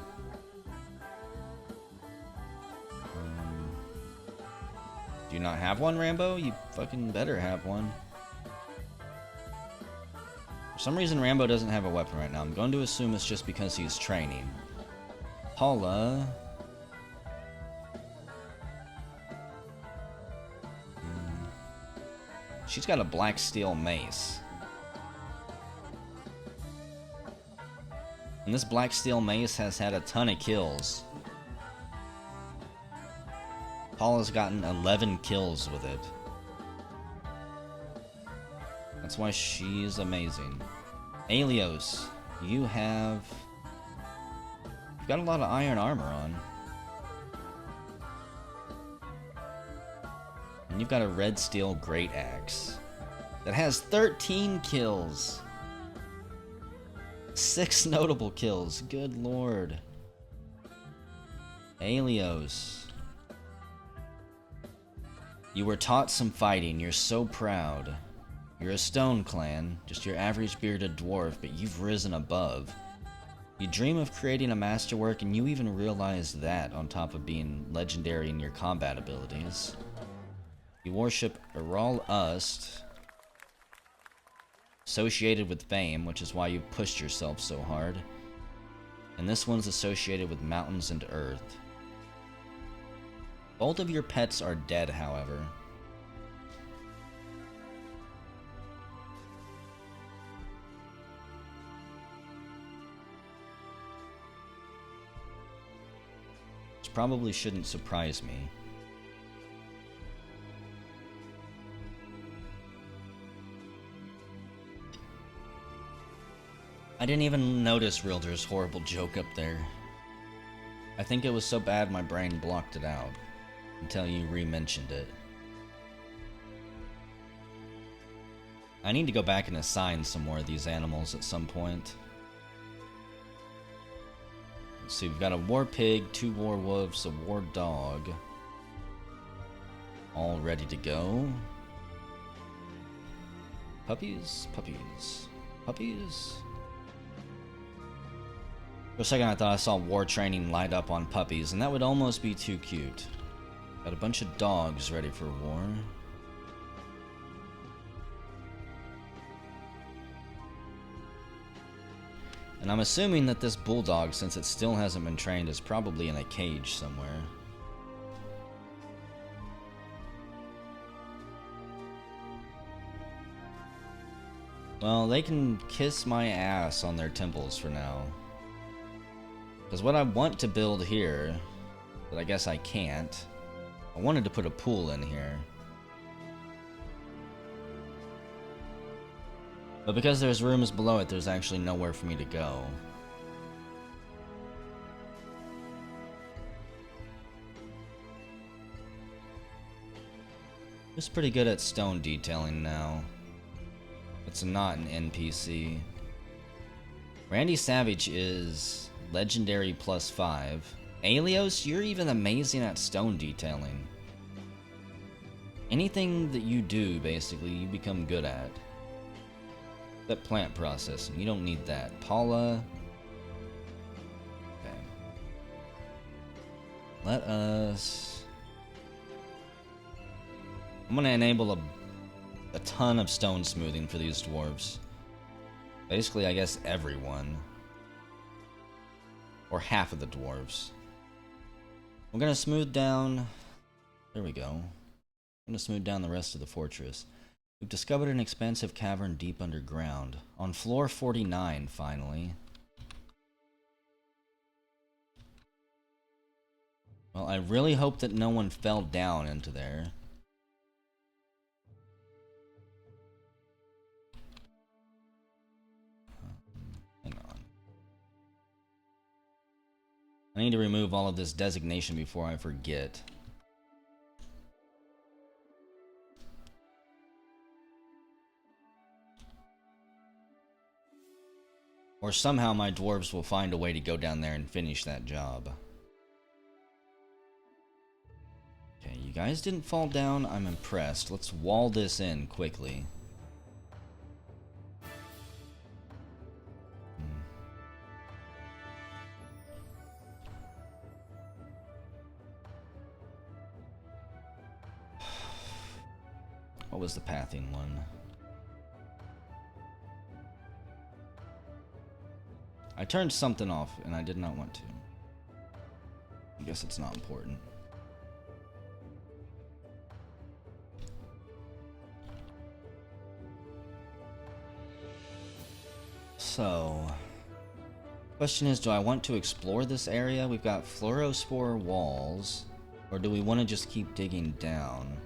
Do you not have one, Rambo? You fucking better have one. For some reason, Rambo doesn't have a weapon right now. I'm going to assume it's just because he's training. Paula... She's got a black steel mace. And this black steel mace has had a ton of kills. Paula's gotten 11 kills with it. That's why she's amazing. Alios, you've got a lot of iron armor on. And you've got a red steel great axe that has 13 kills. 6 notable kills. Good lord. You were taught some fighting, you're so proud. You're a stone clan, just your average bearded dwarf, but you've risen above. You dream of creating a masterwork, and you even realize that on top of being legendary in your combat abilities. You worship Eral Ust, associated with fame, which is why you pushed yourself so hard. And this one's associated with mountains and earth. Both of your pets are dead, however. Which probably shouldn't surprise me. I didn't even notice Realtor's horrible joke up there. I think it was so bad my brain blocked it out until you re-mentioned it. I need to go back and assign some more of these animals at some point. Let's see, we've got a war pig, 2 war wolves, a war dog. All ready to go. Puppies, puppies, puppies. For a second I thought I saw war training light up on puppies, and that would almost be too cute. Got a bunch of dogs ready for war. And I'm assuming that this bulldog, since it still hasn't been trained, is probably in a cage somewhere. Well, they can kiss my ass on their temples for now. Because what I want to build here, but I guess I can't, I wanted to put a pool in here. But because there's rooms below it, there's actually nowhere for me to go. It's pretty good at stone detailing now. It's not an NPC. Randy Savage is legendary +5. Alios, you're even amazing at stone detailing. Anything that you do, basically, you become good at. That plant processing, you don't need that. Paula. Okay. Let us... I'm gonna enable a ton of stone smoothing for these dwarves. Basically, I guess everyone. Or half of the dwarves. We're gonna smooth down... There we go. I'm gonna smooth down the rest of the fortress. We've discovered an expansive cavern deep underground. On floor 49, finally. Well, I really hope that no one fell down into there. Hang on. I need to remove all of this designation before I forget. Or somehow my dwarves will find a way to go down there and finish that job. Okay, you guys didn't fall down. I'm impressed. Let's wall this in quickly. What was the pathing one? I turned something off, and I did not want to. I guess it's not important. So, question is, do I want to explore this area? We've got fluorospore walls, or do we want to just keep digging down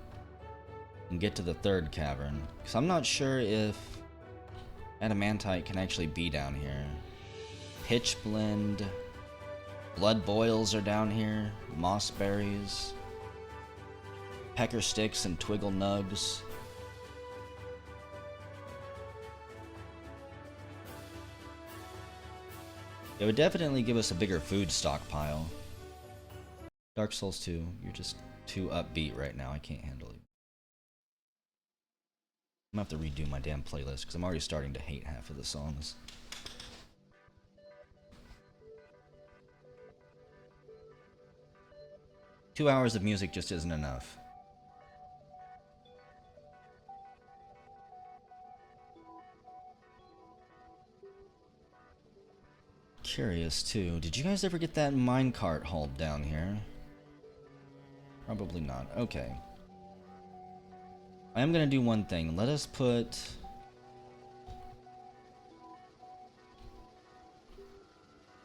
and get to the third cavern? Because I'm not sure if Adamantite can actually be down here. Pitch blend, blood boils are down here, moss berries, pecker sticks and twiggle nugs. It would definitely give us a bigger food stockpile. Dark Souls 2, you're just too upbeat right now, I can't handle it. I'm gonna have to redo my damn playlist because I'm already starting to hate half of the songs. Two hours of music just isn't enough. Curious too, did you guys ever get that minecart hauled down here? Probably not. Okay. I am gonna do one thing. Let us put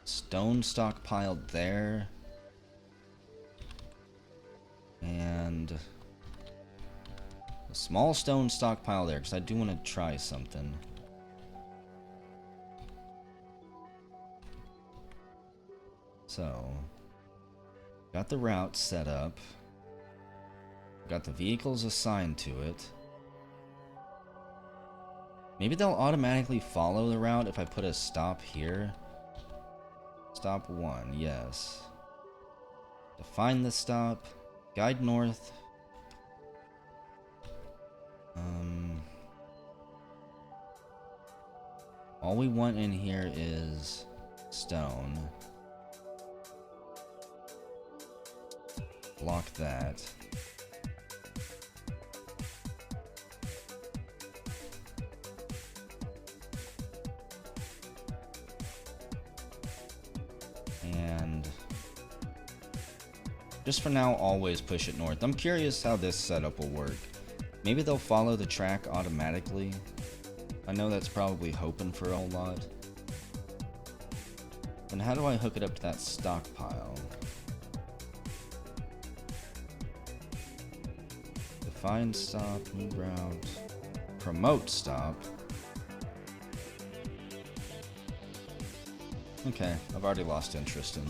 stone stockpiled there. And a small stone stockpile there, because I do want to try something. So, got the route set up. Got the vehicles assigned to it. Maybe they'll automatically follow the route if I put a stop here. Stop 1, yes. Define the stop. Guide north. All we want in here is stone. Block that. And just for now, always push it north. I'm curious how this setup will work. Maybe they'll follow the track automatically. I know that's probably hoping for a whole lot. And how do I hook it up to that stockpile? Define stop, new route, promote stop. Okay, I've already lost interest in it.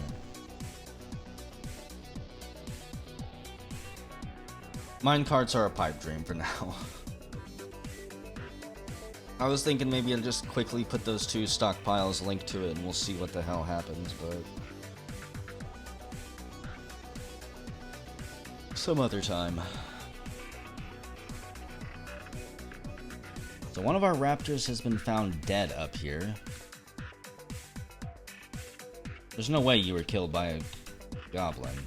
Minecarts are a pipe dream for now. I was thinking maybe I'll just quickly put those two stockpiles linked to it and we'll see what the hell happens, but some other time. So one of our raptors has been found dead up here. There's no way you were killed by a goblin.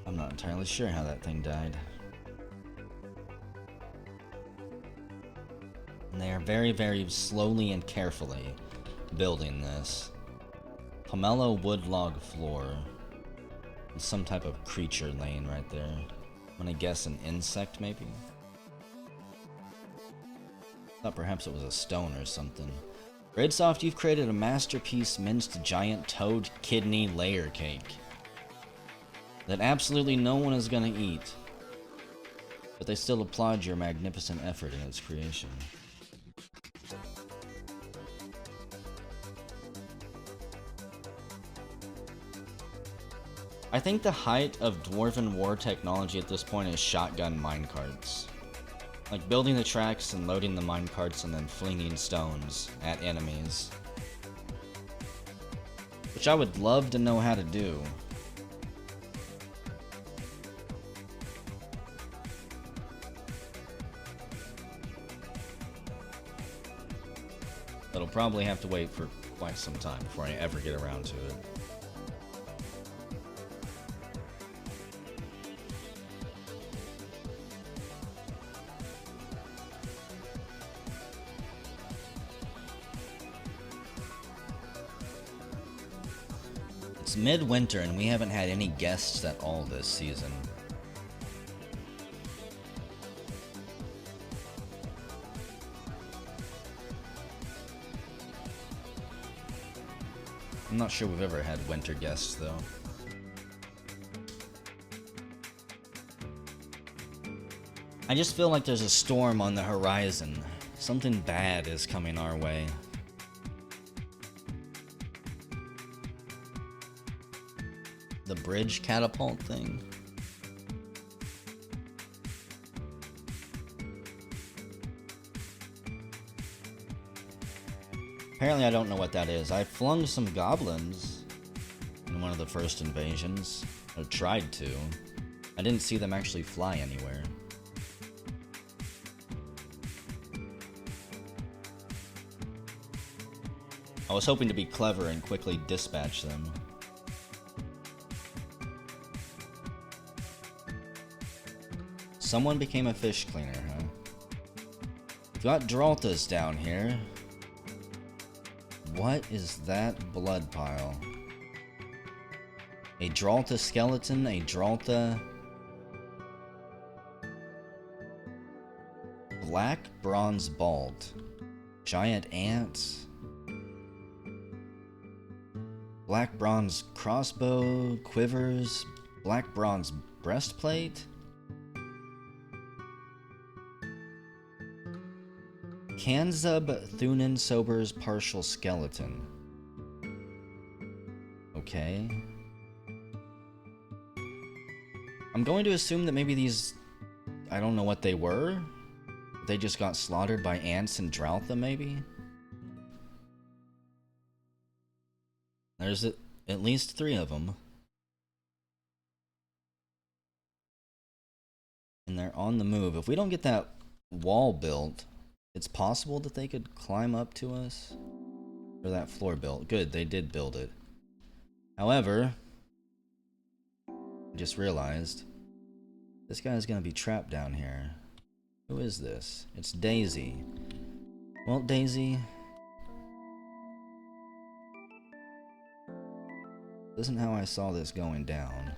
I'm not entirely sure how that thing died. And they are very, very slowly and carefully building this. Pomelo wood log floor. And some type of creature lane right there. I'm gonna guess an insect maybe? Thought perhaps it was a stone or something. Redsoft, you've created a masterpiece minced giant toad kidney layer cake that absolutely no one is gonna eat, but they still applaud your magnificent effort in its creation. I think the height of Dwarven war technology at this point is shotgun minecarts. Like building the tracks and loading the minecarts and then flinging stones at enemies. Which I would love to know how to do. But I'll probably have to wait for quite some time before I ever get around to it. It's midwinter and we haven't had any guests at all this season. I'm not sure we've ever had winter guests though. I just feel like there's a storm on the horizon. Something bad is coming our way. The bridge catapult thing. Apparently I don't know what that is. I flung some goblins. in one of the first invasions. I tried to. I didn't see them actually fly anywhere. I was hoping to be clever and quickly dispatch them. Someone became a fish cleaner, huh? We've got Draltas down here. What is that blood pile? A Dralta skeleton, a Dralta... Black bronze bald. Giant ants. Black bronze crossbow, quivers, black bronze breastplate. Kanzub Thunen Sober's partial skeleton. Okay. I'm going to assume that maybe these... I don't know what they were. They just got slaughtered by ants and Draltha, maybe? There's at least 3 of them. And they're on the move. If we don't get that wall built, it's possible that they could climb up to us. Or that floor built. Good, they did build it. However, I just realized this guy's gonna be trapped down here. Who is this? It's Daisy. Well, Daisy... isn't how I saw this going down.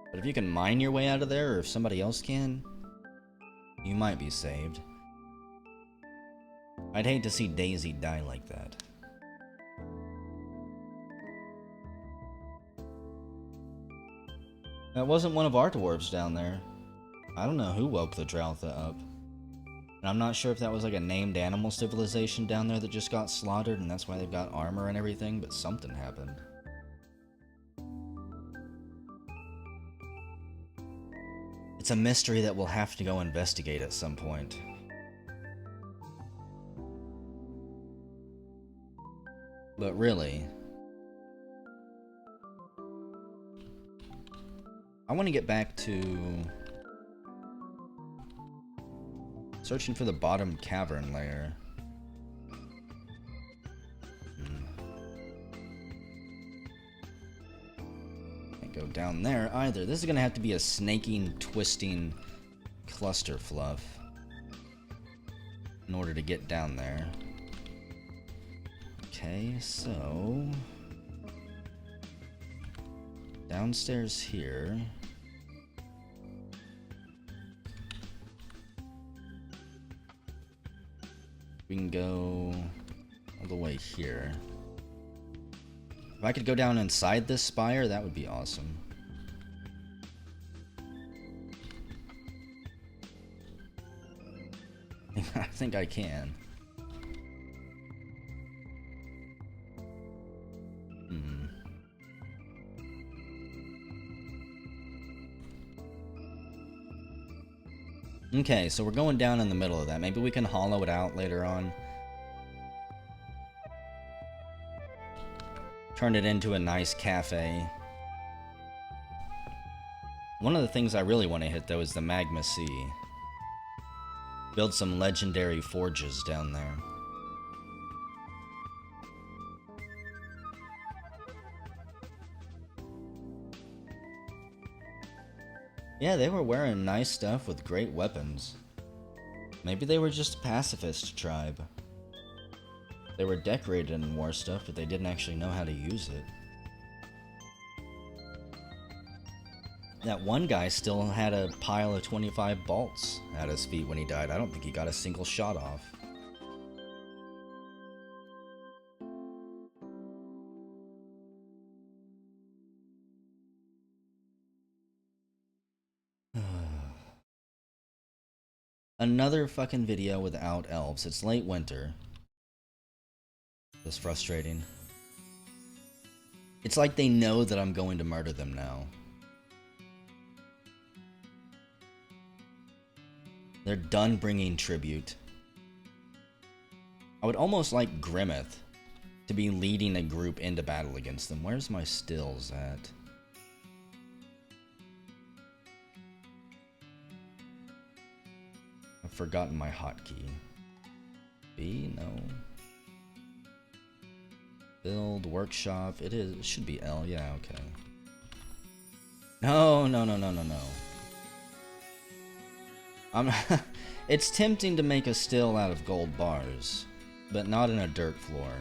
But if you can mine your way out of there, or if somebody else can, you might be saved. I'd hate to see Daisy die like that. That wasn't one of our dwarves down there. I don't know who woke the Draltha up. And I'm not sure if that was like a named animal civilization down there that just got slaughtered and that's why they've got armor and everything, but something happened. It's a mystery that we'll have to go investigate at some point. But really, I want to get back to searching for the bottom cavern layer. Can't go down there either. This is gonna have to be a snaking, twisting cluster fluff in order to get down there. Okay, so downstairs here. We can go all the way here. If I could go down inside this spire, that would be awesome. I think I can. Okay, so we're going down in the middle of that. Maybe we can hollow it out later on. Turn it into a nice cafe. One of the things I really want to hit, though, is the Magma Sea. Build some legendary forges down there. Yeah, they were wearing nice stuff with great weapons. Maybe they were just a pacifist tribe. They were decorated in war stuff, but they didn't actually know how to use it. That one guy still had a pile of 25 bolts at his feet when he died. I don't think he got a single shot off. Another fucking video without elves. It's late winter. It's frustrating. It's like they know that I'm going to murder them now. They're done bringing tribute. I would almost like Grimmeth to be leading a group into battle against them. Where's my stills at? I've forgotten my hotkey. B? No. Build, workshop. It is. It should be L. Yeah, okay. No. It's tempting to make a still out of gold bars, but not in a dirt floor.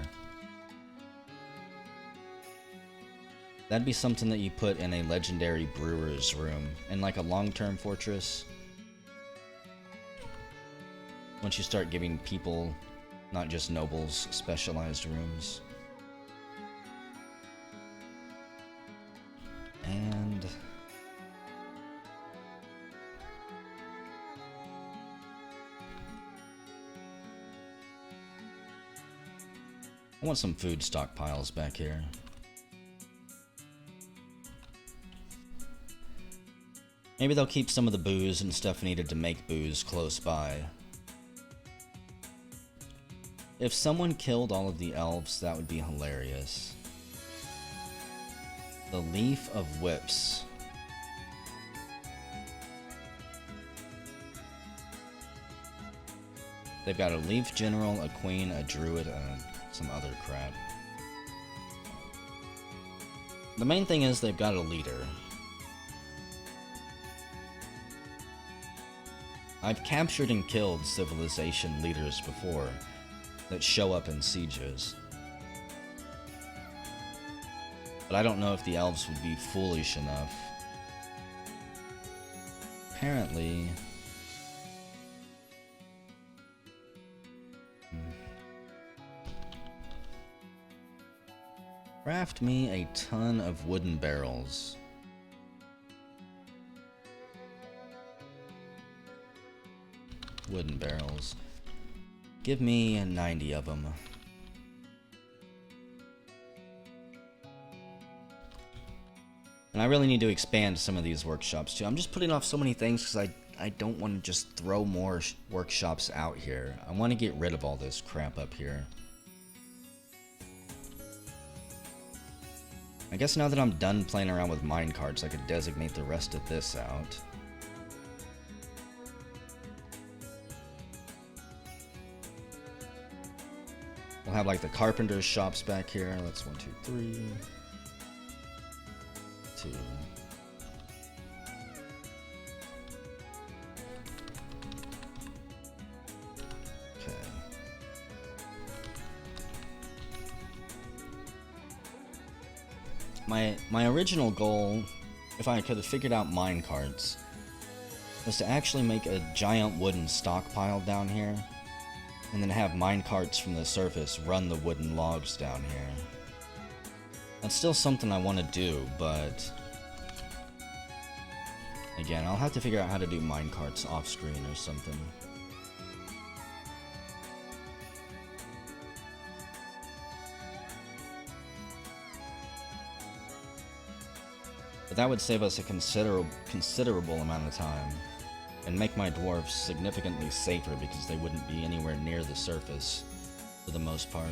That'd be something that you put in a legendary brewer's room, in like a long-term fortress. Once you start giving people, not just nobles, specialized rooms. And I want some food stockpiles back here. Maybe they'll keep some of the booze and stuff needed to make booze close by. If someone killed all of the elves, that would be hilarious. The Leaf of Whips. They've got a Leaf General, a Queen, a Druid, and some other crap. The main thing is they've got a leader. I've captured and killed civilization leaders before that show up in sieges. But I don't know if the elves would be foolish enough. Apparently... Craft me a ton of wooden barrels. Wooden barrels. Give me 90 of them. And I really need to expand some of these workshops too. I'm just putting off so many things because I don't want to just throw more workshops out here. I want to get rid of all this crap up here. I guess now that I'm done playing around with minecarts, I could designate the rest of this out. We'll have like the carpenter's shops back here. That's 1, 2, 3. 2. Okay. My original goal, if I could have figured out minecarts, was to actually make a giant wooden stockpile down here, and then have minecarts from the surface run the wooden logs down here. That's still something I want to do, but again, I'll have to figure out how to do minecarts off screen or something. But that would save us a considerable amount of time, and make my dwarves significantly safer because they wouldn't be anywhere near the surface for the most part.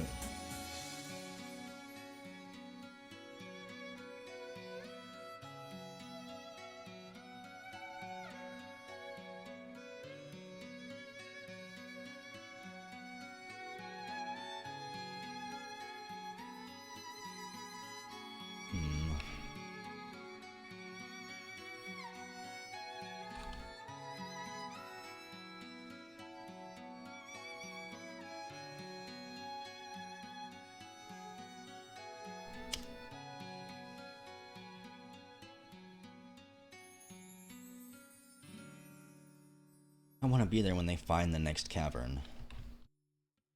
I want to be there when they find the next cavern.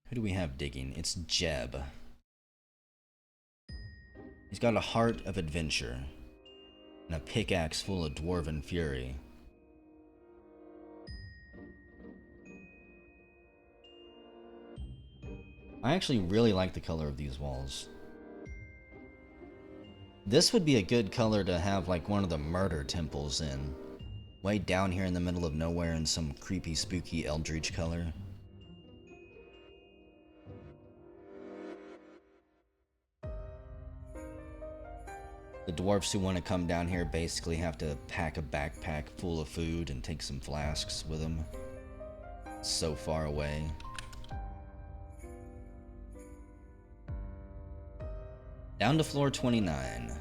Who do we have digging? It's Jeb. He's got a heart of adventure and a pickaxe full of dwarven fury. I actually really like the color of these walls. This would be a good color to have like one of the murder temples in. Way down here in the middle of nowhere in some creepy, spooky eldritch color. The dwarfs who want to come down here basically have to pack a backpack full of food and take some flasks with them. It's so far away. Down to floor 29.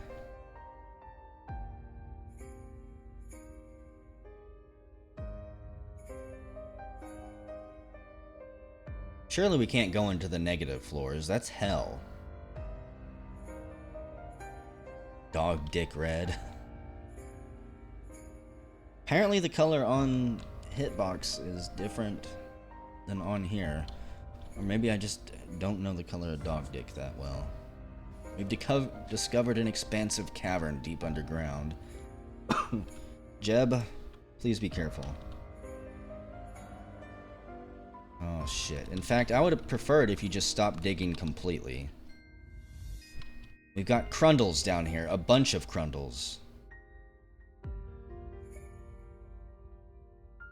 Surely we can't go into the negative floors. That's hell. Dog dick red. Apparently the color on Hitbox is different than on here. Or maybe I just don't know the color of dog dick that well. We've discovered an expansive cavern deep underground. Jeb, please be careful. Oh shit. In fact, I would have preferred if you just stopped digging completely. We've got crundles down here. A bunch of crundles.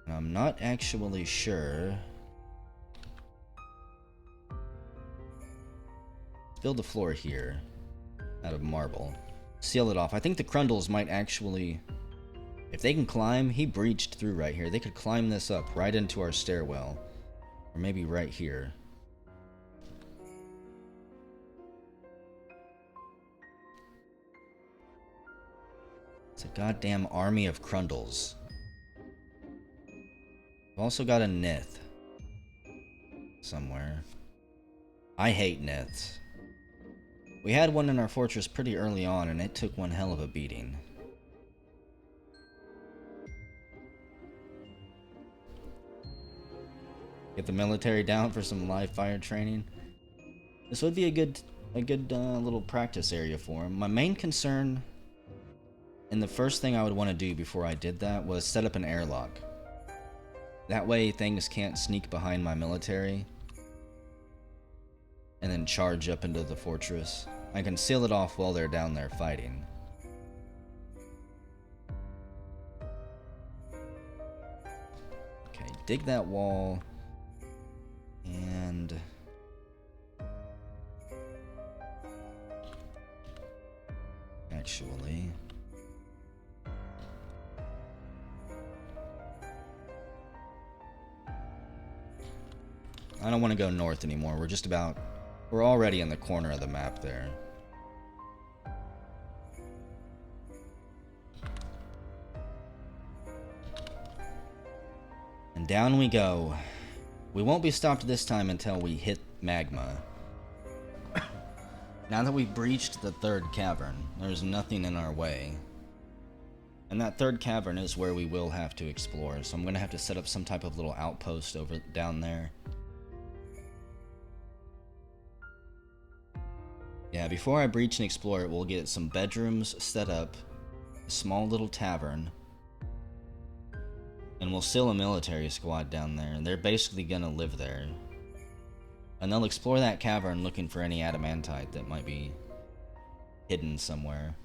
I'm not actually sure. Let's build the floor here. Out of marble. Seal it off. I think the crundles might actually... If they can climb, he breached through right here. They could climb this up right into our stairwell. Or maybe right here. It's a goddamn army of crundles. We've also got a nith. Somewhere. I hate niths. We had one in our fortress pretty early on, and it took one hell of a beating. Get the military down for some live fire training. This would be a good little practice area for him. My main concern, and the first thing I would want to do before I did that, was set up an airlock. That way things can't sneak behind my military and then charge up into the fortress. I can seal it off while they're down there fighting. Okay, dig that wall. And... actually... I don't want to go north anymore. We're already in the corner of the map there. And down we go. We won't be stopped this time until we hit magma. Now that we've breached the third cavern, there's nothing in our way. And that third cavern is where we will have to explore, so I'm going to have to set up some type of little outpost down there. Yeah, before I breach and explore it, we'll get some bedrooms set up, a small little tavern, and we'll seal a military squad down there, and they're basically gonna live there. And they'll explore that cavern looking for any adamantite that might be hidden somewhere.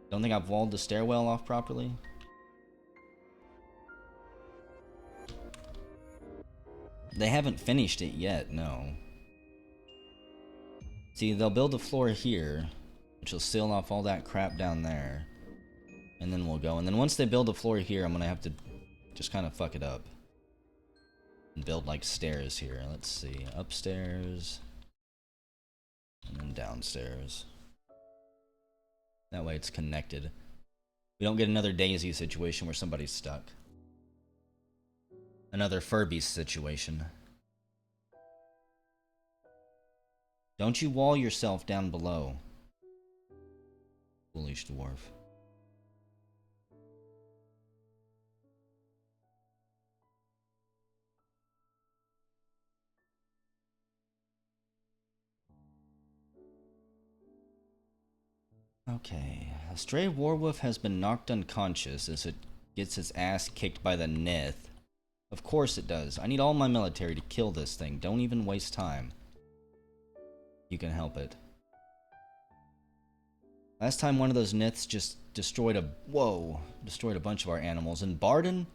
Don't think I've walled the stairwell off properly. They haven't finished it yet, no. See, they'll build a floor here, which will seal off all that crap down there. And then we'll go. And then once they build a floor here, I'm going to have to just kind of fuck it up. And build, like, stairs here. Let's see. Upstairs. And then downstairs. That way it's connected. We don't get another Daisy situation where somebody's stuck. Another Furby situation. Don't you wall yourself down below. Foolish dwarf. Okay. A stray warwolf has been knocked unconscious as it gets its ass kicked by the Nith. Of course it does. I need all my military to kill this thing. Don't even waste time. You can help it. Last time one of those Niths just destroyed a bunch of our animals. And Barden,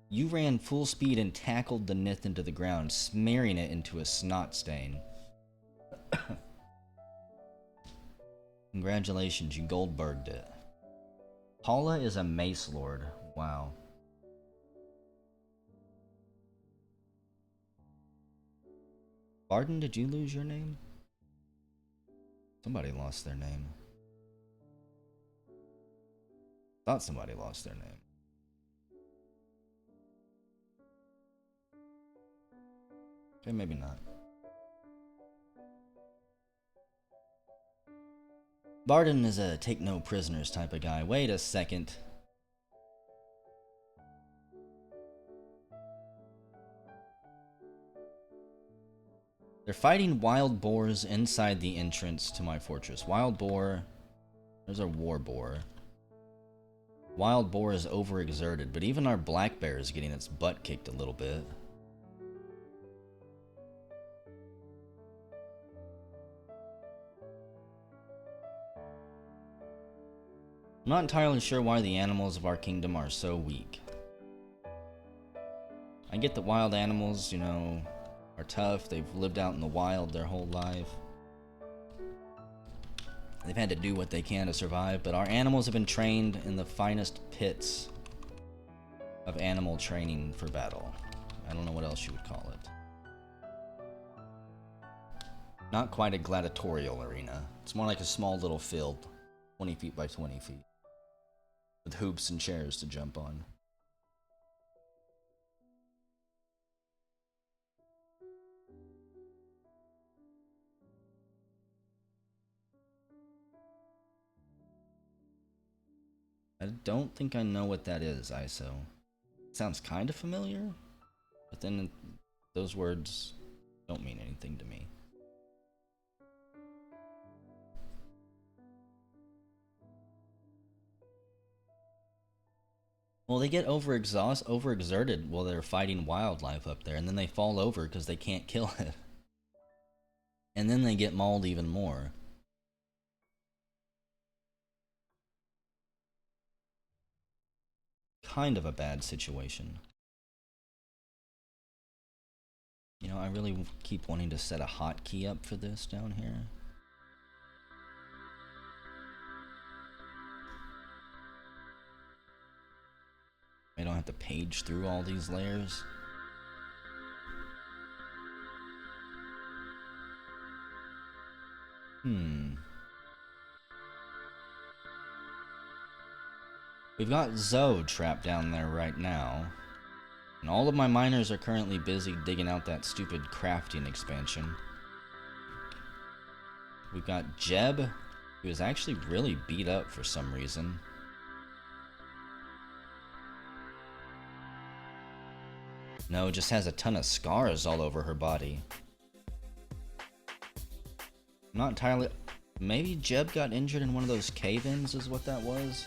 you ran full speed and tackled the Nith into the ground, smearing it into a snot stain. Congratulations, you Goldberged it. Paula is a Mace Lord. Wow. Barden, did you lose your name? Somebody lost their name. Thought somebody lost their name. Okay, maybe not. Barden is a take no prisoners type of guy. Wait a second. They're fighting wild boars inside the entrance to my fortress. Wild boar. There's our war boar. Wild boar is overexerted, but even our black bear is getting its butt kicked a little bit. I'm not entirely sure why the animals of our kingdom are so weak. I get that wild animals, you know, are tough. They've lived out in the wild their whole life. They've had to do what they can to survive, but our animals have been trained in the finest pits of animal training for battle. I don't know what else you would call it. Not quite a gladiatorial arena. It's more like a small little field, 20 feet by 20 feet, with hoops and chairs to jump on. I don't think I know what that is, ISO. It sounds kind of familiar, but then those words don't mean anything to me. Well, they get overexerted while they're fighting wildlife up there, and then they fall over because they can't kill it. And then they get mauled even more. Kind of a bad situation. You know, I really keep wanting to set a hotkey up for this down here. I don't have to page through all these layers. We've got Zoe trapped down there right now. And all of my miners are currently busy digging out that stupid crafting expansion. We've got Jeb, who is actually really beat up for some reason. No, just has a ton of scars all over her body. I'm not entirely... Maybe Jeb got injured in one of those cave-ins is what that was?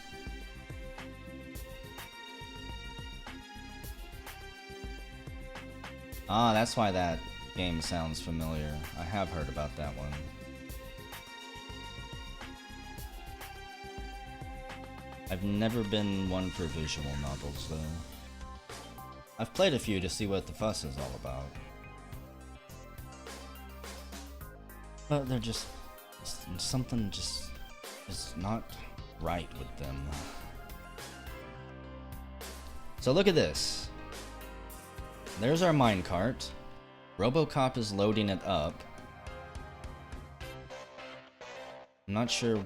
Ah, that's why that game sounds familiar. I have heard about that one. I've never been one for visual novels, though. I've played a few to see what the fuss is all about. But they're just... something just is not right with them. So look at this. There's our minecart. RoboCop is loading it up. I'm not sure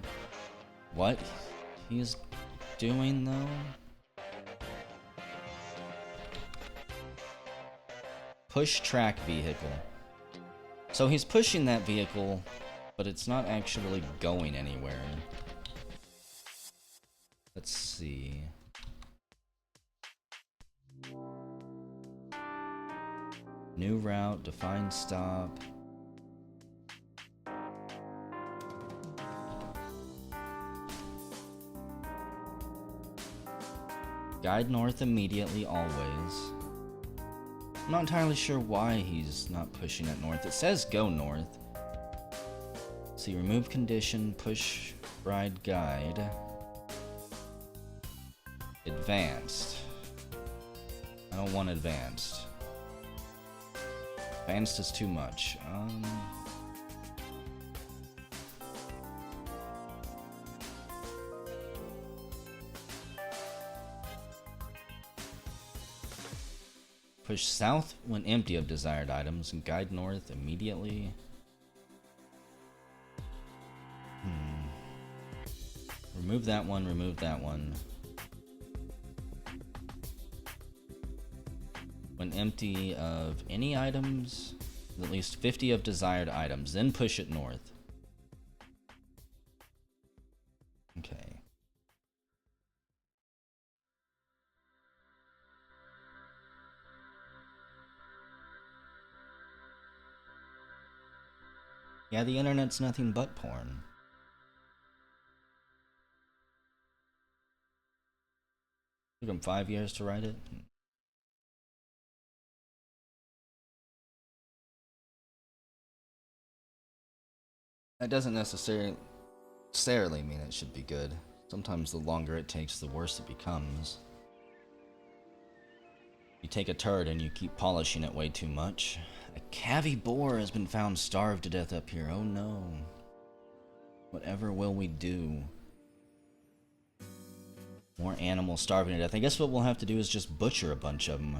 what he's doing though. Push track vehicle. So he's pushing that vehicle, but it's not actually going anywhere. Let's see. New route, define stop. Guide north immediately, always. I'm not entirely sure why he's not pushing it north. It says go north. See, remove condition, push ride guide. Advanced. I don't want advanced. Advanced is too much. Push south when empty of desired items and guide north immediately. Remove that one, remove that one. When empty of any items, at least 50 of desired items, then push it north. Okay. Yeah, the internet's nothing but porn. Took him 5 years to write it. That doesn't necessarily mean it should be good. Sometimes the longer it takes, the worse it becomes. You take a turd and you keep polishing it way too much. A cavy boar has been found starved to death up here. Oh no. Whatever will we do? More animals starving to death. I guess what we'll have to do is just butcher a bunch of them.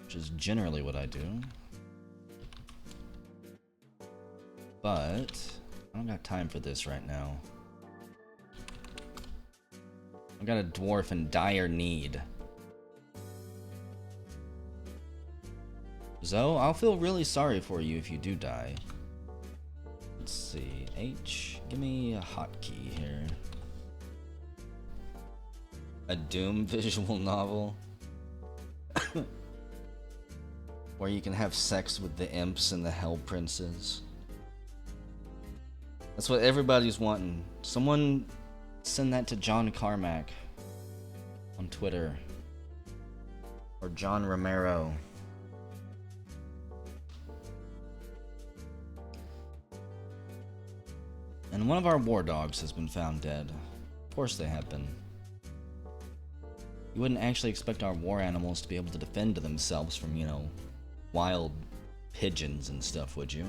Which is generally what I do. But I don't got time for this right now. I got a dwarf in dire need. Zoe, I'll feel really sorry for you if you do die. Let's see. H, give me a hotkey here. A Doom visual novel? Where you can have sex with the imps and the hell princes. That's what everybody's wanting. Someone send that to John Carmack on Twitter. Or John Romero. And one of our war dogs has been found dead. Of course they have been. You wouldn't actually expect our war animals to be able to defend themselves from, you know, wild pigeons and stuff, would you?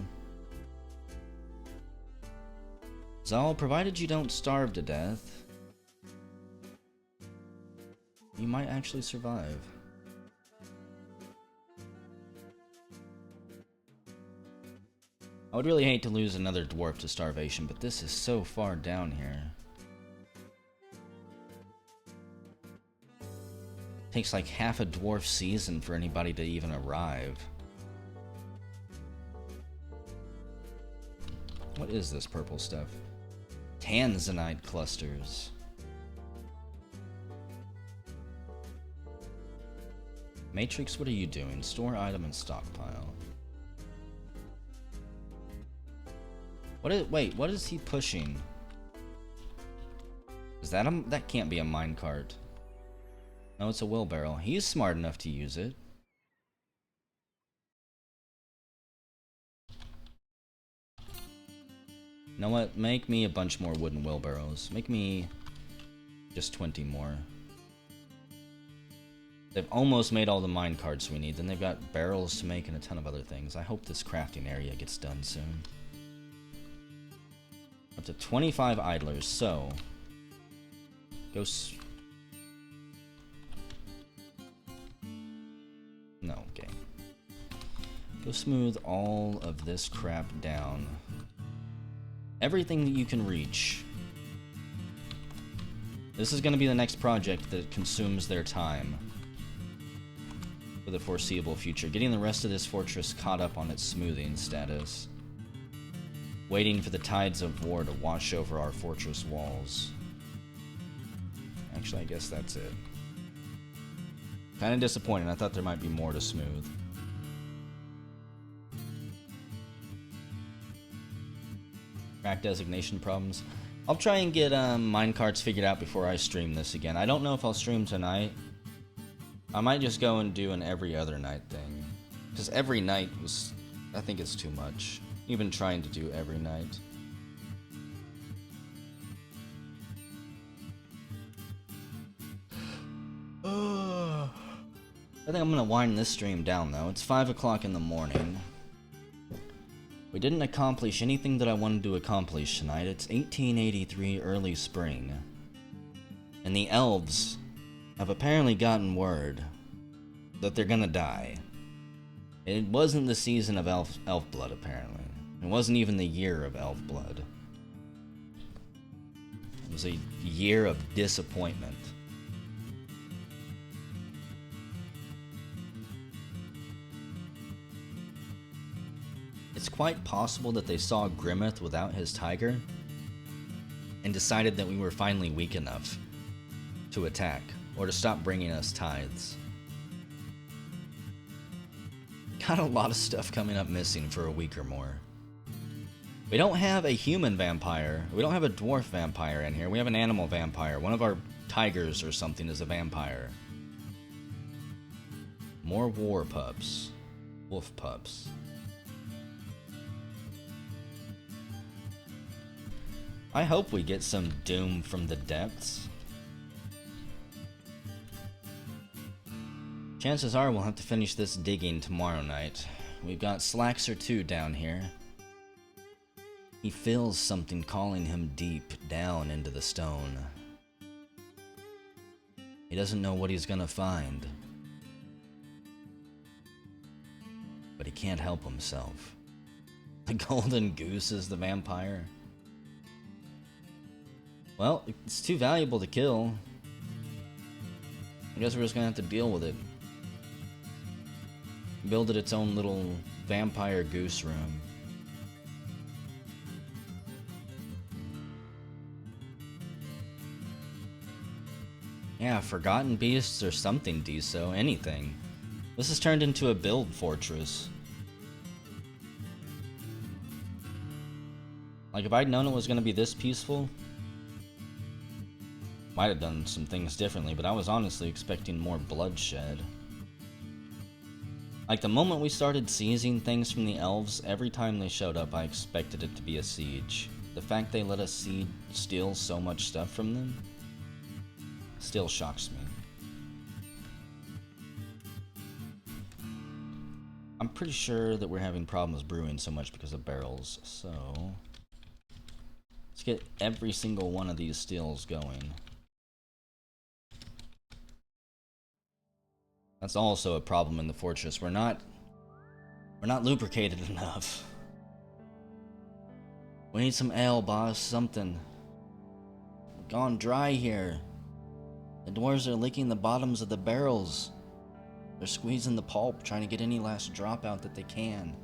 Zal, provided you don't starve to death, you might actually survive. I would really hate to lose another dwarf to starvation, but this is so far down here. Takes like half a dwarf season for anybody to even arrive. What is this purple stuff? Tanzanite clusters. Matrix, what are you doing? Store item and stockpile. Wait, what is he pushing? Is that that can't be a minecart. No, it's a wheelbarrow. He's smart enough to use it. You know what? Make me a bunch more wooden wheelbarrows. Make me just 20 more. They've almost made all the minecarts we need. Then they've got barrels to make and a ton of other things. I hope this crafting area gets done soon. Up to 25 idlers, so... Go No, okay. Go smooth all of this crap down. Everything that you can reach. This is going to be the next project that consumes their time. For the foreseeable future. Getting the rest of this fortress caught up on its smoothing status. Waiting for the tides of war to wash over our fortress walls. Actually, I guess that's it. Kind of disappointing. I thought there might be more to smooth. Crack designation problems. I'll try and get minecarts figured out before I stream this again. I don't know if I'll stream tonight. I might just go and do an every other night thing. Because every night was... I think it's too much. Even trying to do every night. I think I'm gonna wind this stream down though. It's 5 o'clock in the morning. We didn't accomplish anything that I wanted to accomplish tonight. It's 1883 early spring. And the elves have apparently gotten word that they're gonna die. It wasn't the season of elf blood, apparently. It wasn't even the year of elf blood. It was a year of disappointment. It's quite possible that they saw Grimmeth without his tiger and decided that we were finally weak enough to attack, or to stop bringing us tithes. Got a lot of stuff coming up missing for a week or more. We don't have a human vampire. We don't have a dwarf vampire in here. We have an animal vampire. One of our tigers or something is a vampire. More war pups. Wolf pups. I hope we get some doom from the depths. Chances are we'll have to finish this digging tomorrow night. We've got Slaxer 2 down here. He feels something calling him deep down into the stone. He doesn't know what he's gonna find. But he can't help himself. The golden goose is the vampire. Well, it's too valuable to kill. I guess we're just gonna have to deal with it. Build it its own little vampire goose room. Yeah, Forgotten Beasts or something deso, anything. This has turned into a build fortress. Like, if I'd known it was gonna be this peaceful, might have done some things differently, but I was honestly expecting more bloodshed. Like, the moment we started seizing things from the elves, every time they showed up, I expected it to be a siege. The fact they let us steal so much stuff from them still shocks me. I'm pretty sure that we're having problems brewing so much because of barrels, so let's get every single one of these stills going. That's also a problem in the fortress. We're not lubricated enough. We need some ale, boss. Something. We're gone dry here. The dwarves are licking the bottoms of the barrels. They're squeezing the pulp, trying to get any last drop out that they can.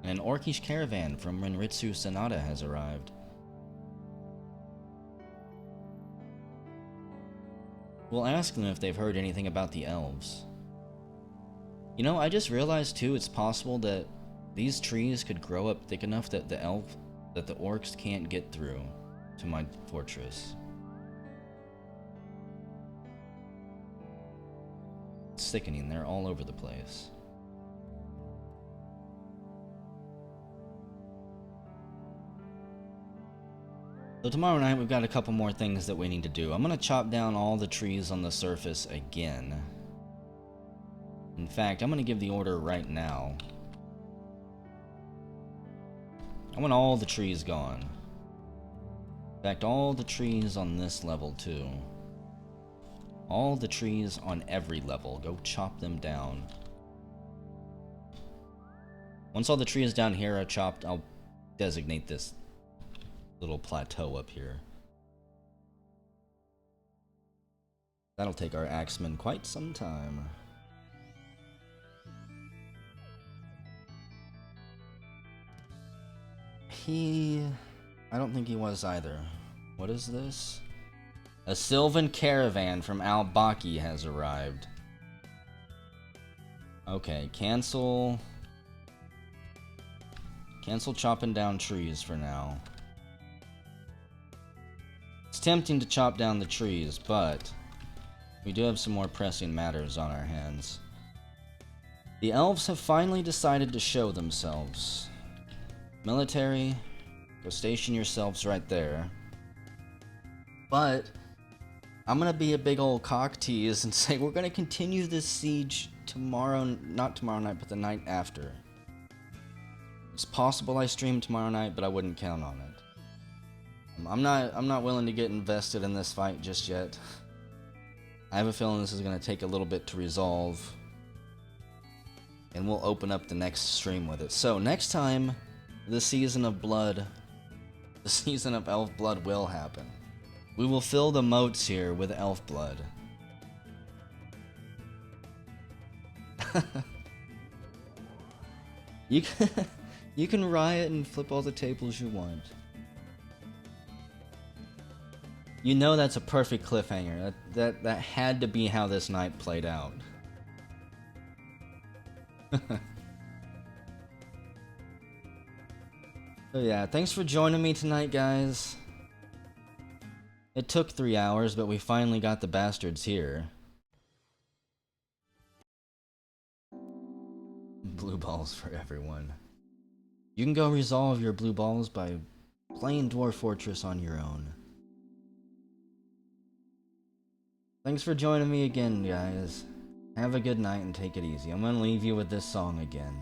And an orcish caravan from Renritsu Sonata has arrived. We'll ask them if they've heard anything about the elves. You know, I just realized too, it's possible that these trees could grow up thick enough that the orcs can't get through to my fortress. It's sickening, they're all over the place. So tomorrow night we've got a couple more things that we need to do. I'm going to chop down all the trees on the surface again. In fact, I'm going to give the order right now. I want all the trees gone. In fact, all the trees on this level too. All the trees on every level. Go chop them down. Once all the trees down here are chopped, I'll designate this little plateau up here. That'll take our axeman quite some time. I don't think he was either. What is this? A Sylvan caravan from Al-Baki has arrived. Okay, cancel chopping down trees for now. It's tempting to chop down the trees, but we do have some more pressing matters on our hands. The elves have finally decided to show themselves. Military, go station yourselves right there. But I'm gonna be a big old cock tease and say we're gonna continue this siege tomorrow, not tomorrow night, but the night after. It's possible I stream tomorrow night, but I wouldn't count on it. I'm not willing to get invested in this fight just yet. I have a feeling this is going to take a little bit to resolve. And we'll open up the next stream with it. So, next time, the Season of Blood, the Season of Elf Blood will happen. We will fill the moats here with elf blood. You can riot and flip all the tables you want. You know that's a perfect cliffhanger. That had to be how this night played out. So yeah, thanks for joining me tonight, guys. It took 3 hours, but we finally got the bastards here. Blue balls for everyone. You can go resolve your blue balls by playing Dwarf Fortress on your own. Thanks for joining me again, guys. Have a good night and take it easy. I'm gonna leave you with this song again.